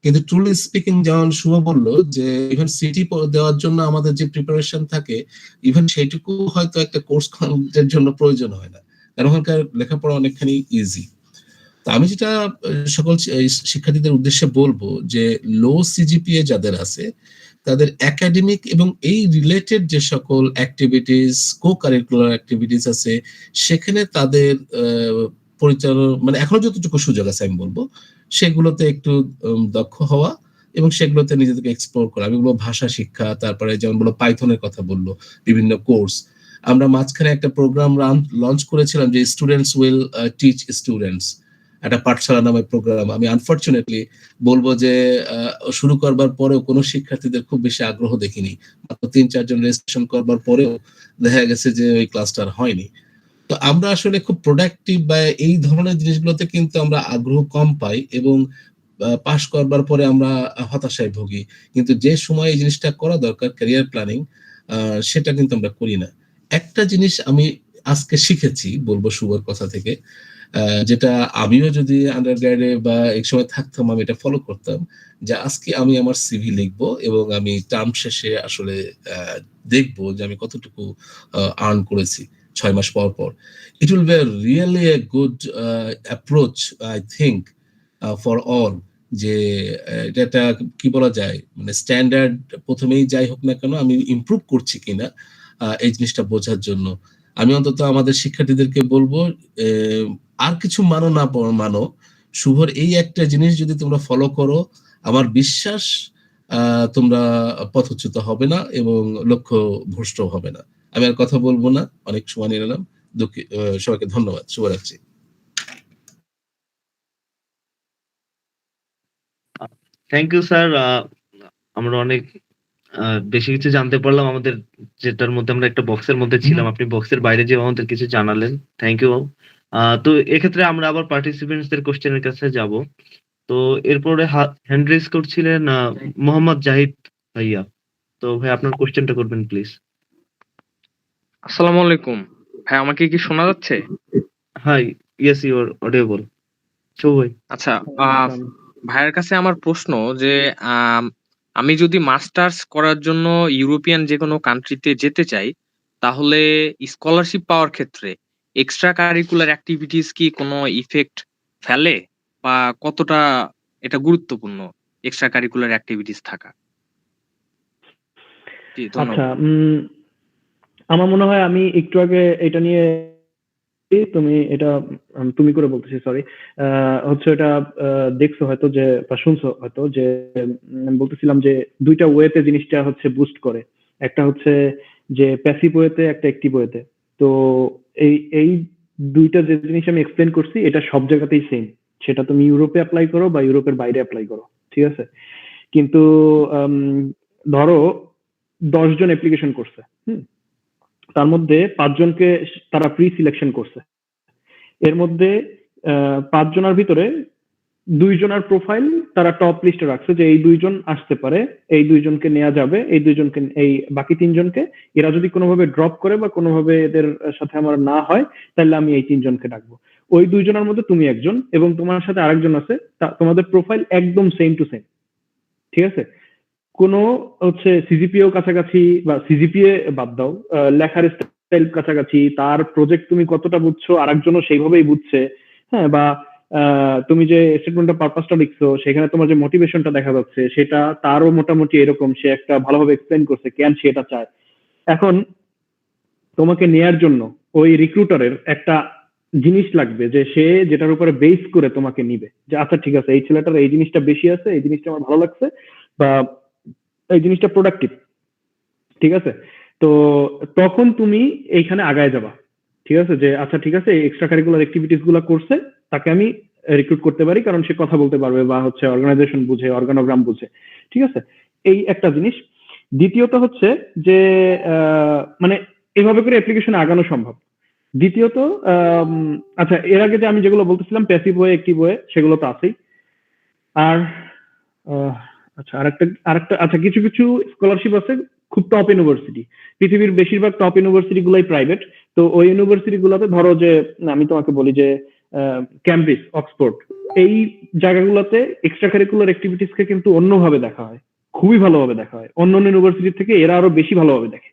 কিন্তু ট্রুলি স্পিকিং যেমন শুভ বললো যে ইভেন সিটি দেওয়ার জন্য আমাদের যে প্রিপারেশন থাকে, ইভেন সেইটুকু হয়তো একটা কোর্স এর জন্য প্রয়োজন হয় না, কারণ ওখানকার লেখাপড়া অনেকখানি ইজি। তো আমি যেটা সকল শিক্ষার্থীদের উদ্দেশ্যে বলবো যে লো সিজিপিএ যাদের আছে তাদের একাডেমিক এবং এই রিলেটেড যে সকল অ্যাক্টিভিটিস, কো কারিকুলার অ্যাক্টিভিটিস আছে সেখানে তাদের পরিচালনা মানে এখনো যতটুকু সুযোগ আছে আমি বলবো সেগুলোতে একটু দক্ষ হওয়া এবং সেগুলোতে নিজেদেরকে এক্সপ্লোর করা। আমি বলবো ভাষা শিক্ষা, তারপরে যেমন বললো পাইথনের কথা বললো, বিভিন্ন কোর্স। আমরা মাঝখানে একটা প্রোগ্রাম লঞ্চ করেছিলাম যে স্টুডেন্টস উইল টিচ স্টুডেন্টস, একটা পাঠশালা নামে প্রোগ্রাম। আমি আনফরচুনেটলি বলবো যে শুরু করবার পরেও কোনো শিক্ষার্থীদের খুব বেশি আগ্রহ দেখিনি, মাত্র 3-4 জন রেজিস্ট্রেশন করবার পরেও দেখা গেছে যে ওই ক্লাসটা হয়নি। তো আমরা আসলে খুব প্রোডাক্টিভ বা এই ধরনের জিনিসগুলোতে কিন্তু আমরা আগ্রহ কম পাই এবং পাশ করবার পরে আমরা হতাশায় ভুগি, কিন্তু যে সময় এই জিনিসটা করা দরকার ক্যারিয়ার প্ল্যানিং সেটা কিন্তু আমরা করি না। একটা জিনিস আমি আজকে শিখেছি বলবো শুভর কথা থেকে, যেটা আমিও যদি আন্ডারগ্রেডে বা এক সময় থাকতাম আমি এটা ফলো করতাম, যে আজকে আমি আমার সিভি লিখবো এবং আমি টার্ম শেষে আসলে দেখবো যে আমি কতটুকু আর্ন করেছি 6 মাস পর পর। It will be really a good approach I think for all, যে এটা কি বলা যায় মানে স্ট্যান্ডার্ড প্রথমেই যাই হোক না কেন আমি ইমপ্রুভ করছি কিনা এই জিনিসটা বোঝার জন্য। আমি অন্তত আমাদের শিক্ষার্থীদেরকে বলবো আর কিছু মানো না মানো, শুভর এই একটা জিনিস যদি তোমরা ফলো করো আমার বিশ্বাস তোমরা পথচ্যুত হবে না এবং লক্ষ্য ভ্রষ্ট হবে না। আমি আর কথা বলবো না, অনেক সময় নিয়ে নিলাম, সবাইকে ধন্যবাদ, শুভরাত্রি। Thank you sir. আমরা অনেক বেশি কিছু জানতে পারলাম আমাদের যেটার মধ্যে আমরা একটা বক্সের মধ্যে ছিলাম, আপনি বক্সের বাইরে যে আমাদের কিছু জানালেন, থ্যাংক ইউ। তো এক্ষেত্রে আমরা আবার পার্টিসিপেন্টস দের কোশ্চেনের কাছে যাব। তো এরপরে হ্যান্ড রেজ করছিলেন মোহাম্মদ জাহিদ ভাইয়া। তো ভাই আপনার কোশ্চেনটা করবেন প্লিজ। আসসালামু আলাইকুম ভাই, আমাকে কি শোনা যাচ্ছে? Hi, yes you are audible. Shubho ভাই। আচ্ছা, ভাইয়ের কাছে আমার প্রশ্ন যে আমি যদি মাস্টার্স করার জন্য ইউরোপিয়ান যে কোনো কান্ট্রিতে যেতে চাই, তাহলে স্কলারশিপ পাওয়ার ক্ষেত্রে এক্সট্রা কারিকুলার অ্যাক্টিভিটিস কি কোনো ইফেক্ট ফেলে, বা কতটা এটা গুরুত্বপূর্ণ এক্সট্রা কারিকুলার অ্যাক্টিভিটিস থাকা? জি, ধন্যবাদ। আচ্ছা, আমার মনে হয় আমি একটু আগে এটা নিয়ে তুমি করে বলতেছি, সরি, হচ্ছে এটা দেখছো হয়তো যে বা শুনছো হয়তো যে বলতেছিলাম যে দুইটা ওয়েতে জিনিসটা হচ্ছে বুস্ট করে, একটা হচ্ছে যে প্যাসিভ ওয়েতে, একটা অ্যাক্টিভ ওয়েতে। তো এই দুইটা যে জিনিস আমি এক্সপ্লেন করছি এটা সব জায়গাতেই সেম, সেটা তুমি ইউরোপে অ্যাপ্লাই করো বা ইউরোপের বাইরে অ্যাপ্লাই করো, ঠিক আছে? কিন্তু ধরো 10 জন অ্যাপ্লিকেশন করছে, তার মধ্যে 5 জনকে তারা প্রি সিলেকশন করছে। এর মধ্যে 5 জনের ভিতরে 2 জনের প্রোফাইল তারা টপ লিস্টে রাখছে যে এই 2 জন আসতে পারে, এই 2 জনকে নেওয়া যাবে, এই 2 জনকে, এই বাকি 3 জনকে এরা যদি কোনোভাবে ড্রপ করে বা কোনোভাবে এদের সাথে আমার না হয় তাহলে আমি এই 3 জনকে ডাকবো। ওই 2 জনের মধ্যে তুমি একজন এবং তোমার সাথে আরেকজন আছে, তোমাদের প্রোফাইল একদম সেম টু সেম, ঠিক আছে? কোনো হচ্ছে সিজিপিএও কাছাকাছি, বা সিজিপিএ বাদ দাও, লেখার স্টাইল কাছাকাছি, তার প্রজেক্ট তুমি কতটা বুঝছো আরেকজনও সেইভাবেই বুঝছে, হ্যাঁ, বা তুমি যে স্টেটমেন্ট অফ পারপাসটা লিখছো সেখানে তোমার যে মোটিভেশনটা দেখা যাচ্ছে সেটা তারও মোটামুটি এরকম, সে একটা ভালোভাবে এক্সপ্লেন করছে কেন সে এটা চায়। এখন তোমাকে নেয়ার জন্য ওই রিক্রুটারের একটা জিনিস লাগবে যে সে যেটার উপরে বেস করে তোমাকে নিবে, যে আচ্ছা ঠিক আছে এই ছেলেটার এই জিনিসটা বেশি আছে, এই জিনিসটা আমার ভালো লাগছে, বা এই জিনিসটা প্রোডাক্টিভ, ঠিক আছে? তো তখন তুমি এইখানে আগায় যাবা, ঠিক আছে? যে আচ্ছা ঠিক আছে এক্সট্রা কারিকুলার অ্যাক্টিভিটিস গুলো করছে, তাকে আমি রিক্রুট করতে পারি কারণ সে কথা বলতে পারবে বা হচ্ছে অর্গানাইজেশন বুঝে, অর্গানোগ্রাম বুঝে, ঠিক আছে? এই একটা জিনিস। দ্বিতীয়ত হচ্ছে যে মানে এভাবে করে অ্যাপ্লিকেশন আগানো সম্ভব। দ্বিতীয়ত আচ্ছা, এর আগে যে আমি যেগুলো বলতেছিলাম প্যাসিভ ওয়ে অ্যাক্টিভ ওয়ে সেগুলো তো আছেই। আর আচ্ছা, আরেকটা আচ্ছা, কিছু কিছু স্কলারশিপ আছে খুব টপ ইউনিভার্সিটি, পৃথিবীর বেশিরভাগ টপ ইউনিভার্সিটি গুলাই প্রাইভেট। তো ওই ইউনিভার্সিটি গুলোতে ধরো যে আমি তোমাকে বলি যে ক্যামব্রিজ, অক্সফোর্ড, এই জায়গাগুলোতে এক্সট্রা কারিকুলার অ্যাক্টিভিটিস কে কিন্তু অন্যভাবে দেখা হয়, খুবই ভালোভাবে দেখা হয়। অন্য ইউনিভার্সিটি থেকে এরা আরো বেশি ভালোভাবে দেখে।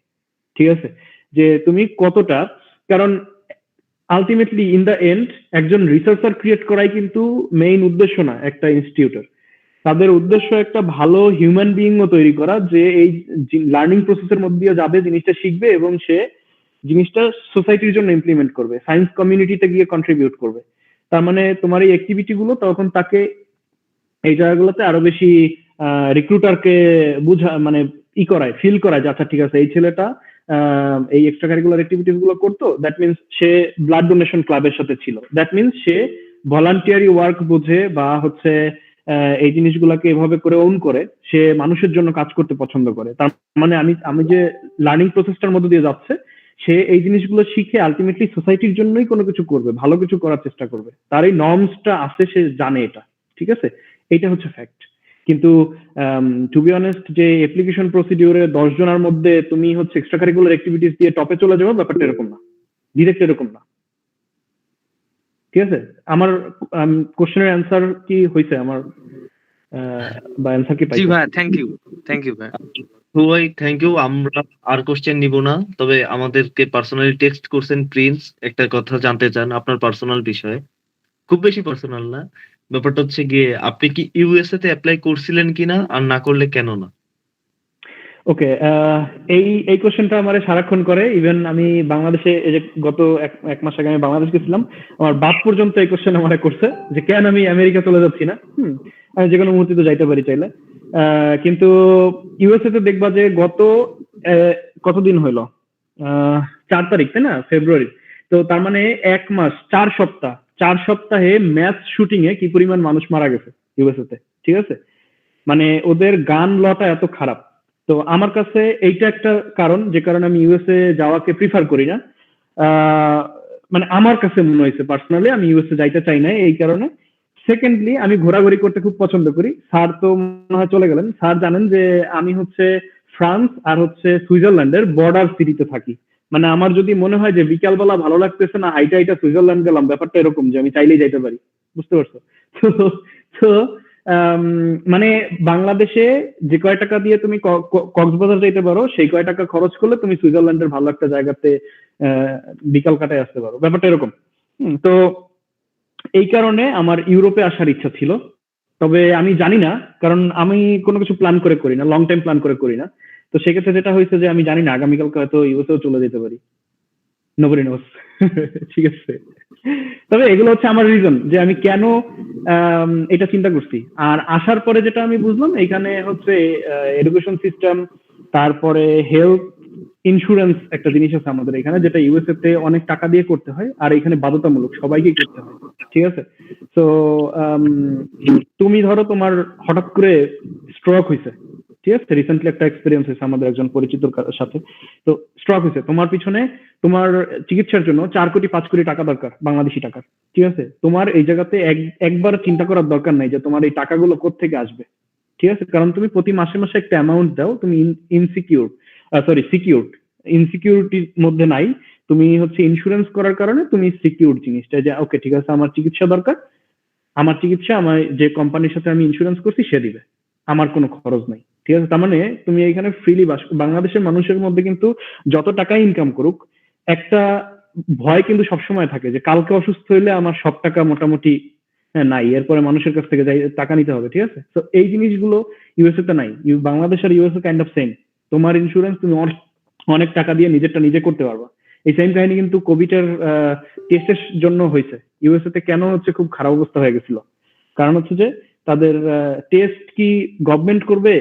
ঠিক আছে, যে তুমি কতটা, কারণ আলটিমেটলি ইন দ্য এন্ড একজন রিসার্চার ক্রিয়েট করাই কিন্তু মেইন উদ্দেশ্য না একটা ইনস্টিটিউটের। তাদের উদ্দেশ্য একটা ভালো হিউম্যান বিইংও তৈরি করা, যে এই লার্নিং প্রসেসের মধ্যে দিয়ে যাবে, জিনিসটা শিখবে এবং সে জিনিসটা সোসাইটির জন্য ইমপ্লিমেন্ট করবে, সায়েন্স কমিউনিটিতে গিয়ে কন্ট্রিবিউট করবে। তার মানে তোমার এই অ্যাক্টিভিটি গুলো তখন তাকে এই জায়গাগুলোতে আরো বেশি রিক্রুটারকে মানে করায়, ফিল করায় যে আচ্ছা ঠিক আছে, এই ছেলেটা এই এক্সট্রা কারিকুলার অ্যাক্টিভিটিস গুলো করতো, that means say blood donation ক্লাবের সাথে ছিল, that means say voluntary work বোঝে বা হচ্ছে এই জিনিসগুলোকে এভাবে করে ওন করে, সে মানুষের জন্য কাজ করতে পছন্দ করে। তার মানে আমি যে লার্নিং প্রসেসটার মধ্যে দিয়ে যাচ্ছে, সে এই জিনিসগুলো শিখে আলটিমেটলি সোসাইটির জন্যই কোনো কিছু করবে, ভালো কিছু করার চেষ্টা করবে। তার এই নর্মসটা আছে, সে জানে এটা। ঠিক আছে, এইটা হচ্ছে ফ্যাক্ট। কিন্তু টু বি অনেস্ট, যে অ্যাপ্লিকেশন প্রসিডিউরে 10 জনের মধ্যে তুমি হচ্ছে এক্সট্রা কারিকুলার অ্যাক্টিভিটিস দিয়ে টপে চলে যাবে, ব্যাপারটা এরকম না, ডিরেক্ট এরকম না। ঠিক আছে, আমার কোশ্চেনের অ্যান্সার কি হয়েছে আমার, বা অ্যান্সার কি জি পাইছো? ভাই, থ্যাংক ইউ ভাই। তো ভাই থ্যাংক ইউ। আমরা আর কোশ্চেন নিব না, তবে আমাদেরকে পার্সোনালি টেক্সট করছেন প্রিন্স, একটা কথা জানতে চান আপনার পার্সোনাল বিষয়ে, খুব বেশি পার্সোনাল না। ব্যাপারটা হচ্ছে গিয়ে আপনি কি ইউএসএ তে অ্যাপ্লাই করছিলেন কিনা, আর না করলে কেন না? ওকে, এই কোশ্চেনটা আমার সারাক্ষণ করে। ইভেন আমি বাংলাদেশে এই যে গত এক মাস আগে আমি বাংলাদেশ গেছিলাম, আমার বাপ পর্যন্ত এই কোশ্চেন আমার করছে যে কেন আমি আমেরিকা চলে যাচ্ছি না। আমি যে কোনো মুহূর্তে তো যাইতে পারি চাইলে। কিন্তু ইউএসএ তে দেখবা যে গত কতদিন হইলো, 4 তারিখ, তাই না, ফেব্রুয়ারি। তো তার মানে 1 মাস 4 সপ্তাহে ম্যাচ শুটিং এ কি পরিমাণ মানুষ মারা গেছে ইউএসএ তে। ঠিক আছে, মানে ওদের গান লটা এত খারাপ। তো আমার কাছে এইটা একটা কারণ, যে কারণে আমি ইউএসএ যাওয়াকে প্রিফার করি না। মানে আমার কাছে মনে হয়েছে পার্সোনালি আমি ইউএসএ যাইতে চাই না এই কারণে। সেকেন্ডলি, আমি ঘোরাঘুরি করতে খুব পছন্দ করি। স্যার তো মনে হয় চলে গেলেন। স্যার জানেন যে আমি হচ্ছে ফ্রান্স আর হচ্ছে সুইজারল্যান্ডের বর্ডার সিটিতে থাকি। মানে আমার যদি মনে হয় যে বিকালবেলা ভালো লাগতেছে না, হাইটা হাইটা সুইজারল্যান্ড গেলাম, ব্যাপারটা এরকম যে আমি চাইলেই যাইতে পারি। বুঝতে পারছো? তো তো মানে বাংলাদেশে যে কয় টাকা দিয়ে তুমি কক্সবাজার যাইতে পারো, সেই কয় টাকা খরচ করলে তুমি সুইজারল্যান্ডের ভালো একটা জায়গাতে বিকাল কাটায় আসতে পারো, ব্যাপারটা এরকম। তো এই কারণে আমার ইউরোপে আসার ইচ্ছা ছিল। তবে আমি জানি না, কারণ আমি কোনো কিছু প্ল্যান করে করি না, লং টাইম প্ল্যান করে করি না। তো সেক্ষেত্রে যেটা হয়েছে যে আমি জানি না, আগামীকালকে হয়তো ইউএসএও চলে যেতে পারি। Nobody knows. ঠিক আছে, তবে এগুলো হচ্ছে আমার রিজন যে আমি কেন এটা চিন্তা করছি। আর আসার পরে যেটা আমি বুঝলাম, এখানে হচ্ছে এডুকেশন সিস্টেম, তারপরে হেলথ ইন্স্যুরেন্স একটা জিনিস আছে আমাদের এখানে, যেটা ইউএসএ তে অনেক টাকা দিয়ে করতে হয়, আর এখানে বাধ্যতামূলক, সবাইকেই করতে হয়। ঠিক আছে, তো তুমি ধরো তোমার হঠাৎ করে স্ট্রোক হয়েছে, ঠিক আছে, রিসেন্টলি একটা এক্সপিরিয়েন্স হয়েছে আমাদের একজন পরিচিতর সাথে। তো স্ট্রোক হয়েছে, তোমার পিছনে তোমার চিকিৎসার জন্য 4 কোটি 5 কোটি টাকা দরকার, বাংলাদেশি টাকা। ঠিক আছে, তোমার এই জায়গাতে একবার চিন্তা করার দরকার নাই যে তোমার এই টাকাগুলো কোত্থেকে আসবে। ঠিক আছে, কারণ তুমি প্রতি মাসে মাসে একটা অ্যামাউন্ট দাও, তুমি সিকিউরড, ইনসিকিউরিটির মধ্যে নাই। তুমি হচ্ছে ইন্স্যুরেন্স করার কারণে তুমি সিকিউর জিনিসটা, যে ওকে ঠিক আছে, আমার চিকিৎসা দরকার, আমার চিকিৎসা আমার যে কোম্পানির সাথে আমি ইন্স্যুরেন্স করছি সে দিবে, আমার কোনো খরচ নাই। ঠিক আছে, তার মানে তুমি এখানে ফ্রিলি বাংলাদেশের মানুষের মধ্যে কিন্তু যত টাকা ইনকাম করুক, একটা ভয় কিন্তু সবসময় থাকে যে কালকে অসুস্থ হইলে আমার সব টাকা মোটামুটি নাই, এরপরে মানুষের কাছ থেকে টাকা নিতে হবে। ঠিক আছে, তো এই জিনিসগুলো ইউএসএ তে নাই। বাংলাদেশ আর ইউএসএ কাইন্ড অফ সেম। তোমার ইন্স্যুরেন্স তুমি অনেক টাকা দিয়ে নিজেরটা নিজে করতে পারবা। এই সেম কাহিনী কিন্তু কোভিড এর টেস্টের জন্য হয়েছে। ইউএসএ তে কেন হচ্ছে খুব খারাপ অবস্থা হয়ে গেছিল, কারণ হচ্ছে যে তাদের টেস্ট কি গভর্নমেন্ট করবে,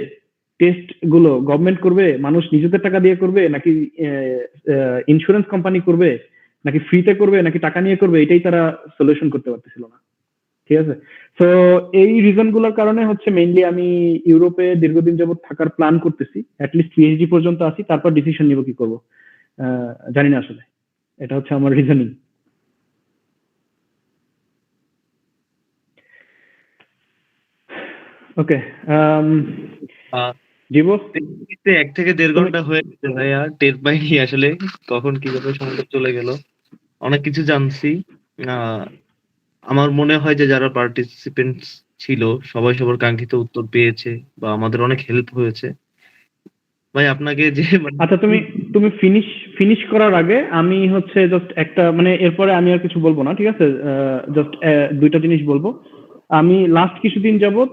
টেস্ট গুলো গভর্নমেন্ট করবে, মানুষ নিজেদের টাকা দিয়ে করবে, নাকি ইন্স্যুরেন্স কোম্পানি করবে, নাকি ফ্রিতে করবে, নাকি টাকা নিয়ে করবে, এটাই তারা সলিউশন করতে পারতেছিল না। ঠিক আছে, তো এই রিজন গুলোর কারণে হচ্ছে মেইনলি আমি ইউরোপে দীর্ঘদিন যাবত থাকার প্ল্যান করতেছি, অ্যাটলিস্ট পিএইচডি পর্যন্ত আসি, তারপর ডিসিশন নিব কি করব। জানি না আসলে। এটা হচ্ছে আমার রিজনিং। ওকে, আহ, জীব, 1 থেকে 1.5 ঘন্টা হয়ে গেছে ভাইয়া, টের পাইনি আসলে কখন কিভাবে সময়টা চলে গেল। অনেক কিছু জানছি। আমার মনে হয় যে যারা পার্টিসিপেন্টস ছিল সবাই সবার কাঙ্ক্ষিত উত্তর পেয়েছে বা আমাদের অনেক হেল্প হয়েছে। ভাই আপনাকে যে আচ্ছা তুমি তুমি ফিনিশ করার আগে আমি হচ্ছে জাস্ট একটা মানে এরপরে আমি আর কিছু বলবো না, ঠিক আছে? জাস্ট দুইটা জিনিস বলবো। আমি লাস্ট কিছুদিন যাবত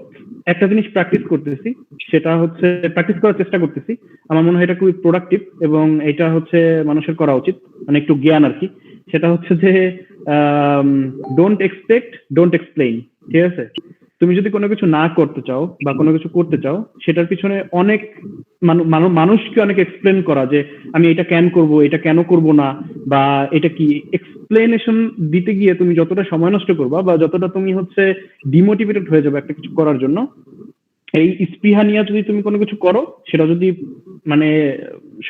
একটা জিনিস প্র্যাকটিস করতেছি, সেটা হচ্ছে প্র্যাকটিস করার চেষ্টা করতেছি। আমার মনে হয় এটা খুবই প্রোডাক্টিভ এবং এটা হচ্ছে মানুষের করা উচিত, মানে একটু জ্ঞান আর কি। সেটা হচ্ছে যে ডোন্ট এক্সপেক্ট, ডোন্ট এক্সপ্লেইন। ঠিক আছে, তুমি যদি কোনো কিছু না করতে চাও বা কোনো কিছু করতে চাও, সেটার পিছনে অনেক মানুষকে অনেক এক্সপ্লেন করা যে আমি এটা কেন করব, এটা কেন করব না, বা এটা কি, এক্সপ্লেনেশন দিতে গিয়ে তুমি যতটা সময় নষ্ট করবা বা যতটা তুমি হচ্ছে ডিমোটিভেটেড হয়ে যাবে একটা কিছু করার জন্য, এই স্পৃহা নিয়ে যদি তুমি কোনো কিছু করো, সেটা যদি মানে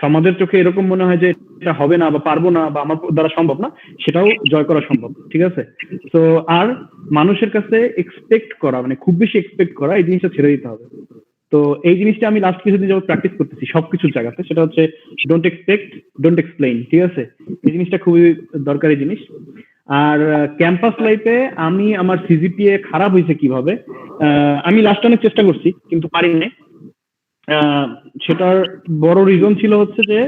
সমাজের চোখে এরকম মনে হয় যে এটা হবে না বা পারবো না বা আমার দ্বারা সম্ভব না, সেটাও জয় করা সম্ভব। ঠিক আছে, তো আর মানুষের কাছে এক্সপেক্ট করা, মানে খুব বেশি এক্সপেক্ট করা, এই জিনিসটা ছেড়ে দিতে হবে। তো এই জিনিসটা আমি লাস্ট কিছুদিন যাবত প্র্যাকটিস করতেছি সবকিছুর জায়গাতে, সেটা হচ্ছে ডোন্ট এক্সপেক্ট, ডোন্ট এক্সপ্লেইন। ঠিক আছে, এই জিনিসটা খুবই দরকারি জিনিস। আর ক্যাম্পাস লাইফে আমি আমার সিজিপিএ খারাপ হয়েছে কিভাবে, আমি লাস্ট অনেক চেষ্টা করছি কিন্তু পারিনি। সেটার বড় রিজন ছিল হচ্ছে যে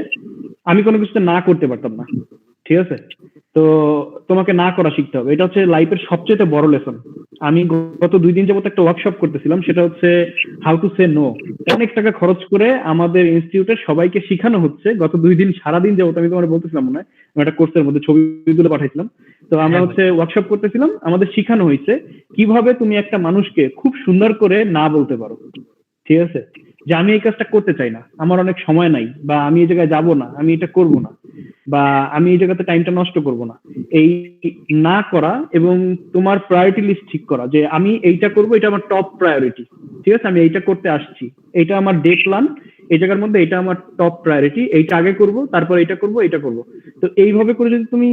আমি কোনো কিছুতে না করতে পারতাম না। ঠিক আছে, তো তোমাকে না করা শিখতে হবে, এটা হচ্ছে লাইফের সবচেয়ে বড় লেসন। আমি গত 2 দিন যাবত একটা ওয়ার্কশপ করতেছিলাম, সেটা হচ্ছে হাউ টু সে নো। অনেক টাকা খরচ করে আমাদের ইনস্টিটিউটের সবাইকে শেখানো হচ্ছে গত 2 দিন, সারাদিন যাবত। আমি তোমার বলতেছিলাম মনে হয়, আমি একটা কোর্সের মধ্যে ছবিগুলো পাঠাইছিলাম। তো আমরা হচ্ছে ওয়ার্কশপ করতেছিলাম, আমাদের শেখানো হয়েছে কিভাবে তুমি একটা মানুষকে খুব সুন্দর করে না বলতে পারো। ঠিক আছে, যে আমি এই কাজটা করতে চাই না, আমার অনেক সময় নাই, বা আমি এই জায়গায় যাব না, আমি এটা করব না, বা আমি এই জায়গাতে টাইমটা নষ্ট করব না। এই না করা এবং তোমার প্রায়োরিটি লিস্ট ঠিক করা যে আমি এইটা করব, এটা আমার টপ প্রায়োরিটি। ঠিক আছে, আমি এইটা করতে আসছি, এটা আমার ডে প্ল্যান, এই জায়গার মধ্যে এটা আমার টপ প্রায়োরিটি, এইটা আগে করব, তারপর এইটা করব, এইটা করব। তো এইভাবে করে যদি তুমি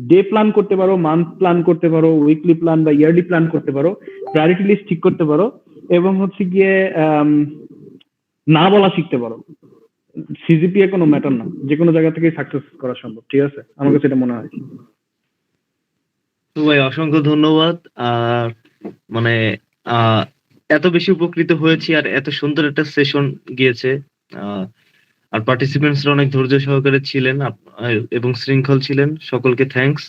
ডে প্ল্যান করতে পারো, মান্থ প্ল্যান করতে পারো, উইকলি প্ল্যান বা ইয়ারলি প্ল্যান করতে পারো, প্রায়োরিটি লিস্ট ঠিক করতে পারো, এবং হচ্ছে গিয়ে না বলা শিখতে পারো, সিজিপিএ কোনো ম্যাটার না, যে কোনো জায়গা থেকে সাকসেস করা সম্ভব। ঠিক আছে, আমার কাছে এটা মনে হয়। তো ভাই অসংখ্য ধন্যবাদ। আর মানে এত বেশি উপকৃত হয়েছি, আর এত সুন্দর একটা সেশন গিয়েছে। আর পার্টিসিপেন্টসরা অনেক ধৈর্য সহকারে ছিলেন এবং শৃঙ্খল ছিলেন। সকলকে থ্যাঙ্কস।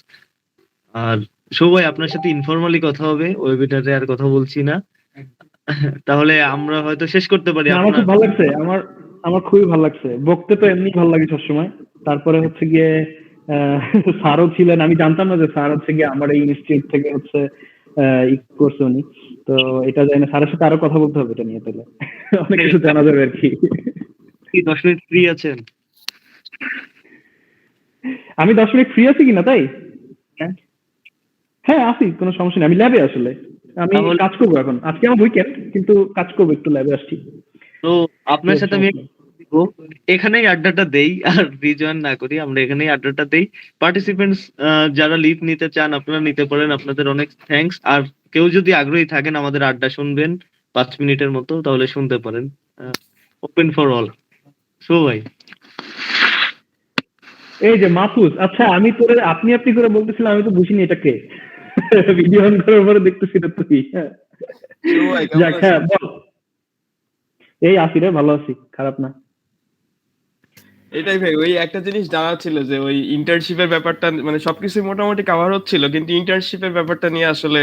আর সবাই আপনার সাথে ইনফরমালি কথা হবে, ওয়েবিনারে আর কথা বলছি না। তাহলে আমরা হয়তো শেষ করতে পারি। আমার খুব ভালো লাগছে, আমার খুবই ভালো লাগছে। বকতে তো এমনি ভালো লাগে সবসময়, তারপরে হচ্ছে গিয়ে স্যারও ছিলেন, আমি জানতাম না যে স্যার হচ্ছে গিয়ে আমার এই ইনস্টিটিউট থেকে হচ্ছে করছে উনি। তো এটা জানি না, স্যারের সাথে আরো কথা বলতে হবে এটা নিয়ে, তাহলে অনেক কিছু জানা যাবে আর কি। 10 মিনিট ফ্রি আছেন? আমি 10 মিনিট ফ্রি আছি কিনা তাই? হ্যাঁ আছি, কোনো সমস্যা নেই। আমি ল্যাবে আসলে আমি কাজ করবো এখন, আজকে আমার উইকেন্ড, কিন্তু কাজ করবো, একটু ল্যাবে আসছি। তো আপনার সাথে আমি এখানেই আড্ডাটা দেই, আর রিজয়েন না করি, আমরা এখানেই আড্ডাটা দেই। পার্টিসিপেন্টস যারা লিভ নিতে চান আপনারা নিতে পারেন, আপনাদের অনেক থ্যাঙ্কস। আর কেউ যদি আগ্রহী থাকেন আমাদের আড্ডা শুনবেন 5 মিনিটের মতো, তাহলে শুনতে পারেন। Open for all. ভাই এই যে মাহফুজ, আচ্ছা আমি তোরে আপনি করে বলতেছিলাম, আমি তো বুঝিনি এটা কে। ভিডিও অন করার পরে দেখতেছি না তুই। যাক, হ্যাঁ বল। এই আছি রে, ভালো আছি, খারাপ না। এটাই ভাই, ওই একটা জিনিস জানা ছিল যে ওই ইন্টার্নশিপের ব্যাপারটা, মানে সবকিছু মোটামুটি কভার হচ্ছিল, কিন্তু ইন্টার্নশিপের ব্যাপারটা নিয়ে আসলে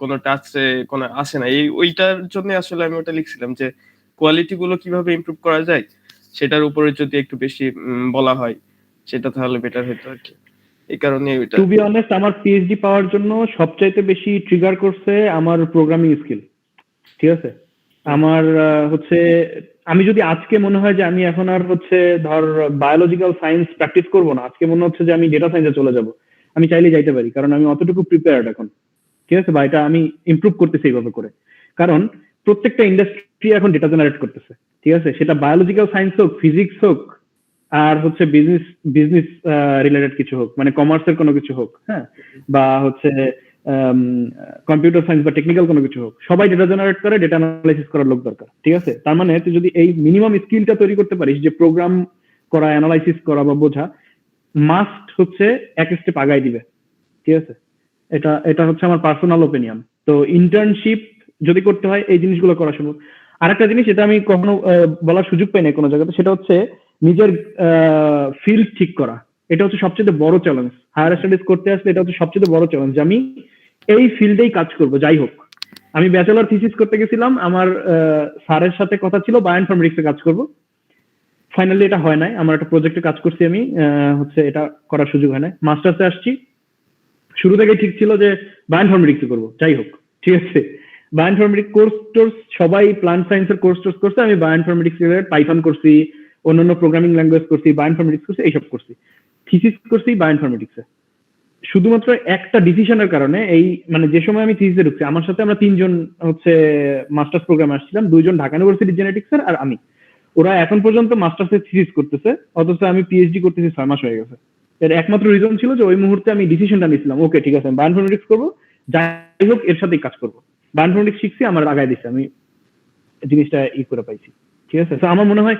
কোনো টাচে কোনো আসে না। ওইটার জন্য আসলে আমি ওটা লিখছিলাম যে কোয়ালিটি গুলো কিভাবে ইমপ্রুভ করা যায়, সেটার উপরে যদি একটু বেশি বলা হয় সেটা তাহলে বেটার হতো আর কি। এই কারণে ওইটা, টু বি অনেস্ট, আমার পিএইচডি পাওয়ার জন্য সবচাইতে বেশি ট্রিগার করছে আমার প্রোগ্রামিং স্কিল। ঠিক আছে, আমার হচ্ছে আমি যদি আজকে মনে হয় যে আমি এখন আর হচ্ছে ধর বায়োলজিক্যাল সায়েন্স প্র্যাকটিস করবো না, আজকে মনে হচ্ছে যে আমি ডেটা সায়েন্সে চলে যাব, আমি চাইলে যাইতে পারি, কারণ আমি অতটুকু প্রিপেয়ার্ড এখন। ঠিক আছে, বা এটা আমি ইমপ্রুভ করতেছি এইভাবে করে, কারণ প্রত্যেকটা ইন্ডাস্ট্রি এখন ডেটা জেনারেট করতেছে। ঠিক আছে, সেটা বায়োলজিক্যাল সায়েন্স হোক, ফিজিক্স হোক, আর হচ্ছে বিজনেস বিজনেস রিলেটেড কিছু হোক, মানে কমার্সের কোনো কিছু হোক, হ্যাঁ, বা হচ্ছে কম্পিউটার সায়েন্স বা টেকনিক্যাল কোনো কিছু হোক, সবাই ডেটা জেনারেট করে, ডেটা অ্যানালাইসিস করার লোক দরকার। ঠিক আছে, তার মানে তুই যদি এই মিনিমাম স্কিলটা তৈরি করতে পারিস যে প্রোগ্রাম করা, অ্যানালাইসিস করা বা বোঝা, মাস্ট হচ্ছে এক স্টেপ আগায় দিবে। ঠিক আছে, এটা এটা হচ্ছে আমার পার্সোনাল ওপিনিয়ন। তো ইন্টার্নশিপ যদি করতে হয় এই জিনিসগুলো করা সম্ভব। আরেকটা জিনিস, এটা আমি কখনো বলার সুযোগ পাই না কোনো জায়গাতে, সেটা হচ্ছে নিজের ফিল্ড ঠিক করা। এটা হচ্ছে সবচেয়ে বড় চ্যালেঞ্জ। হায়ার স্টাডিজ করতে আসলে এটা হচ্ছে সবচেয়ে বড় চ্যালেঞ্জ, আমি এই ফিল্ডেই কাজ করব যাই হোক। আমি ব্যাচেলর থিসিস করতে গেছিলাম, আমার স্যারের সাথে কথা ছিল বায়োইনফরমেটিক্সে কাজ করব। ফাইনালি এটা হয় নাই, আমার একটা প্রজেক্টে কাজ করছি আমি, হচ্ছে এটা করার সুযোগ হয় নাই। মাস্টার্সে আসছি, শুরু থেকেই ঠিক ছিল যে বায়োইনফরমেটিক্সে করবো যাই হোক। ঠিক আছে, বায়োইনফরমেটিক্স কোর্স টোর্স সবাই প্লান্ট সায়েন্সের কোর্স টোর্স করছে, আমি বায়োইনফরমেটিক্স রিলেটেড পাইথন করছি, অন্যান্য প্রোগ্রামিং ল্যাঙ্গুয়েজ করছি, বায়োইনফরমেটিক্স করছি, এইসব করছি। থিসিস করছি বায়োইনফরমেটিক্সে। শুধুমাত্র একটা ডিসিশনের কারণে, এই মানে যে সময় আমি থিসিসে ঢুকছি, আমার সাথে আমরা 3 জন হচ্ছে মাস্টার্স প্রোগ্রামে আসছিলাম, 2 জন ঢাকা ইউনিভার্সিটি জেনেটিক্সের আর আমি। ওরা এখন পর্যন্ত মাস্টার্সের থিসিস করতেছে, অথচ আমি পিএইচডি করতেছি 6 মাস হয়ে গেছে। এর একমাত্র রিজন ছিল যে ওই মুহূর্তে আমি ডিসিশনটা নিয়েছিলাম, ওকে ঠিক আছে আমি বায়োইনফরমেটিক্স করবো, যাই হোক এর সাথেই কাজ করবো। বায়োইনফরমেটিক্স শিখছি, আমার আগায় দিচ্ছে, আমি জিনিসটা করে পাইছি। ঠিক আছে, তো আমার মনে হয়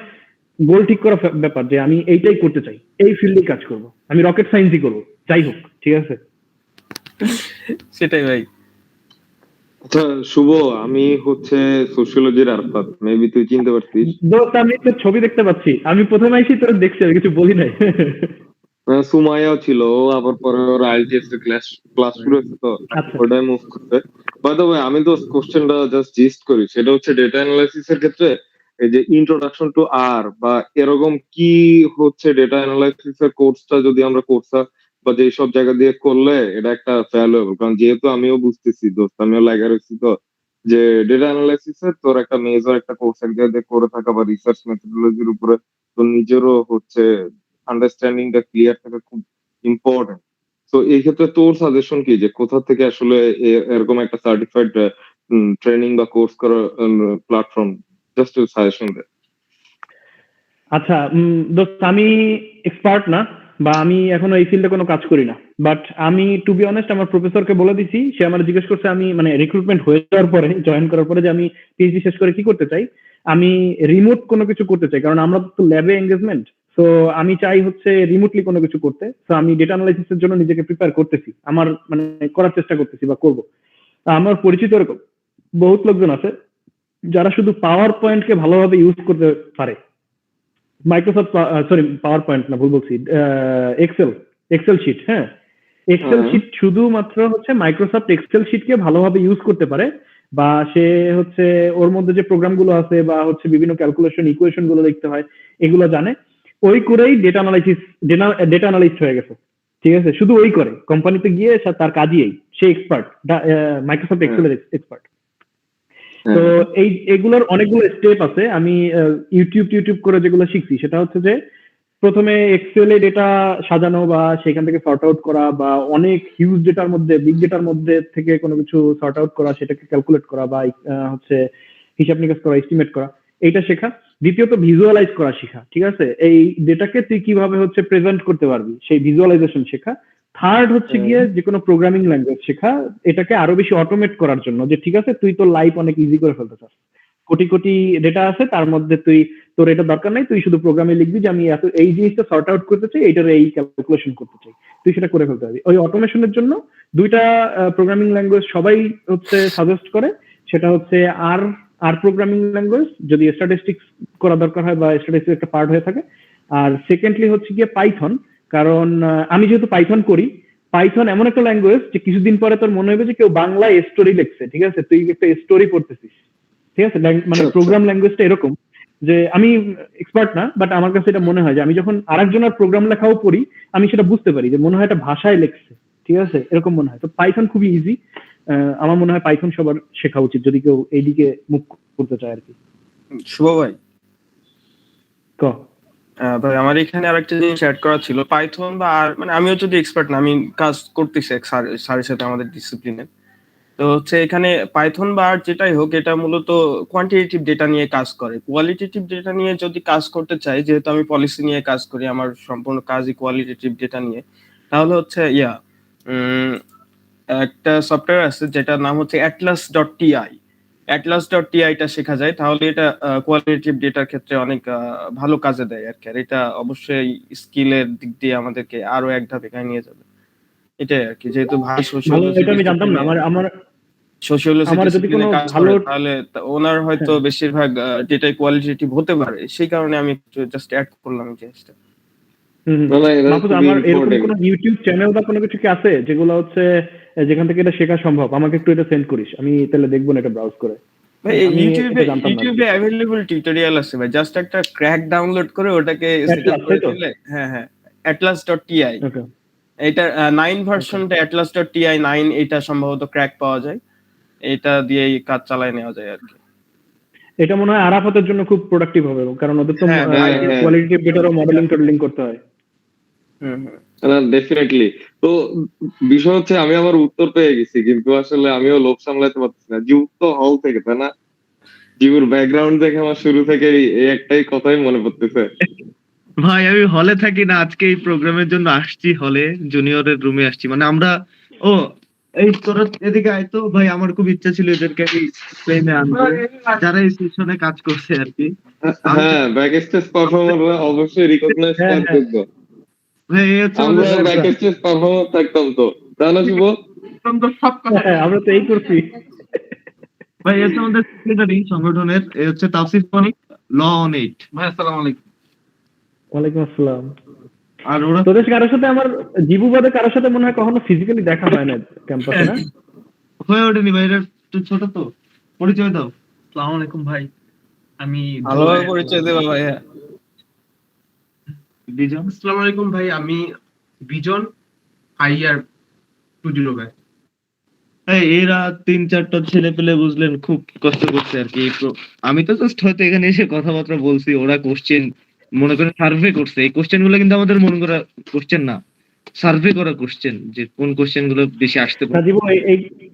গোল ঠিক করা ব্যাপার যে আমি এইটাই করতে চাই, এই ফিল্ডেই কাজ করব, আমি রকেট সায়েন্সই করবো যাই হোক। ঠিক আছে, সেটাই ভাই। আচ্ছা শুভ, আমি হচ্ছে সোশিওলজির আরফাত, মেবি তুই চিনতে পারছিস। দোস্ত আমি তোর ছবি দেখতে পাচ্ছি, আমি প্রথমে এসে তোর দেখছি, আমি কিছু বলি নাই। সুমাইয়াও ছিল, ও আবার পরে ওর আইএলটিএস এর ক্লাস শুরু হয়েছে, তো আচ্ছা, ওটাই মুভ করতে। বাই দ্য ওয়ে, আমি তো কোশ্চেনটা জাস্ট জিস্ট করি, সেটা হচ্ছে ডেটা অ্যানালাইসিস এর ক্ষেত্রে এই যে ইন্ট্রোডাকশন টু আর বা এরকম কি হচ্ছে ডেটা অ্যানালাইসিস এর কোর্সটা যদি আমরা কোর্সটা বা যে সব জায়গা দিয়ে করলে এটা একটা ভ্যালুয়েবল, কারণ যেহেতু আমিও বুঝতেছি দোস্ত, আমিও লাগা রয়েছি তো, যে ডেটা অ্যানালাইসিস এর তোর একটা মেজর একটা কোর্স এক জায়গায় করে থাকা বা রিসার্চ মেথোডোলজির উপরে তোর নিজেরও হচ্ছে আন্ডারস্ট্যান্ডিংটা ক্লিয়ার থাকা খুব ইম্পর্টেন্ট। তো এই ক্ষেত্রে তোর সাজেশন কি, যে কোথা থেকে আসলে এরকম একটা সার্টিফাইড ট্রেনিং বা কোর্স করার প্ল্যাটফর্ম, জাস্ট সাজেশন দে। আচ্ছা দোস্ত, আমি এক্সপার্ট না, বা আমি এখনো এই ফিল্ডে কোনো কাজ করি না, বাট আমি টু বি অনেস্ট আমার প্রফেসরকে বলে দিছি, সে আমার জিজ্ঞেস করছে আমি মানে রিক্রুটমেন্ট হয়ে যাওয়ার পরে, জয়েন করার পরে, যে আমি পিএইচডি শেষ করে কি করতে চাই। আমি রিমোট কোনো কিছু করতে চাই, কারণ আমরা তো ল্যাবে এঙ্গেজমেন্ট, তো আমি চাই হচ্ছে রিমোটলি কোনো কিছু করতে। তো আমি ডেটা অ্যানালাইসিসের জন্য নিজেকে প্রিপেয়ার করতেছি, আমার মানে করার চেষ্টা করতেছি বা করবো। আমার পরিচিত এরকম বহুত লোকজন আছে যারা শুধু পাওয়ার পয়েন্টকে ভালোভাবে ইউজ করতে পারে। মাইক্রোসফট, সরি পাওয়ার পয়েন্ট না, ভুল বলছি, এক্সেল শিট। হ্যাঁ, এক্সেল শিট শুধুমাত্র হচ্ছে মাইক্রোসফট এক্সেল শিটকে ভালোভাবে ইউজ করতে পারে, বা সে হচ্ছে ওর মধ্যে যে প্রোগ্রাম গুলো আছে বা হচ্ছে বিভিন্ন ক্যালকুলেশন ইকুয়েশন গুলো দেখতে হয় এগুলো জানে, ওই করেই ডেটা অ্যানালিস্ট হয়ে গেছে। ঠিক আছে, শুধু ওই করে কোম্পানিতে গিয়ে তার কাজই এই, সে এক্সপার্ট, মাইক্রোসফট এক্সেলের এক্সপার্ট। তো এই এগুলোর অনেকগুলো স্টেপ আছে, আমি ইউটিউব করে যেগুলো শিখছি সেটা হচ্ছে যে প্রথমে এক্সেলে ডেটা সাজানো বা সেখান থেকে সর্ট আউট করা, বা অনেক হিউজ ডেটার মধ্যে, বিগ ডেটার মধ্যে থেকে কোনো কিছু সর্ট আউট করা, সেটাকে ক্যালকুলেট করা বা হচ্ছে হিসাব নিকাশ করা, এস্টিমেট করা, এইটা শেখা। দ্বিতীয়ত ভিজুয়ালাইজ করা শেখা। ঠিক আছে, এই ডেটাকে তুই কিভাবে হচ্ছে প্রেজেন্ট করতে পারবি সেই ভিজুয়ালাইজেশন শেখা। থার্ড হচ্ছে গিয়ে যে কোনো প্রোগ্রামিং ল্যাঙ্গুয়েজ শেখা, এটাকে আরো বেশি অটোমেট করার জন্য, যে ঠিক আছে তুই তোর লাইফ অনেক ইজি করে ফেলতে চাস, কোটি কোটি ডেটা আছে তার মধ্যে তোর এটা দরকার নাই, তুই শুধু প্রোগ্রামে লিখবি যে আমি এত এই জিনিসটা সর্ট আউট করতে চাই, এটার এই ক্যালকুলেশন করতে চাই, তুই সেটা করে ফেলতে পারবি। ওই অটোমেশনের জন্য 2টা প্রোগ্রামিং ল্যাঙ্গুয়েজ সবাই হচ্ছে সাজেস্ট করে, সেটা হচ্ছে আর প্রোগ্রামিং ল্যাঙ্গুয়েজ যদি স্ট্যাটিস্টিক্স করা দরকার হয় বা স্ট্যাটিস্টিক্স একটা পার্ট হয়ে থাকে, আর সেকেন্ডলি হচ্ছে গিয়ে পাইথন। কারণ আমি যেহেতু পাইথন করি, পাইথন এমন একটা ল্যাঙ্গুয়েজ যে কিছুদিন পরে তোর মনে হবে যে কেউ বাংলায় স্টোরি লিখছে। ঠিক আছে, তুই একটা স্টোরি পড়তেছিস। ঠিক আছে, মানে প্রোগ্রাম ল্যাঙ্গুয়েজটা এরকম যে আমি এক্সপার্ট না, বাট আমার কাছে এটা মনে হয় যে আমি যখন আরেকজনের প্রোগ্রাম লেখাও পড়ি, আমি সেটা বুঝতে পারি যে মনে হয় এটা ভাষায় লেখছে। ঠিক আছে, এরকম মনে হয়। তো পাইথন খুবই ইজি, আমার মনে হয় পাইথন সবার শেখা উচিত যদি কেউ এইদিকে মুখ করতে চায় আর কি। শুভ ভাই, ক ভাই আমার এখানে আরেকটা জিনিস অ্যাড করা ছিল, পাইথন বা আর মানে আমিও যদি এক্সপার্ট না, আমি কাজ করতেছি এক স্যারের সাথে আমাদের ডিসিপ্লিনে। তো হচ্ছে এখানে পাইথন বা আর যেটাই হোক এটা মূলত কোয়ান্টিটেটিভ ডেটা নিয়ে কাজ করে। কোয়ালিটেটিভ ডেটা নিয়ে যদি কাজ করতে চাই, যেহেতু আমি পলিসি নিয়ে কাজ করি, আমার সম্পূর্ণ কাজই কোয়ালিটেটিভ ডেটা নিয়ে, তাহলে হচ্ছে একটা সফটওয়্যার আছে যেটার নাম হচ্ছে atlas.ti। atlas.ti টা শেখা যায়, তাহলে এটা কোয়ালিটেটিভ ডেটার ক্ষেত্রে অনেক ভালো কাজে দেয় আর কি। আর এটা অবশ্যই স্কিলের দিক দিয়ে আমাদেরকে আরো এক ধাপ এগিয়ে নিয়ে যাবে। এটাই আর কি। যেহেতু ভাই ভালো, এটা আমি জানতাম না। আমার আমার সোশিওলজি আমার যদি কোনো ডিসিপ্লিনে কাজ ভালো করে, তাহলে ওনার হয়তো বেশিরভাগ ডেটাই কোয়ালিটেটিভ হতে পারে। সেই কারণে আমি একটু জাস্ট অ্যাড করলাম এই জিনিসটা। না না, এটা মাহফুজ, খুবই আমার এরকম ইম্পর্টেন্ট। কোনো ইউটিউব চ্যানেল বা কোনো কিছু কি আছে যেগুলো হচ্ছে যেখান থেকে এটা শেখা সম্ভব? আমাকে একটু এটা সেন্ড করিস, আমি তাহলে দেখবো না এটা ব্রাউজ করে। ভাই আমি ইউটিউবে এটা জানতাম না। ইউটিউবে অ্যাভেলেবল টিউটোরিয়াল আছে ভাই। জাস্ট একটা ক্র্যাক ডাউনলোড করে ওটাকে সেটআপ Atlas, করে তাই তো? দিলে, হ্যাঁ হ্যাঁ, atlas.ti। ওকে। এটা 9 ভার্সনটা atlas.ti 9, এটা সম্ভবত ক্র্যাক পাওয়া যায়। এটা দিয়েই কাজ চালায় নেওয়া যায় আর কি। এটা মনে হয় আরাফাতের জন্য খুব প্রোডাক্টিভ হবে, কারণ ওদের তো হ্যাঁ, হ্যাঁ। কোয়ালিটেটিভ ডেটারও মডেলিং করতে হয়। হুম। না, ডেফিনেটলি। তো বিষয় হচ্ছে আমি আমার উত্তর পেয়ে গেছি, কিন্তু আসলে আমিও লোভ সামলাতে পারতেছি না। জিউ তো হল থেকে, তাই না? জিউর ব্যাকগ্রাউন্ড দেখে আমার শুরু থেকে এই একটাই কথাই মনে পড়তেছে। ভাই আমি হলে থাকি না, আজকে এই প্রোগ্রামের জন্য আসছি হলে, জুনিয়রের রুমে আসছি। মানে আমরা এই তোরা এদিকে আয় তো ভাই, আমার খুব ইচ্ছা ছিল এদেরকে প্রেমে আনবো, যারা এই সেশনে কাজ করছে আর কি। হ্যাঁ, ব্যাক স্টেজ পারফর্মাররা অবশ্যই রিকগনাইজ হ্যাঁ, করার যোগ্য। ভাই এই হচ্ছে আমরা আমাদের ব্যাক স্টেজ পারফর্মার থাকতাম তো, তাই না শুভ? সব কথা। হ্যাঁ, আমরা তো এই করছি। ভাই এই হচ্ছে আমাদের সেক্রেটারি সংগঠনের, এই হচ্ছে তাফসির মানিক, ল অন 8। ভাই আসসালামু আলাইকুম। ওয়ালাইকুম আসসালাম। আর ওরা তোদের কারোর সাথে আমার জিবু বাদে কারোর সাথে মনে হয় কখনো ফিজিক্যালি দেখা হয় না ক্যাম্পাসে, না? হয়ে ওঠেনি ভাই, এটা একটু ছোট তো। পরিচয় দাও। আসসালামু আলাইকুম ভাই, আমি ভালোভাবে পরিচয় দেবো ভাইয়া। বিজন। আসসালামু আলাইকুম ভাই, আমি বিজন, আইয়ার 2 ভাই। এরা 3-4টা ছেলে পেলে বুঝলেন খুব কষ্ট করছে আর কি। আমি তো জাস্ট হয়তো এখানে এসে কথাবার্তা বলছি, ওরা কোশ্চেন মনে করে সার্ভে করছে। এই কোশ্চেন গুলো কিন্তু আমাদের মনে করা কোশ্চেন না, সার্ভে করা কোশ্চেন, যে কোন কোশ্চেন গুলো বেশি আসতে পারে। রাজীব,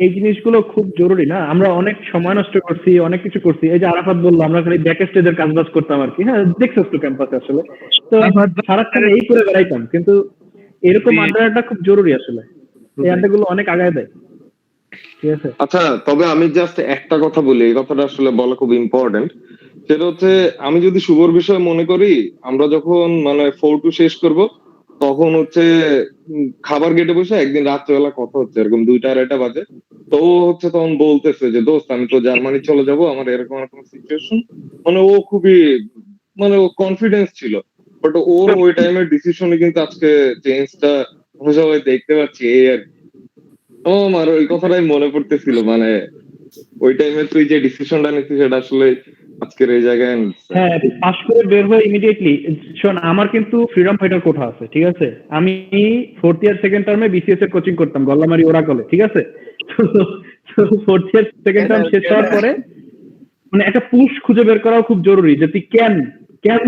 এই জিনিসগুলো খুব জরুরি না? আমরা অনেক সময় নষ্ট করছি, অনেক কিছু করছি। এই যে আরাফাত বললো আমরা খালি ব্যাক স্টেজের কাজ বাজ করতাম আর কি। হ্যাঁ, দেখছিস তো ক্যাম্পাসে আসলে তো সারাক্ষণ এই করে বেড়াইতাম, কিন্তু এরকম আড্ডাটা খুব জরুরি আসলে। এই আড্ডাগুলো অনেক আগায় দেয়। ঠিক আছে। আচ্ছা, তবে আমি জাস্ট একটা কথা বলি, এই কথাটা আসলে বলা খুব ইম্পর্টেন্ট। সেটা হচ্ছে, আমি যদি শুভর বিষয়ে মনে করি, আমরা যখন মানে 4-2 শেষ করব, তখন হচ্ছে খাবার গেটে বসে একদিন রাত্রেবেলা কথা হচ্ছে, এরকম 2টা-2:30 বাজে। তো ও হচ্ছে তখন বলতেছে যে, দোস্ত আমি তো জার্মানি চলে যাব, আমার এরকম এরকম সিচুয়েশন। মানে ও খুবই, মানে ও কনফিডেন্স ছিল, বাট ওর ওই টাইমের ডিসিশনে কিন্তু আজকে চেঞ্জটা আমরা সবাই দেখতে পাচ্ছি। এই আর কি। আমার ওই কথাটাই মনে পড়তেছিল, মানে ওই টাইমে তুই যে ডিসিশনটা নিছিস সেটা আসলে আজকের এই জায়গায় নিচ্ছে। হ্যাঁ, পাস করে বের হয়ে ইমিডিয়েটলি শোন, আমার কিন্তু ফ্রিডম ফাইটার কোঠা আছে, ঠিক আছে? আমি 4th ইয়ার 2nd টার্মে বিসিএস এর কোচিং করতাম গল্লামারি ওরাকলে, ঠিক আছে? তো 4th ইয়ার 2nd টার্ম শেষ হওয়ার পরে মানে একটা পুশ খুঁজে বের করাও খুব জরুরি, যে তুই কেন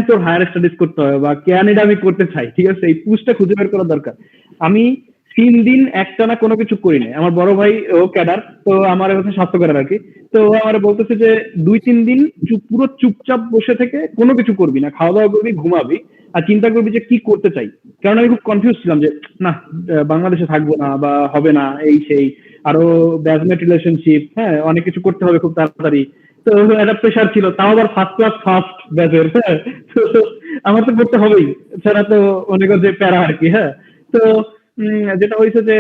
তোর হায়ার স্টাডিজ করতে হবে, বা কেন এটা আমি করতে চাই, ঠিক আছে? এই পুশটা খুঁজে বের করা দরকার। আমি 3 দিন একটানা কোনো কিছু করি না। আমার বড় ভাই ও ক্যাডার, তো আমার হচ্ছে স্বাস্থ্য ক্যাডার আর কি। তো ও আমার বলতেছে যে 2-3 দিন পুরো চুপচাপ বসে থেকে কোনো কিছু করবি না, খাওয়া দাওয়া করবি, ঘুমাবি, আর চিন্তা করবি যে কি করতে চাই। কারণ আমি খুব কনফিউজ ছিলাম যে না, বাংলাদেশে থাকবো না বা হবে না, এই সেই আরো ব্যাচমেট রিলেশনশিপ, হ্যাঁ অনেক কিছু করতে হবে খুব তাড়াতাড়ি। তো একটা প্রেশার ছিল, তাও আবার ফার্স্ট ব্যাচের। হ্যাঁ, তো আমার তো করতে হবেই, ছাড়া তো অনেক যে প্যারা আর কি। হ্যাঁ, তো যেটা হয়েছে যে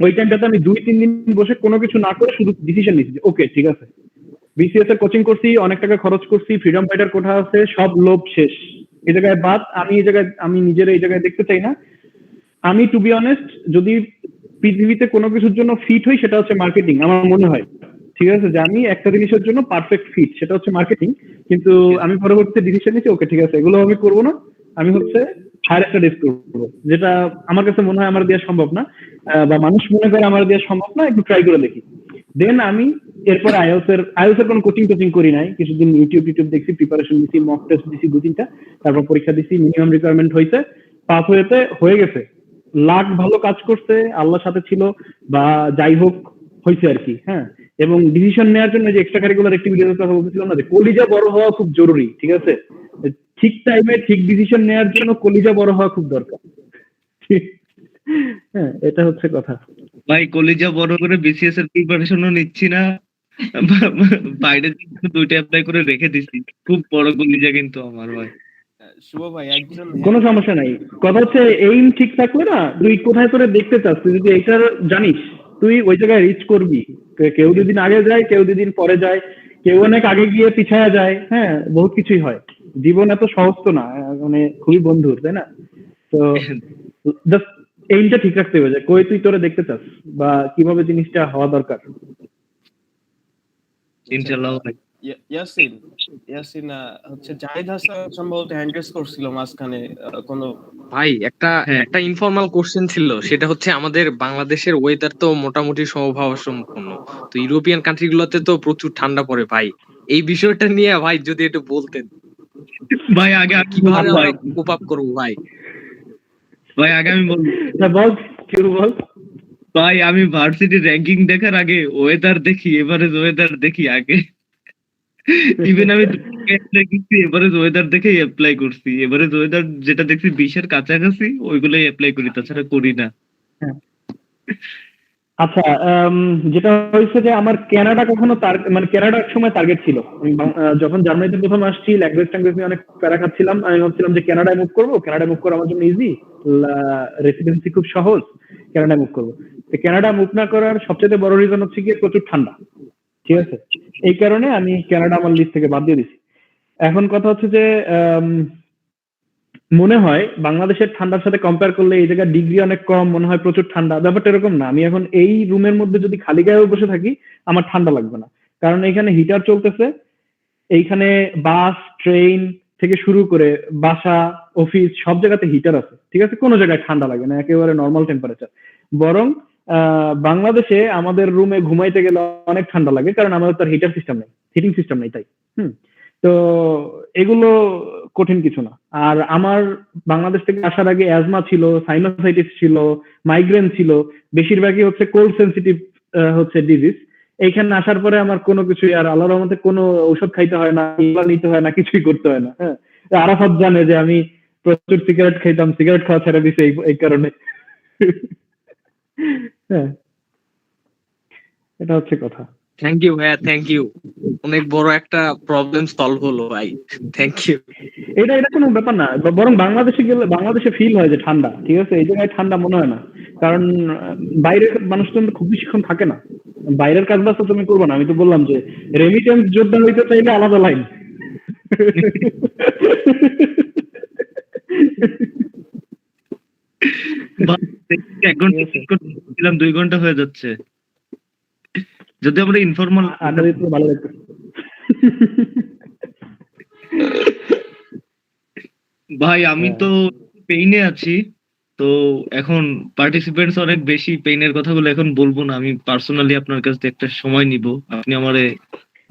ওই টাইমটাতে আমি 2-3 দিন বসে কোনো কিছু না করে শুধু ডিসিশন নিয়েছি যে ওকে ঠিক আছে, বিসিএস এর কোচিং করছি, অনেক টাকা খরচ করছি, ফ্রিডম ফাইটার কোঠা আছে, সব লোভ শেষ। এই জায়গায় বাদ, আমি নিজের এই জায়গায় দেখতে চাই না। আমি টু বি অনেস্ট, যদি পৃথিবীতে কোনো কিছুর জন্য ফিট হই সেটা হচ্ছে মার্কেটিং, আমার মনে হয়। ঠিক আছে, যে আমি একটা জিনিসের জন্য পারফেক্ট ফিট, সেটা হচ্ছে মার্কেটিং। কিন্তু আমি পরবর্তীতে ডিসিশন নিয়েছি ওকে ঠিক আছে, এগুলো আমি করবো না, আমি হচ্ছে হায়ার স্টাডিজ করবো, যেটা আমার কাছে মনে হয় আমার দেওয়া সম্ভব না, বা মানুষ মনে করে আমার দেওয়া সম্ভব না, একটু ট্রাই করে দেখি। দেন আমি এরপর আইএলটিএস এর কোনো কোচিং করি নাই, কিছুদিন ইউটিউব দেখছি, প্রিপারেশন দিছি, মক টেস্ট দিছি 2-3টা, তারপর পরীক্ষা দিছি, মিনিমাম রিকোয়ারমেন্ট হয়েছে, পাস হয়ে গেছে। লাক ভালো কাজ করছে, আল্লাহর সাথে ছিল বা যাই হোক, হয়েছে আর কি। হ্যাঁ, এবং ডিসিশন নেওয়ার জন্য যে এক্সট্রা কারিকুলার অ্যাক্টিভিটির কথা বলতেছিলাম না, যে কলিজা বড় হওয়া খুব জরুরি, ঠিক আছে? ঠিক টাইমে ঠিক ডিসিশন নেওয়ার জন্য কলিজা বড় হওয়া খুব দরকার। হ্যাঁ, এটা হচ্ছে কথা। ভাই কলিজা বড় করে বিসিএস এর প্রিপারেশনও নিচ্ছি না, বাইরে দুইটা অ্যাপ্লাই করে রেখে দিছি। খুব বড় কলিজা কিন্তু আমার ভাই। শুভ ভাই একজন কোনো সমস্যা নাই, কথা হচ্ছে এইম ঠিক থাকলে না, তুই কোথায় করে দেখতে চাস, তুই যদি এইটার জানিস তুই ওই জায়গায় রিচ করবি। কেউ দুদিন আগে যায়, কেউ দুদিন পরে যায়, কেউ অনেক আগে গিয়ে পিছায়া যায়। হ্যাঁ, বহুত কিছুই হয়, জীবন এত সহজ তো না, মানে খুবই বন্ধুর, তাই না? তো জাস্ট এইমটা ঠিক রাখতে হবে যে কই তুই তোরে দেখতে চাস বা কিভাবে জিনিসটা হওয়া দরকার। ইনশাআল্লাহ ভাই। ইয়াসিন হচ্ছে জাহিদ হাসান সম্ভবত হ্যান্ড রেজ করছিল মাঝখানে কোনো ভাই একটা হ্যাঁ। একটা ইনফর্মাল কোশ্চেন ছিল, সেটা হচ্ছে আমাদের বাংলাদেশের ওয়েদার তো মোটামুটি সমভাবাপন্ন, তো ইউরোপিয়ান কান্ট্রি গুলোতে তো প্রচুর ঠান্ডা পড়ে ভাই। এই বিষয়টা নিয়ে ভাই যদি একটু বলতেন, ভাই আগে আমি কিভাবে বলবো আমরা ভাই। কোপ আপ করবো ভাই? ভাই আগে আমি বলবো বল, কেউ বল। ভাই, আমি ভার্সিটি র্যাঙ্কিং দেখার আগে ওয়েদার দেখি, এভারেজ ওয়েদার দেখি আগে। ইভেন আমি অ্যাপ্লাই করছি, এভারেজ ওয়েদার দেখেই অ্যাপ্লাই করছি। এভারেজ ওয়েদার যেটা দেখছি 20-এর কাছাকাছি, ওইগুলোই অ্যাপ্লাই করি, তাছাড়া করি না। আচ্ছা, যেটা হয়েছে যে আমার কানাডা কখনো মানে কানাডা এক সময় টার্গেট ছিল। আমি যখন জার্মানিতে প্রথম আসছি, ল্যাঙ্গুয়েজ ট্যাঙ্গুয়েজ নিয়ে অনেক প্যারা খাচ্ছিলাম। আমি ভাবছিলাম যে কানাডায় মুভ করবো, কানাডায় মুভ করা আমার জন্য ইজি, রেসিডেন্সি খুব সহজ, কানাডায় মুভ করবো। তো কানাডা মুভ না করার সবচেয়ে বড় রিজন হচ্ছে গিয়ে প্রচুর ঠান্ডা, ঠিক আছে? এই কারণে আমি কানাডা আমার লিস্ট থেকে বাদ দিয়ে দিছি। এখন কথা হচ্ছে যে মনে হয় বাংলাদেশের ঠান্ডার সাথে কম্পেয়ার করলে এই জায়গায় ডিগ্রি অনেক কম, মনে হয় প্রচুর ঠান্ডা। ব্যাপারটা এরকম না। আমি এখন এই রুমের মধ্যে যদি খালি গায়ে বসে থাকি, আমার ঠান্ডা লাগবে না, কারণ এখানে হিটার চলতেছে। এইখানে বাস, ট্রেন থেকে শুরু করে বাসা, অফিস সব জায়গাতে হিটার আছে, ঠিক আছে? কোনো জায়গায় ঠান্ডা লাগে না, একেবারে নর্মাল টেম্পারেচার। বরং বাংলাদেশে আমাদের রুমে ঘুমাইতে গেলে অনেক ঠান্ডা লাগে, কারণ আমাদের তার হিটার সিস্টেম নেই, হিটিং সিস্টেম নেই, তাই। তো এগুলো কঠিন কিছু না। আর আমার বাংলাদেশ থেকে আসার আগে অ্যাজমা ছিল, সাইনোসাইটিস ছিল, মাইগ্রেন ছিল, বেশিরভাগই হচ্ছে কোল্ড সেন্সিটিভ হচ্ছে ডিজিজ। এইখানে আসার পরে আমার কোনো কিছু আর আল্লাহর রহমতে কোনো ঔষধ খাইতে হয় না, নিতে হয় না, কিছুই করতে হয় না। হ্যাঁ, আরাফাত জানে যে আমি প্রচুর সিগারেট খাইতাম, সিগারেট খাওয়া ছেড়ে দিছে এই কারণে। হ্যাঁ, এটা হচ্ছে কথা। থ্যাংক ইউ ভাইয়া, থ্যাংক ইউ। অনেক বড় একটা প্রবলেম সলভ হলো ভাই, থ্যাংক ইউ। এটা কোনো ব্যাপার না, বরং বাংলাদেশে গেলে বাংলাদেশে ফিল হয় যে ঠান্ডা, ঠিক আছে? এই জায়গায় ঠান্ডা মনে হয় না, কারণ বাইরের মানুষ তো খুব বেশিক্ষণ থাকে না। বাইরের কাজ বাজ তো তুমি করবো না। আমি তো বললাম যে রেমিটেন্স যোদ্ধা হইতে চাইলে আলাদা লাইন। এক ঘন্টা 2 ঘন্টা হয়ে যাচ্ছে, যদি আমরা ইনফর্মাল আড্ডা দিতে ভালো লাগতো। ভাই আমি তো পেইনে আছি, তো এখন পার্টিসিপেন্টস অনেক বেশি, পেইনের কথাগুলো এখন বলবো না। আমি পার্সোনালি আপনার কাছ থেকে একটা সময় নিব, আপনি আমারে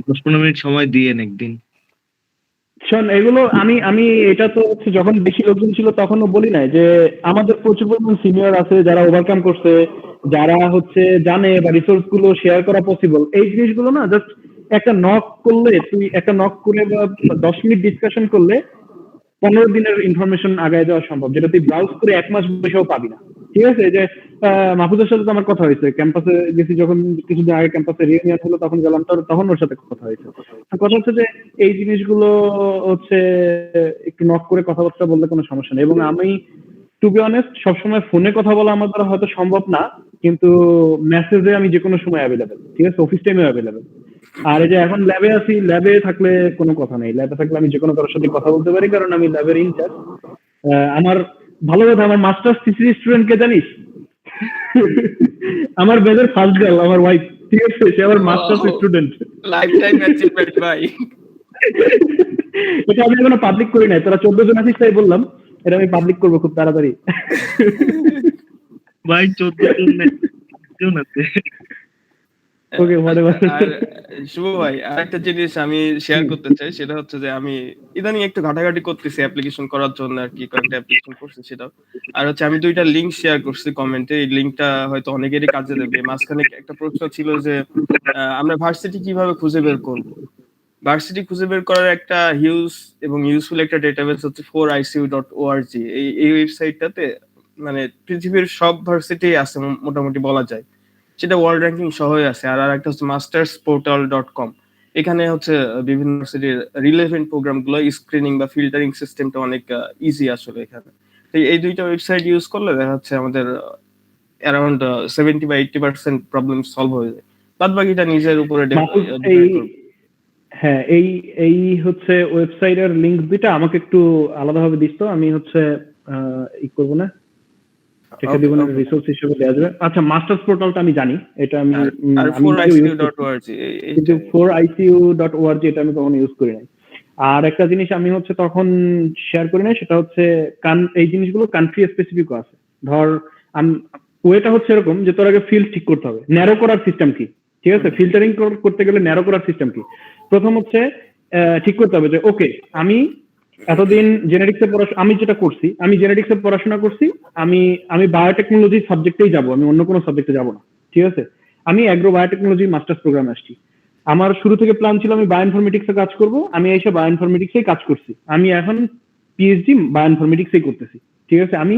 10-15 মিনিট সময় দিয়েন একদিন। শোন, এগুলো আমি এটা তো হচ্ছে যখন বেশি লোকজন ছিল তখনও বলি নাই যে আমাদের প্রচুর পরিমাণ সিনিয়র আছে যারা ওভারকাম করছে, যারা হচ্ছে জানে বা রিসোর্স গুলো শেয়ার করা পসিবল। এই জিনিসগুলো না জাস্ট একটা নক করলে, তুই একটা নক করে বা 10 মিনিট ডিসকাশন করলে 15 দিনের ইনফরমেশন আগায় যাওয়া সম্ভব, যেটা তুই ব্রাউজ করে 1 মাস বসেও পাবি না, ঠিক আছে? যে মাহফুজের সাথে তো আমার কথা হয়েছে, ক্যাম্পাসে গেছি যখন কিছুদিন আগে, ক্যাম্পাসে রিউনিয়ন হলো তখন গেলাম, তখন ওর সাথে কথা হয়েছে। কথা হচ্ছে যে এই জিনিসগুলো হচ্ছে একটু নক করে কথাবার্তা বললে কোনো সমস্যা নেই। এবং আমি টু বি অনেস্ট সবসময় ফোনে কথা বলা আমার দ্বারা হয়তো সম্ভব না, কিন্তু মেসেজে আমি যে কোনো সময় অ্যাভেলেবেল, ঠিক আছে? অফিস টাইমে অ্যাভেলেবেল। আর এই যে এখন ল্যাবে আছি, ল্যাবে থাকলে কোনো কথা নেই, ল্যাবে থাকলে আমি যে কোনো কারোর সাথে কথা বলতে পারি, কারণ আমি ল্যাবের ইনচার্জ। আমার ভালো কথা, আমার মাস্টার্স থিসিস স্টুডেন্ট কে জানিস? আমার ব্যাচের ফার্স্ট গার্ল, আমার ওয়াইফ, ঠিক আছে? সে আমার masters student. Life time achievement ভাই। এটা আমি এখনো পাবলিক করি নাই, তোরা 14 জন আছিস তাই বললাম, এটা আমি পাবলিক করবো খুব তাড়াতাড়ি। ভাই 14 জন আছে। ওকে হোয়াটএভার। আর শুভ ভাই আরেকটা জিনিস আমি শেয়ার করতে চাই, সেটা হচ্ছে যে আমি ইদানিং একটু ঘাটাঘাটি করতেছি অ্যাপ্লিকেশন করার জন্য আর কি, কয়েকটা অ্যাপ্লিকেশন করছি সেটাও। আর হচ্ছে আমি 2টা লিংক শেয়ার করছি কমেন্টে, এই লিংকটা হয়তো অনেকেরই কাজে দেবে। মাঝখানে একটা প্রশ্ন ছিল যে আমরা ভার্সিটি কিভাবে খুঁজে বের করব। ভার্সিটি খুঁজে বের করার একটা হিউজ এবং ইউজফুল একটা ডেটাবেস হচ্ছে 4icu.org। এই ওয়েবসাইটটাতে মানে পৃথিবীর সব ভার্সিটি আছে মোটামুটি বলা যায়, সেটা ওয়ার্ল্ড র্যাঙ্কিং সহই আছে। আর একটা হচ্ছে mastersportal.com, এখানে হচ্ছে বিভিন্ন ভার্সিটির রিলেভেন্ট প্রোগ্রাম গুলো স্ক্রিনিং বা ফিল্টারিং সিস্টেমটা অনেক ইজি আসলে এখানে। তো এই 2টা ওয়েবসাইট ইউজ করলে দেখা যাচ্ছে আমাদের অ্যারাউন্ড 70 বা 80% প্রবলেম সলভ হয়ে যায়। বাদ বাকিটা নিজের উপরে মাসুদ, এই ডিপেন্ড করবে। হ্যাঁ এই এই হচ্ছে ওয়েবসাইটের লিংক দুইটা আমাকে একটু আলাদাভাবে দিস তো, আমি হচ্ছে ই করবো না, চেকে দিব না, রিসোর্স হিসেবে দেওয়া যাবে। আচ্ছা মাস্টার্স পোর্টালটা আমি জানি, এটা আমি আর আমি নিজেও use করছি। 4icu.org কিন্তু 4icu.org এটা আমি কখনো ইউজ করি নাই। আর একটা জিনিস আমি হচ্ছে তখন শেয়ার করি নাই, সেটা হচ্ছে এই জিনিসগুলো কান্ট্রি স্পেসিফিক আছে। ধর ওয়েটা হচ্ছে এরকম যে তোর আগে ফিল্ড ঠিক করতে হবে, ন্যারো করার সিস্টেম কি, ঠিক আছে? ফিল্টারিং করতে গেলে ন্যারো করার সিস্টেম কি, প্রথম হচ্ছে ঠিক করতে হবে যে ওকে আমি এতদিন জেনেটিক্সে আমি যেটা করছি, আমি জেনেটিক্সে পড়াশোনা করছি, আমি বায়োটেকনোলজি সাবজেক্টেই যাব, আমি অন্য কোনো সাবজেক্টে যাব না, ঠিক আছে? আমি অ্যাগ্রো বায়োটেকনোলজি মাস্টার্স প্রোগ্রামে আসছি। আমার শুরু থেকে প্ল্যান ছিল আমি বায়োইনফরমেটিক্সে কাজ করব, আমি এসে বায়োইনফরমেটিক্সেই কাজ করছি, আমি এখন পিএইচডি বায়োইনফরমেটিক্সেই করতেছি, ঠিক আছে? আমি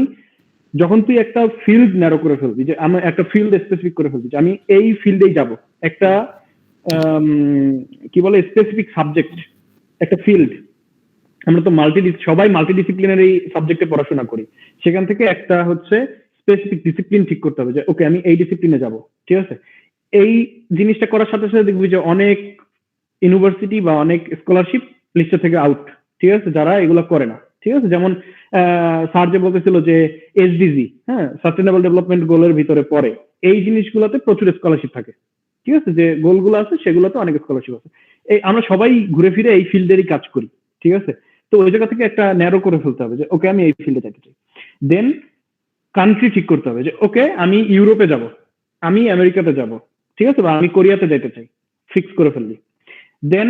যখন তুই একটা ফিল্ড ন্যারো করে ফেলবি, যে আমি একটা ফিল্ড স্পেসিফিক করে ফেলবি যে আমি এই ফিল্ডেই যাব, একটা কি বলে স্পেসিফিক সাবজেক্ট, একটা ফিল্ড, আমরা তো সবাই মাল্টিডিসিপ্লিনারি সাবজেক্টে পড়াশোনা করি, সেখান থেকে একটা হচ্ছে স্পেসিফিক ডিসিপ্লিন ঠিক করতে হবে যে ওকে আমি এই ডিসিপ্লিনে যাব, ঠিক আছে? এই জিনিসটা করার সাথে সাথে দেখবি যে অনেক ইউনিভার্সিটি বা অনেক স্কলারশিপ লিস্ট থেকে আউট, ঠিক আছে, যারা এগুলো করে না, ঠিক আছে? যেমন স্যার যে বলতেছিল যে এসডিজি, হ্যাঁ, সাস্টেনেবল ডেভেলপমেন্ট গোলের ভিতরে পড়ে, এই জিনিসগুলোতে প্রচুর স্কলারশিপ থাকে, ঠিক আছে? যে গোলগুলো আছে সেগুলোতে অনেক স্কলারশিপ আছে। এই আমরা সবাই ঘুরে ফিরে এই ফিল্ডেরই কাজ করি, ঠিক আছে? তো ওই জায়গা থেকে একটা ন্যারো করে ফেলতে হবে যে ওকে আমি এই ফিল্ডে যেতে চাই। দেন কান্ট্রি ঠিক করতে হবে যে ওকে আমি ইউরোপে যাব, আমি আমেরিকাতে যাব, ঠিক আছে, বা আমি কোরিয়াতে যেতে চাই, ফিক্স করে ফেললি। দেন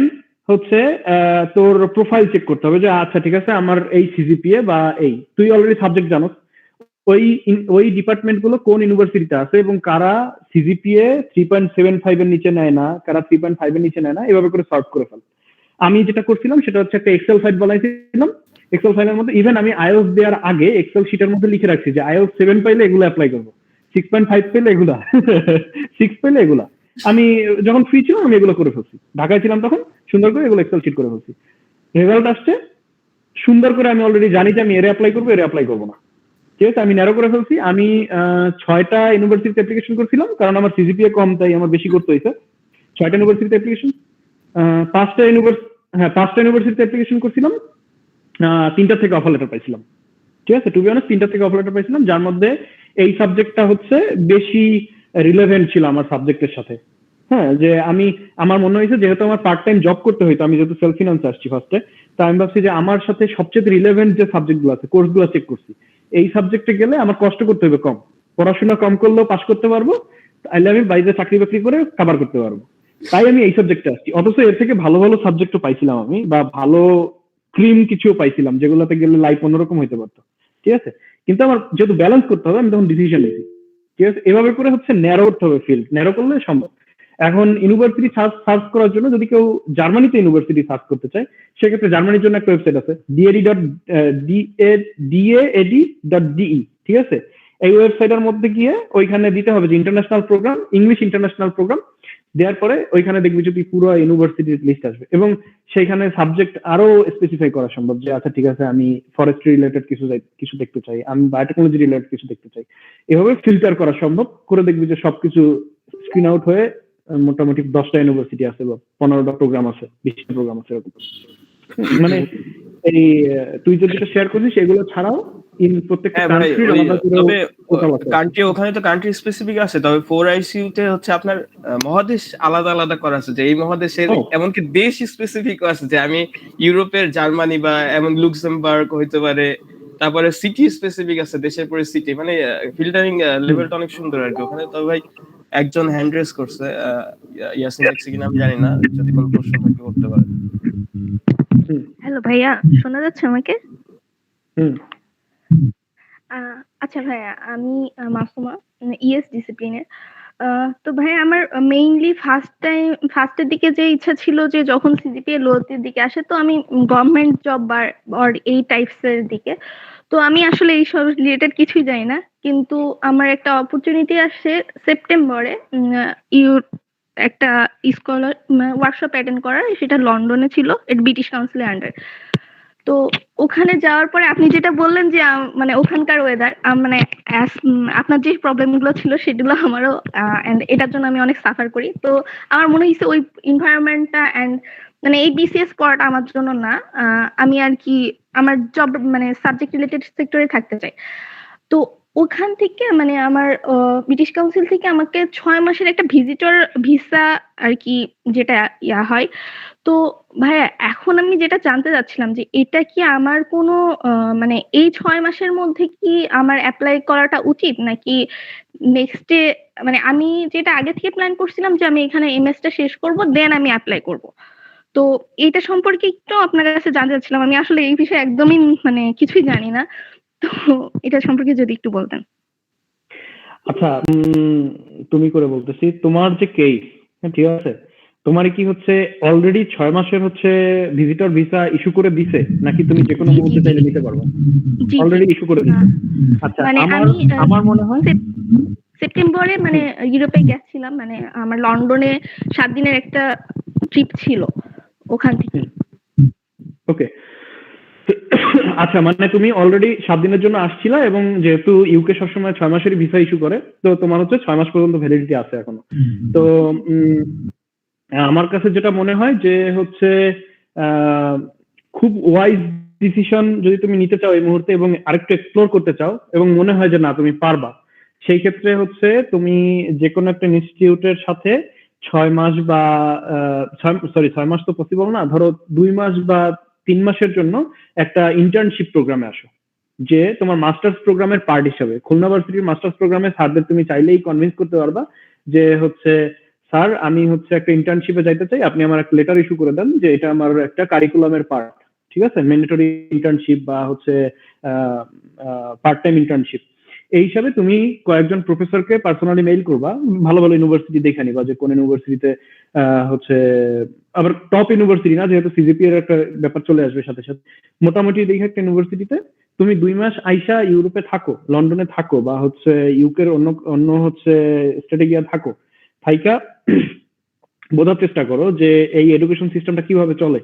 হচ্ছে তোর প্রোফাইল চেক করতে হবে যে আচ্ছা ঠিক আছে আমার এই সিজিপিএ বা এই তুই অলরেডি সাবজেক্ট জানো, ওই ডিপার্টমেন্ট গুলো কোন ইউনিভার্সিটিতে আছে এবং কারা সিজিপিএ 3.75 এর নিচে নেয় না, কারা 3.5 এর নিচে নেয় না, এভাবে করে সর্ট করে ফেল। আমি যেটা করছিলাম সেটা হচ্ছে একটা এক্সেল ফাইল বানাইছিলাম, এক্সেল ফাইলের মধ্যে ইভেন আমি আইএলস দেওয়ার আগে এক্সেল শিটের মধ্যে লিখে রাখছি যে আইএলস 7 পাইলে এগুলো অ্যাপ্লাই করবো, 6.5 পেলে এগুলা 6 পেলে এগুলা। আমি যখন ফ্রি ছিলাম আমি এগুলো করে ফেলছি, ঢাকায় ছিলাম তখন সুন্দর করে এগুলো এক্সেল শিট করে ফেলছি। রেজাল্ট আসছে সুন্দর করে, আমি অলরেডি জানি যে আমি এর অ্যাপ্লাই করবো, এর অ্যাপ্লাই করবো না, ঠিক আছে? আমি ন্যারো করে ফেলছি। আমি 6টা ইউনিভার্সিটিতে অ্যাপ্লিকেশন করছিলাম, কারণ আমার সিজিপিএ কম তাই আমার বেশি করতে হয়েছে। 6টা ইউনিভার্সিটিতে অ্যাপ্লিকেশন, 5টা ইউনিভার্সিটিতে অ্যাপ্লিকেশন করছিলাম, 3টা থেকে অফার লেটার পাইছিলাম, ঠিক আছে? টু বি অনেস্ট 3টা থেকে অফার লেটার পাইছিলাম, যার মধ্যে এই সাবজেক্টটা হচ্ছে বেশি রিলেভেন্ট ছিল আমার সাবজেক্টের সাথে। হ্যাঁ, যে আমার মনে হয়েছে যেহেতু আমার পার্ট টাইম জব করতে হইতো, আমি যেহেতু সেলফ ফিনান্স আসছি ফার্স্টে, তো আমি ভাবছি যে আমার সাথে সবচেয়ে রিলেভেন্ট যে সাবজেক্টগুলো আছে কোর্সগুলো চেক করছি, এই সাবজেক্টে গেলে আমার কষ্ট করতে হবে কম, পড়াশোনা কম করলেও পাস করতে পারবো, তাহলে আমি বাইরে চাকরি বাকরি করে কভার করতে পারবো, তাই আমি এই সাবজেক্টে আসছি। অথচ এর থেকে ভালো ভালো সাবজেক্টও পাইছিলাম আমি, বা ভালো ক্রিম কিছুও পাইছিলাম যেগুলোতে গেলে লাইফ অন্যরকম হইতে পারতো, ঠিক আছে? কিন্তু আমার যেহেতু ব্যালেন্স করতে হবে আমি তখন ডিসিশন নিয়েছি, ঠিক আছে? এভাবে করে হচ্ছে ন্যারো করতে হবে, ফিল্ড ন্যারো করলে সম্ভব। এখন ইউনিভার্সিটি সার্চ করার জন্য যদি কেউ জার্মানিতে ইউনিভার্সিটি সার্চ করতে চায়, সেক্ষেত্রে জার্মানির জন্য একটা ওয়েবসাইট আছে daed.de, ঠিক আছে? এই ওয়েবসাইটের মধ্যে গিয়ে ওইখানে দিতে হবে যে international programme, English international programme, দেওয়ার পরে ওইখানে দেখবি যদি পুরো ইউনিভার্সিটির লিস্ট আসবে, এবং সেইখানে সাবজেক্ট আরো স্পেসিফাই করা সম্ভব যে আচ্ছা ঠিক আছে আমি ফরেস্ট্রি রিলেটেড কিছু দেখতে চাই, আমি বায়োটেকনোলজি রিলেটেড কিছু দেখতে চাই, এভাবে ফিল্টার করা সম্ভব করে দেখবি যে সবকিছু স্ক্রিন আউট হয়ে মোটামুটি 10টা ইউনিভার্সিটি আছে বা 15টা প্রোগ্রাম আছে, 20টা প্রোগ্রাম আছে এরকম। মানে এই তুই যেটা শেয়ার করছিস সেগুলো ছাড়াও প্রত্যেকটা কান্ট্রির আলাদা করে কান্ট্রি, ওখানে তো কান্ট্রি স্পেসিফিক আছে, তবে 4icu তে হচ্ছে আপনার মহাদেশ আলাদা আলাদা করা আছে, যে এই মহাদেশের এমনকি দেশ স্পেসিফিক আছে, যে আমি ইউরোপের জার্মানি বা এমন লুক্সেমবার্গ হইতে পারে, তারপরে সিটি স্পেসিফিক আছে, দেশের পরে সিটি, মানে ফিল্টারিং লেভেলটা অনেক সুন্দর আর কি ওখানে। তবে ভাই একজন হ্যান্ড রেজ করছে, ইয়াসিন দেখছে কিনা আমি জানি না, যদি কোনো প্রশ্ন থাকে করতে পারেন। হ্যালো ভাইয়া, শোনা যাচ্ছে আমাকে? হুম আচ্ছা ভাইয়া, আমি মাসুমা, ইএস ডিসিপ্লিনের। তো ভাইয়া আমার মেইনলি ফার্স্টের দিকে যে ইচ্ছা ছিল যে যখন সিজিপিএ লোতের দিকে আসে তো আমি গভর্নমেন্ট জব বা এই টাইপস এর দিকে। তো আমি আসলে এই সব রিলেটেড কিছুই জানি না, কিন্তু আমার একটা অপরচুনিটি আসে সেপ্টেম্বরে একটা স্কলার ওয়ার্কশপ অ্যাটেন্ড করার, সেটা লন্ডনে ছিল, এটা ব্রিটিশ কাউন্সিলের আন্ডার। তো ওখানে যাওয়ার পরে আপনি যেটা বললেন যে মানে ওখানকার ওয়েদার, মানে আপনার যে প্রবলেম গুলো ছিল সেগুলো আমারও, এন্ড এটার জন্য আমি অনেক সাফার করি। তো আমার মনে হয়েছে ওই এনভায়রনমেন্টটা এন্ড মানে এই বিসিএস পড়াটা আমার জন্য না। আমি আর কি আমার জব মানে সাবজেক্ট রিলেটেড সেক্টরে থাকতে চাই। তো ওখান থেকে মানে আমার ব্রিটিশ কাউন্সিল থেকে আমাকে 6 মাসের একটা ভিজিটর ভিসা আর কি যেটা হয়। তো ভাইয়া এখন আমি যেটা জানতে চাচ্ছিলাম যে এটা কি আমার কোনো মানে এই 6 মাসের মধ্যে কি আমার অ্যাপ্লাই করাটা উচিত, নাকি নেক্সটে মানে আমি যেটা আগে থেকে প্ল্যান করছিলাম যে আমি এখানে এমএসটা শেষ করব দেন আমি অ্যাপ্লাই করব। তো এটা সম্পর্কে একটু আপনার কাছে জানতে চাচ্ছিলাম। আমি আসলে এই বিষয়ে একদমই মানে কিছুই জানি না। তো এটা সম্পর্কে যদি একটু বলতেন। আচ্ছা, তুমি করে বলতেছি, তোমার যে কেস, ঠিক আছে, তোমার কি হচ্ছে অলরেডি 6 মাসের হচ্ছে ভিজিটর ভিসা ইস্যু করে দিছে, নাকি তুমি যে কোনো মুহূর্তে চাইলে নিতে পারবে? জি অলরেডি ইস্যু করে দিছে। আচ্ছা, মানে আমার মনে হয় সেপ্টেম্বরে মানে ইউরোপে গেছিলাম, মানে আমার লন্ডনে 7 দিনের একটা ট্রিপ ছিল ওখান থেকে। ওকে। আচ্ছা, মানে তুমি অলরেডি 7 দিনের জন্য আসছিলা, এবং যেহেতু ইউকে সবসময় 6 মাসেরই ভিসা ইস্যু করে, তো তোমার হচ্ছে 6 মাস পর্যন্ত ভ্যালিডিটি আছে এখনো। তো আমার কাছে যেটা মনে হয় যে হচ্ছে খুব ওয়াইজ ডিসিশন যদি তুমি নিতে চাও এই মুহূর্তে এবং আরেকটু এক্সপ্লোর করতে চাও এবং মনে হয় যে না তুমি পারবা, সেই ক্ষেত্রে হচ্ছে তুমি যে কোনো একটা ইনস্টিটিউটের সাথে 6 মাস বা 6 মাস তো পসিবল না, ধরো 2 মাস বা 3 মাসের জন্য একটা ইন্টার্নশিপ প্রোগ্রামে আসো, যে তোমার মাস্টার্স প্রোগ্রামের পার্ট হিসাবে। খুলনা ভার্সিটির মাস্টার্স প্রোগ্রামে স্যারদের তুমি চাইলেই কনভিন্স করতে পারবা যে হচ্ছে স্যার আমি হচ্ছে একটা ইন্টার্নশিপে যাইতে চাই, আপনি আমার একটা লেটার ইস্যু করে দেন যে এটা আমার একটা কারিকুলামের পার্ট, ঠিক আছে, ম্যান্ডেটরি ইন্টার্নশিপ বা হচ্ছে পার্ট টাইম ইন্টার্নশিপ। এই হিসাবে তুমি কয়েকজন প্রফেসরকে পার্সোনালি মেইল করবা, ভালো ভালো ইউনিভার্সিটি দেখে নিবা যে কোন ইউনিভার্সিটিতে হচ্ছে, আবার টপ ইউনিভার্সিটি না, যেহেতু সিজিপি এর একটা ব্যাপার চলে আসবে সাথে সাথে, মোটামুটি দেখে একটা ইউনিভার্সিটিতে তুমি 2 মাস আইসা ইউরোপে থাকো, লন্ডনে থাকো, বা হচ্ছে ইউকের অন্য অন্য হচ্ছে স্টেটে গিয়া থাকো, থাইকা বোঝার চেষ্টা করো যে এই এডুকেশন সিস্টেমটা কিভাবে চলে,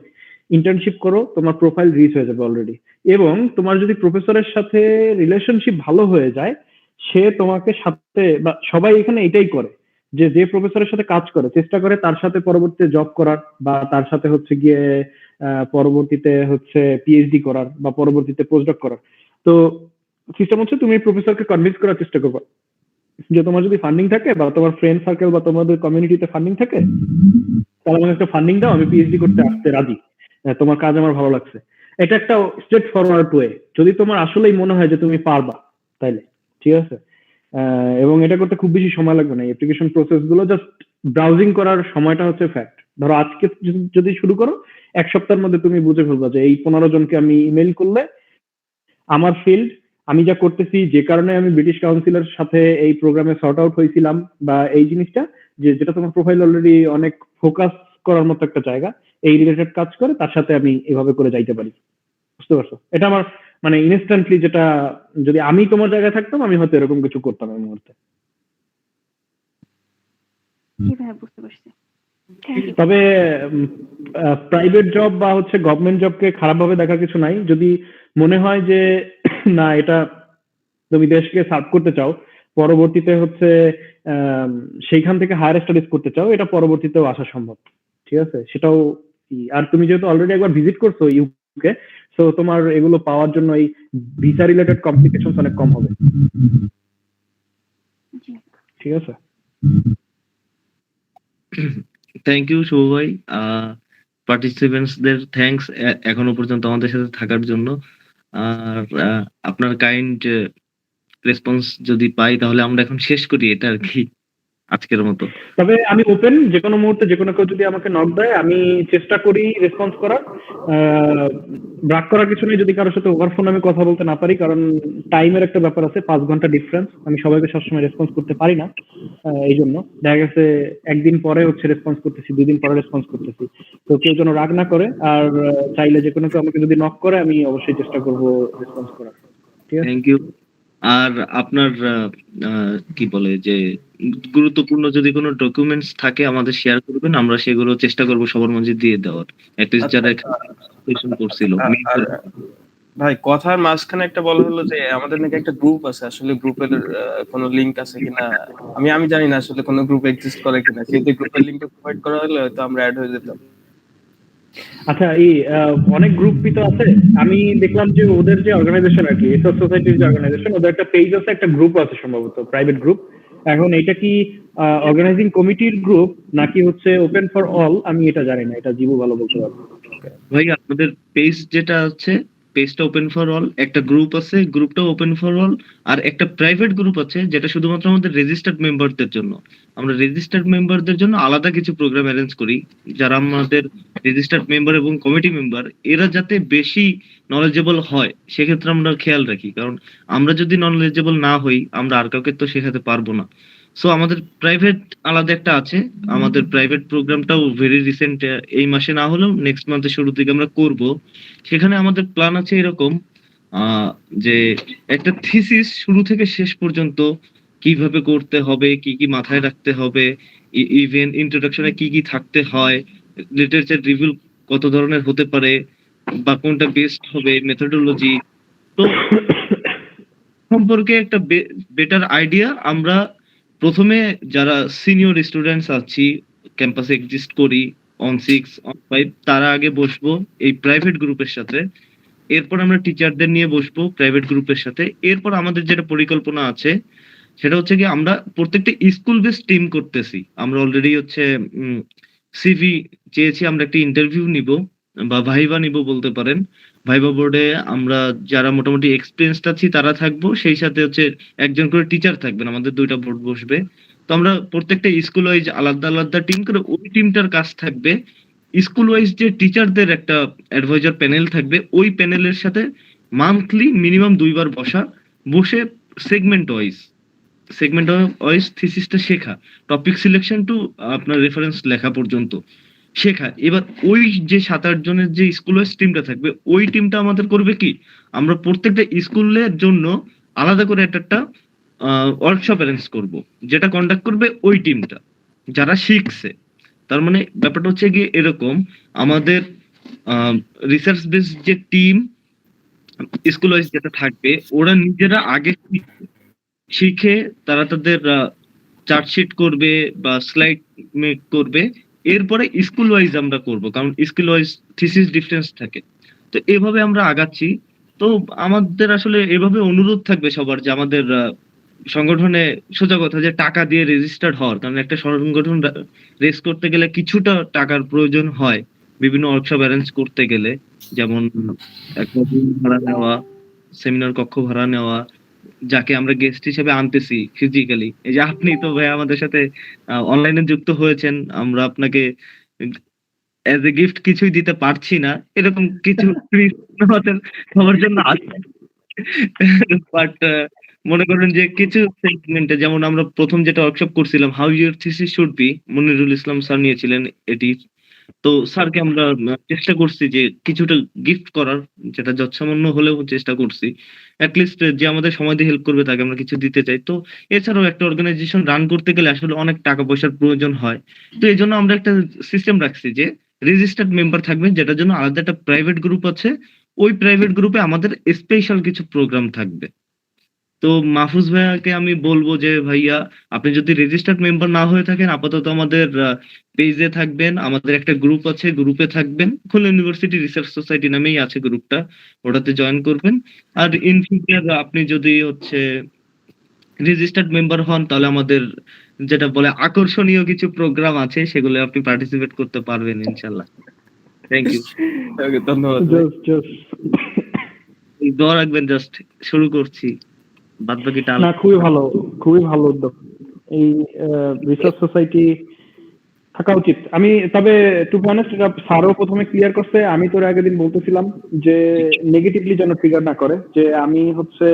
ইন্টার্নশিপ করো, তোমার প্রোফাইল রিচ হয়ে যাবে অলরেডি। এবং তোমার যদি প্রফেসরের সাথে রিলেশনশিপ ভালো হয়ে যায়, সে তোমাকে সাথে, বা সবাই এখানে এটাই করে যে যে প্রফেসরের সাথে কাজ করে চেষ্টা করে তার সাথে পরবর্তীতে জব করার, বা তার সাথে হচ্ছে গিয়ে পরবর্তীতে হচ্ছে পিএইচডি করার, বা পরবর্তীতে পোস্টডক করার। তো সিস্টেম হচ্ছে তুমি প্রফেসরকে কনভিন্স করার চেষ্টা করবে যে তোমার যদি ফান্ডিং থাকে, বা তোমার ফ্রেন্ড সার্কেল বা তোমাদের কমিউনিটিতে ফান্ডিং থাকে, তাহলে আমাকে একটা ফান্ডিং দাও, আমি পিএইচডি করতে আসতে রাজি, তোমার কাজ আমার ভালো লাগছে। এটা একটা স্ট্রেট ফরওয়ার্ড ওয়ে, যদি তোমার আসলেই মনে হয় যে তুমি পারবা তাইলে, ঠিক আছে। এবং এটা করতে খুব বেশি সময় লাগবে না, অ্যাপ্লিকেশন প্রসেস গুলো জাস্ট ব্রাউজিং করার সময়টা হচ্ছে ফ্যাক্ট। ধরো আজকে যদি শুরু করো, 1 সপ্তাহের মধ্যে তুমি বুঝে ফেলবা যে এই 15 জনকে আমি ইমেল করলে আমার ফিল্ড, আমি যা করতেছি, যে কারণে আমি ব্রিটিশ কাউন্সিলের সাথে এই প্রোগ্রামে সর্ট আউট হয়েছিলাম, বা এই জিনিসটা যেটা তোমার প্রোফাইল অলরেডি অনেক ফোকাস করার মতো একটা জায়গা, এই রিলেটেড কাজ করে, তার সাথে আমি এভাবে করে যাইতে পারি। বুঝতে পারছো? এটা আমার মানে ইনস্ট্যান্টলি, যেটা যদি আমি তোমার জায়গায় থাকতাম আমি হয়তো এরকম কিছু করতাম এই মুহূর্তে। জি ভাই, বুঝতে পারছি। তবে প্রাইভেট জব বা হচ্ছে গভর্নমেন্ট জবকে খারাপভাবে দেখার কিছু নাই। যদি মনে হয় যে না এটা তুমি দেশকে সার্ভ করতে চাও, পরবর্তীতে হচ্ছে সেইখান থেকে হায়ার স্টাডিজ করতে চাও, এটা পরবর্তীতেও আসা সম্ভব, ঠিক আছে, সেটাও। আর তুমি যেহেতু অলরেডি একবার ভিজিট করছো ইউকে, সো তোমার এগুলো পাওয়ার জন্য এই ভিসা রিলেটেড কমপ্লিকেশনস অনেক কম হবে, ঠিক আছে। থ্যাংক ইউ শুভ ভাই, পার্টিসিপেন্টসদের থ্যাঙ্কস এখনো পর্যন্ত আমাদের সাথে থাকার জন্য। আর আপনার কাইন্ড রেসপন্স যদি পাই তাহলে আমরা এখন শেষ করি এটা আর কি। আজকের মতো। তবে আমি ওপেন, যে কোনো মুহূর্তে যে কোনো কেউ যদি আমাকে নক দেয় আমি চেষ্টা করি রেসপন্স করার। ব্রাক করার কিছু নেই যদি কারোর সাথে ওভার ফোন আমি কথা বলতে না পারি, কারণ টাইমের একটা ব্যাপার আছে, 5 ঘন্টা ডিফারেন্স, আমি সবাইকে সবসময় রেসপন্স করতে পারি না। এই জন্য দেখা গেছে একদিন পরে হচ্ছে রেসপন্স করতেছি, 2 দিন পরে রেসপন্স করতেছি। তো কেউ যেন রাগ না করে, আর চাইলে যে কোনো কেউ আমাকে যদি নক করে আমি অবশ্যই চেষ্টা করবো রেসপন্স করার। ঠিক আছে, থ্যাংক ইউ। আর আপনার কি বলে যে গুরুত্বপূর্ণ যদি কোনো ডকুমেন্টস থাকে আমাদের শেয়ার করবেন, আমরা সেগুলো চেষ্টা করব সবার মাঝে দিয়ে দেওয়ার, অ্যাটলিস্ট যারা কোয়েশ্চেন করছিল। আর ভাই কথার মাঝখানে একটা বলা হলো যে আমাদের নাকি একটা গ্রুপ আছে, আসলে গ্রুপের কোনো লিংক আছে কিনা আমি জানি না, আসলে কোনো গ্রুপ এক্সিস্ট করে কিনা। যদি গ্রুপের লিংকটা প্রোভাইড করা হলে হয়তো আমরা অ্যাড হয়ে যেতাম। আচ্ছা, এই অনেক গ্রুপ তো আছে, আমি দেখলাম যে ওদের যে অর্গানাইজেশন আর কি, এসব সোসাইটির যে অর্গানাইজেশন, ওদের একটা পেজ আছে, একটা গ্রুপ আছে সম্ভবত, প্রাইভেট গ্রুপ। এখন এটা কি অর্গানাইজিং কমিটির গ্রুপ নাকি হচ্ছে ওপেন ফর অল, আমি এটা জানি না, এটা জীবু ভালো বলতে পারবে। ভাই আপনাদের পেজ যেটা আছে, পেজটা ওপেন ফর অল, একটা গ্রুপ আছে, গ্রুপটা ওপেন ফর অল, আর একটা প্রাইভেট গ্রুপ আছে যেটা শুধুমাত্র আমাদের রেজিস্টার্ড মেম্বারদের জন্য। আমরা রেজিস্টার্ড মেম্বারদের জন্য আলাদা কিছু প্রোগ্রাম অ্যারেঞ্জ করি, যারা আমাদের রেজিস্টার্ড মেম্বার এবং কমিটি মেম্বার, এরা যাতে বেশি নলেজেবল হয় সেক্ষেত্রে আমরা খেয়াল রাখি, কারণ আমরা যদি নলেজেবল না হই আমরা আর কাউকে তো শেখাতে পারবো না। সো আমাদের প্রাইভেট আলাদা একটা আছে, আমাদের প্রাইভেট প্রোগ্রামটাও ভেরি রিসেন্ট, এই মাসে না হলেও নেক্সট মান্থের শুরু থেকে আমরা করব। সেখানে আমাদের প্ল্যান আছে এরকম যে একটা থিসিস শুরু থেকে শেষ পর্যন্ত কিভাবে করতে হবে, কি কি মাথায় রাখতে হবে, ইভেন ইন্ট্রোডাকশনে কি কি থাকতে হয়, লিটারেচার রিভিউ কত ধরনের হতে পারে বা কোনটা বেস্ট হবে, মেথোডোলজি, তো সম্পর্কে একটা বেটার আইডিয়া আমরা প্রথমে যারা সিনিয়র স্টুডেন্টস আছি, ক্যাম্পাসে এক্সিস্ট করি, অন 6 অন 5, তারা আগে বসবো এই প্রাইভেট গ্রুপের সাথে, এরপর আমরা টিচারদের নিয়ে বসবো প্রাইভেট গ্রুপের সাথে। এরপর আমাদের যেটা পরিকল্পনা আছে সেটা হচ্ছে কি, আমরা প্রত্যেকটা স্কুল বেস টিম করতেছি। আমরা অলরেডি হচ্ছে সিভি চেয়েছি, আমরা একটা ইন্টারভিউ নিব বা ভাইবা নিব বলতে পারেন। ভাইবা বোর্ডে আমরা যারা মোটামুটি এক্সপিরিয়েন্সড আছি তারা থাকবো, সেই সাথে হচ্ছে একজন করে টিচার থাকবেন, আমাদের 2টা বোর্ড বসবে। তো আমরা প্রত্যেকটা স্কুল ওয়াইজ আলাদা আলাদা টিম করে, ওই টিমটার কাজ থাকবে স্কুল ওয়াইজ যে টিচারদের একটা অ্যাডভাইজার প্যানেল থাকবে, ওই প্যানেলের সাথে মান্থলি মিনিমাম 2 বার বসে সেগমেন্ট ওয়াইজ থিসিসটা শেখা, টপিক সিলেকশন টু আপনার রেফারেন্স লেখা পর্যন্ত শেখা। এবার ওই যে 7-8 জনের যে স্কুল ওয়াইজ টিমটা থাকবে, ওই টিমটা আমাদের করবে কি, আমরা প্রত্যেকটা স্কুলের জন্য আলাদা করে একটা ওয়ার্কশপ অ্যারেঞ্জ করব, যেটা কন্ডাক্ট করবে ওই টিমটা যারা শিখছে। তার মানে ব্যাপারটা হচ্ছে গিয়ে এরকম, আমাদের রিসার্চ বেস যে টিম স্কুল ওয়াইজ যেটা থাকবে, ওরা নিজেরা আগে শিখে তারা তাদের চার্টশিট করবে বা স্লাইড মেক করবে, এরপরে স্কুল ওয়াইজ আমরা করব, কারণ স্কুল ওয়াইজ থিসিস ডিফারেন্স থাকে। তো এভাবে আমরা আগাচ্ছি। তো আমাদের আসলে এভাবে অনুরোধ থাকবে সবার যে আমাদের সংগঠনে, সোজা কথা যে টাকা দিয়ে রেজিস্টার্ড হওয়ার, কারণ একটা সংগঠন রেজ করতে গেলে কিছুটা টাকার প্রয়োজন হয়, বিভিন্ন ওয়ার্কশপ অ্যারেঞ্জ করতে গেলে, যেমন একটা রুম ভাড়া নেওয়া, সেমিনার কক্ষ ভাড়া নেওয়া, যাকে আমরা গেস্ট হিসেবে আনতেছি ফিজিক্যালি। এই যে আপনি তো ভাই আমাদের সাথে অনলাইনে যুক্ত হয়েছেন, আমরা আপনাকে এজ এ গিফট কিছুই দিতে পারছি না, এরকম কিছু আমাদের সবার জন্য আছে। বাট মনে করেন যে কিছু সেগমেন্টে, যেমন আমরা প্রথম যেটা ওয়ার্কশপ করছিলাম how your thesis should be, Monirul Islam sir নিয়েছিলেন এটি। তো স্যারকে আমরা চেষ্টা করছি যে কিছুটা গিফট করার, যেটা যৎসামান্য হলেও চেষ্টা করছি, অ্যাটলিস্ট যে আমাদের সময় দিয়ে হেল্প করবে তাকে আমরা কিছু দিতে চাই। তো এছাড়াও একটা অর্গানাইজেশন রান করতে গেলে আসলে অনেক টাকা পয়সার প্রয়োজন হয়। তো এই জন্য আমরা একটা সিস্টেম রাখছি যে রেজিস্টার্ড মেম্বার থাকবে, যেটার জন্য আলাদা একটা প্রাইভেট গ্রুপ আছে, ওই প্রাইভেট গ্রুপে আমাদের স্পেশাল কিছু প্রোগ্রাম থাকবে। তো মাহফুজ ভাইয়াকে আমি বলবো যে ভাইয়া, আপনি যদি রেজিস্টার্ড মেম্বার না হয়ে থাকেন, আপাতত আমাদের পেজে থাকবেন, আমাদের একটা গ্রুপ আছে, গ্রুপে থাকবেন, খুলনা ইউনিভার্সিটি রিসার্চ সোসাইটি নামেই আছে গ্রুপটা, ওটাতে জয়েন করবেন। আর ইন ফিউচার আপনি যদি হচ্ছে রেজিস্টার্ড মেম্বার হন, তাহলে আমাদের যেটা বলে আকর্ষণীয় কিছু প্রোগ্রাম আছে, সেগুলো আপনি পার্টিসিপেট করতে পারবেন ইনশাল্লাহ। থ্যাংক ইউ, ধন্যবাদ। দোয়া রাখবেন। জাস্ট শুরু করছি, বাদ বাকিটা না, খুবই ভালো উদ্যোগ। এই রিসার্চ সোসাইটি থাকা উচিত। আমি তবে টু বি অনেস্ট, এটা স্যারও প্রথমে ক্লিয়ার করছে, আমি তোর আগের দিন বলতেছিলাম যে নেগেটিভলি যেন ট্রিগার না করে, যে আমি হচ্ছে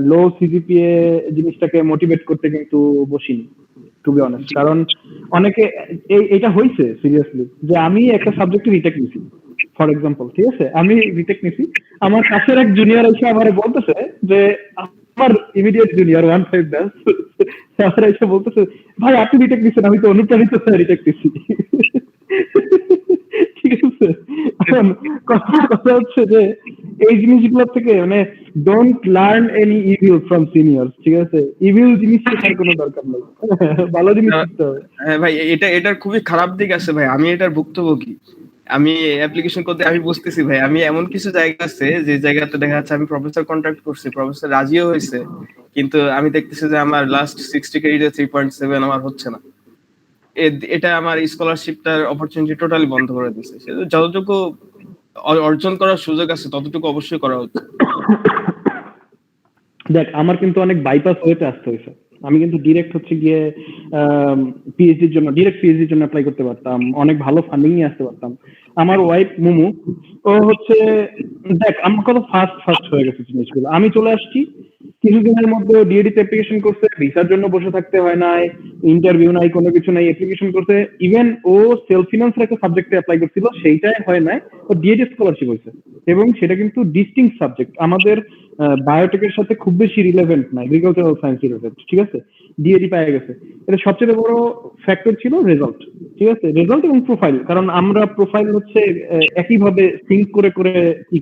লো সিজিপিএ জিনিসটাকে মোটিভেট করতে কিন্তু বসিনি টু বি অনেস্ট। কারণ অনেকে এটা হয়েছে সিরিয়াসলি যে আমি একটা সাবজেক্টে রিটেক নিছি, ফর এক্সাম্পল, ঠিক আছে, আমি রিটেক নিছি, আমার কাছের এক জুনিয়র এসে আমার বলতেছে যে আমার ইমিডিয়েট জুনিয়র 1-5 ব্যাচ আমার এসে বলতেছে, ভাই আপনি রিটেক নিছেন, আমি তো অনুপ্রাণিত হয়ে রিটেক নিছি। ঠিক আছে, এখন কথা হচ্ছে যে এই জিনিসগুলোর থেকে মানে don't learn any evil from seniors, ঠিক আছে, ইভিল জিনিস শেখার কোনো দরকার নেই, ভালো জিনিস শিখতে হবে। হ্যাঁ ভাই, এটার খুবই খারাপ দিক আছে ভাই, আমি এটার ভুক্তভোগী। আমি অ্যাপ্লিকেশন করতে আমি বুঝতেছি ভাই, আমি এমন কিছু জায়গা আছে যে জায়গাতে দেখা যাচ্ছে আমি প্রফেসর কন্ট্যাক্ট করছি, প্রফেসর রাজিও হয়েছে, কিন্তু আমি দেখতেছি যে আমার লাস্ট 60 ক্রেডিটে 3.7 আমার হচ্ছে না। এটা আমার স্কলারশিপটার অপরচুনিটি টোটালি বন্ধ করে দিচ্ছে। যতটুকু অর্জন করার সুযোগ আছে ততটুকু অবশ্যই করা উচিত। দেখ, আমার কিন্তু অনেক বাইপাস হয়েতে আসতে হয়েছে, আমি কিন্তু ডিরেক্ট হচ্ছে গিয়ে পিএইচডির জন্য অ্যাপ্লাই করতে পারতাম, অনেক ভালো ফান্ডিং নিয়ে আসতে পারতাম। আমার ওয়াইফ মুমু, ও হচ্ছে দেখ আমার কত ফাস্ট হয়ে গেছে জিনিসগুলো। আমি চলে আসছি কিছুদিনের মধ্যে, ডিএডিতে অ্যাপ্লিকেশন করছে, ভিসার জন্য বসে থাকতে হয় নাই, ইন্টারভিউ নাই, কোনো কিছু নাই, অ্যাপ্লিকেশন করছে। ইভেন ও সেলফ ফিনান্সের একটা সাবজেক্টে অ্যাপ্লাই করছিল, সেইটাই হয় নাই, ও ডিএডি স্কলারশিপ হয়েছে, এবং সেটা কিন্তু ডিস্টিংক্ট সাবজেক্ট, আমাদের বায়োটেকের সাথে খুব বেশি রিলেভেন্ট না, এগ্রিকালচারাল সায়েন্স রিলেটেড, ঠিক আছে, ডিএডি পেয়ে গেছে। এটা সবচেয়ে বড় ফ্যাক্টর ছিল রেজাল্ট, ঠিক আছে, রেজাল্ট এবং প্রোফাইল, কারণ আমরা প্রোফাইল হচ্ছে একইভাবে সিঙ্ক করে করে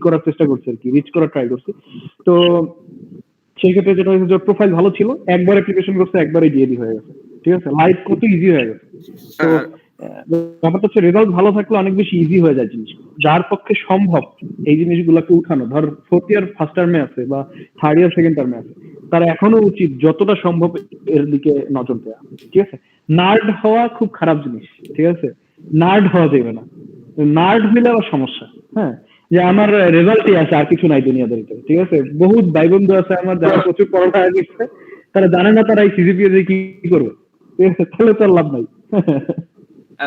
করার চেষ্টা করছি আর কি, রিচ করার ট্রাই করছি। তো সেই ক্ষেত্রে যেটা হয়েছে, প্রোফাইল ভালো ছিল, একবার অ্যাপ্লিকেশন করছে, একবারই ডিএডি হয়ে গেছে, ঠিক আছে, লাইফ কত ইজি হয়ে গেছে। তো ব্যাপারটা হচ্ছে রেজাল্ট ভালো থাকলে অনেক বেশি ইজি হয়ে যায় জিনিস, যার পক্ষে সম্ভব এই জিনিসগুলোকে উঠানো, ধর 4th ইয়ার ফার্স্ট টার্মে আছে বা 3rd ইয়ার সেকেন্ড টার্মে আছে, তার এখনো উচিত যতটা সম্ভব এর দিকে নজর দেওয়া, ঠিক আছে। নার্ড হওয়া খুব খারাপ জিনিস, ঠিক আছে, নার্ড হওয়া যাবে না, নার্ড হইলে আবার সমস্যা। হ্যাঁ, যে আমার রেজাল্টই আছে, আর কিছু নাই দুনিয়াদের ভিতরে, ঠিক আছে, বহুত ভাই বন্ধু আছে আমার যারা প্রচুর পড়াশোনা করছে, তারা জানে না তারা এই সিজিপিএ দিয়ে কি করবে, ঠিক আছে, তাহলে তো লাভ নাই।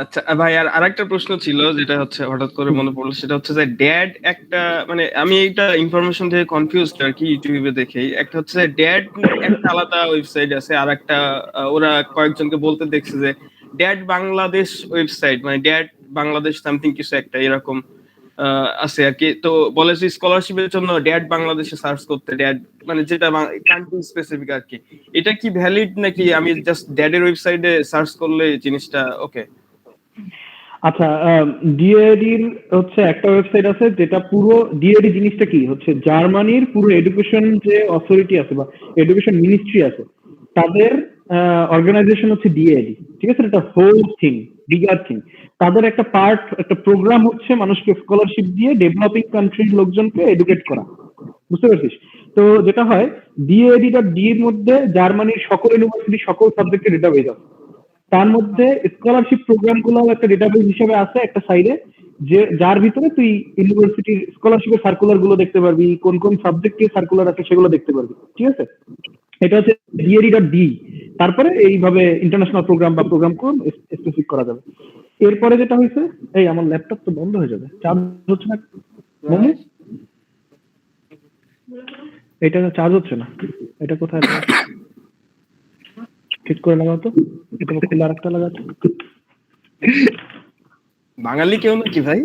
আচ্ছা ভাই, আর আরেকটা প্রশ্ন ছিল যেটা হচ্ছে হঠাৎ করে মনে পড়লো, সেটা হচ্ছে যে ড্যাড একটা, মানে আমি এইটা ইনফরমেশন থেকে কনফিউজড আর কি, ইউটিউবে দেখেই। একটা হচ্ছে ড্যাড একটা আলাদা ওয়েবসাইট আছে, আর একটা ওরা কয়েকজনকে বলতে দেখছে যে ড্যাড বাংলাদেশ ওয়েবসাইট, মানে ড্যাড বাংলাদেশ সামথিং কিছু একটা এরকম আছে আর কি। তো বলে যে স্কলারশিপের জন্য ড্যাড বাংলাদেশে সার্চ করতে, ড্যাড মানে যেটা কান্ট্রি স্পেসিফিক আর কি। এটা কি ভ্যালিড নাকি আমি জাস্ট ড্যাডের ওয়েবসাইটে সার্চ করলে জিনিসটা ওকে? আচ্ছা, ডিএডির হচ্ছে একটা ওয়েবসাইট আছে যেটা পুরো, ডিএডি জিনিসটা কি হচ্ছে, জার্মানির পুরো এডুকেশন যে অথরিটি আছে বা এডুকেশন মিনিস্ট্রি আছে, তাদের অর্গানাইজেশন হচ্ছে ডিএডি, ঠিক আছে, এটা হোল থিং, বিগার থিং। তাদের একটা পার্ট, একটা প্রোগ্রাম হচ্ছে মানুষকে স্কলারশিপ দিয়ে ডেভেলপিং কান্ট্রির লোকজনকে এডুকেট করা, বুঝতে পারছিস? তো যেটা হয়, ডিএডি.ডি এর মধ্যে জার্মানির সকল ইউনিভার্সিটি সকল সাবজেক্টের ডেটাবেজ আছে, তার মধ্যে স্কলারশিপ প্রোগ্রাম গুলো একটা ডেটাবেস হিসেবে আছে একটা সাইডে, যে যার ভিতরে তুই ইউনিভার্সিটির স্কলারশিপের সার্কুলার গুলো দেখতে পারবি, কোন কোন সাবজেক্টে সার্কুলার আছে সেগুলো দেখতে পারবি, ঠিক আছে। এটা হচ্ছে ডিএডি.ডি। তারপরে এইভাবে ইন্টারন্যাশনাল প্রোগ্রাম বা প্রোগ্রাম কোড স্পেসিফিক করা যাবে। এরপরে যেটা হয়েছে, এই আমার ল্যাপটপ তো বন্ধ হয়ে যাবে, চার্জ হচ্ছে না মোমো, এটা চার্জ হচ্ছে না, এটা কোথায় ঠিক করে লাগাও তো, এটা খুলে আরেকটা লাগাতে। বাঙালি কেউ নাকি ভাই?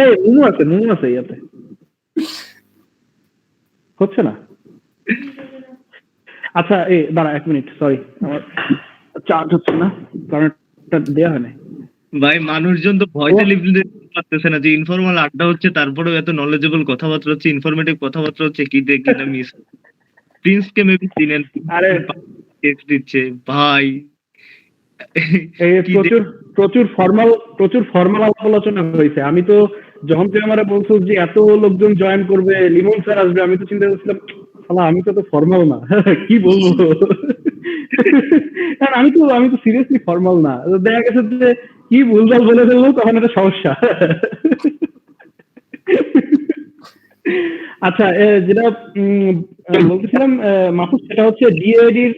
এই নুনু আছে ইয়াতে, হচ্ছে না। আচ্ছা এই দাঁড়া 1 মিনিট, সরি, আমার চার্জ হচ্ছে না, কারণ এটা দেওয়া হয় না। ভাই মানুষজন তো ভয়েসে লিখতে পারতেছে না যে ইনফর্মাল আড্ডা হচ্ছে, তারপরেও এত নলেজেবল কথাবার্তা হচ্ছে, ইনফরমেটিভ কথাবার্তা হচ্ছে, কি দেখি না মিস প্রিন্স কে মেবি চিনেন, আরে টেক্সট দিচ্ছে ভাই, এই প্রচুর ফর্মাল আলোচনা হয়েছে। আমি তো যখন তুই আমার বলছো যে এত লোকজন জয়েন করবে, লিমন স্যার আসবে, আমি তো চিন্তা করছিলাম শালা আমি তো ফর্মাল না, কি বলবো। কারণ আমি তো সিরিয়াসলি ফর্মাল না, দেখা গেছে যে কি ভুলভাল বলে ফেলবো, তখন একটা সমস্যা। আচ্ছা, যেটা বলতেছিলাম মাহফুজ, সেটা হচ্ছে ডিএডির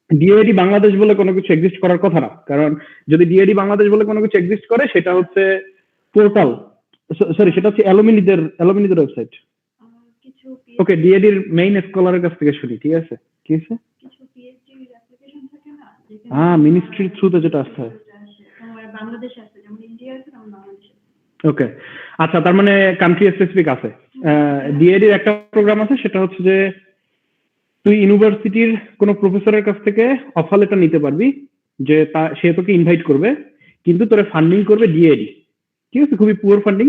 ডিআইডি বাংলাদেশ বলে কোনো কিছু এক্সিস্ট করার কথা না, কারণ যদি ডিআইডি বাংলাদেশ বলে কোনো কিছু এক্সিস্ট করে সেটা হচ্ছে পোর্টাল, সরি সেটা হচ্ছে অ্যালুমিনিদের ওয়েবসাইট। ওকে, ডিআইডির মেইন স্কলারের কাছ থেকে শুনি, ঠিক আছে? কি আছে? মিনিস্ট্রির থ্রুতে যেটা আসতে হয়। ওকে, আচ্ছা, তার মানে কান্ট্রি স্পেসিফিক আছে। ডিআইডির একটা প্রোগ্রাম আছে, সেটা হচ্ছে যে তুই ইউনিভার্সিটির কোনো প্রফেসরের কাছ থেকে অফার লেটার নিতে পারবি যে সে তোকে ইনভাইট করবে, কিন্তু তোরে ফান্ডিং করবে ডিআইডি, ঠিক আছে? খুবই পুয়ার ফান্ডিং,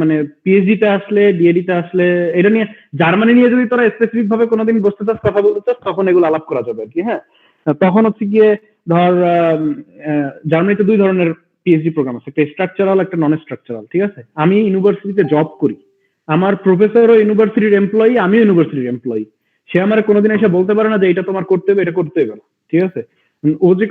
মানে পিএইচডি তে আসলে, ডিআইডি তে আসলে, এটা নিয়ে জার্মানি নিয়ে যদি তোরা স্পেসিফিক ভাবে কোনোদিন বসতে চাস, কথা বলতে চাস, তখন এগুলো আলাপ করা যাবে আর কি। হ্যাঁ, তখন হচ্ছে গিয়ে ধর জার্মানিতে 2 ধরনের পিএইচডি প্রোগ্রাম আছে, একটা স্ট্রাকচারাল, একটা নন স্ট্রাকচারাল, ঠিক আছে? আমি ইউনিভার্সিটিতে জব করি, আমার প্রফেসরও ইউনিভার্সিটির এমপ্লয়ি, আমিও ইউনিভার্সিটির এমপ্লয়ি। সে আমার কোনোদিন এসে বলতে পারে না যে এটা তোমার করতে হবে, এটা করতে হবে না, ঠিক আছে? ও যে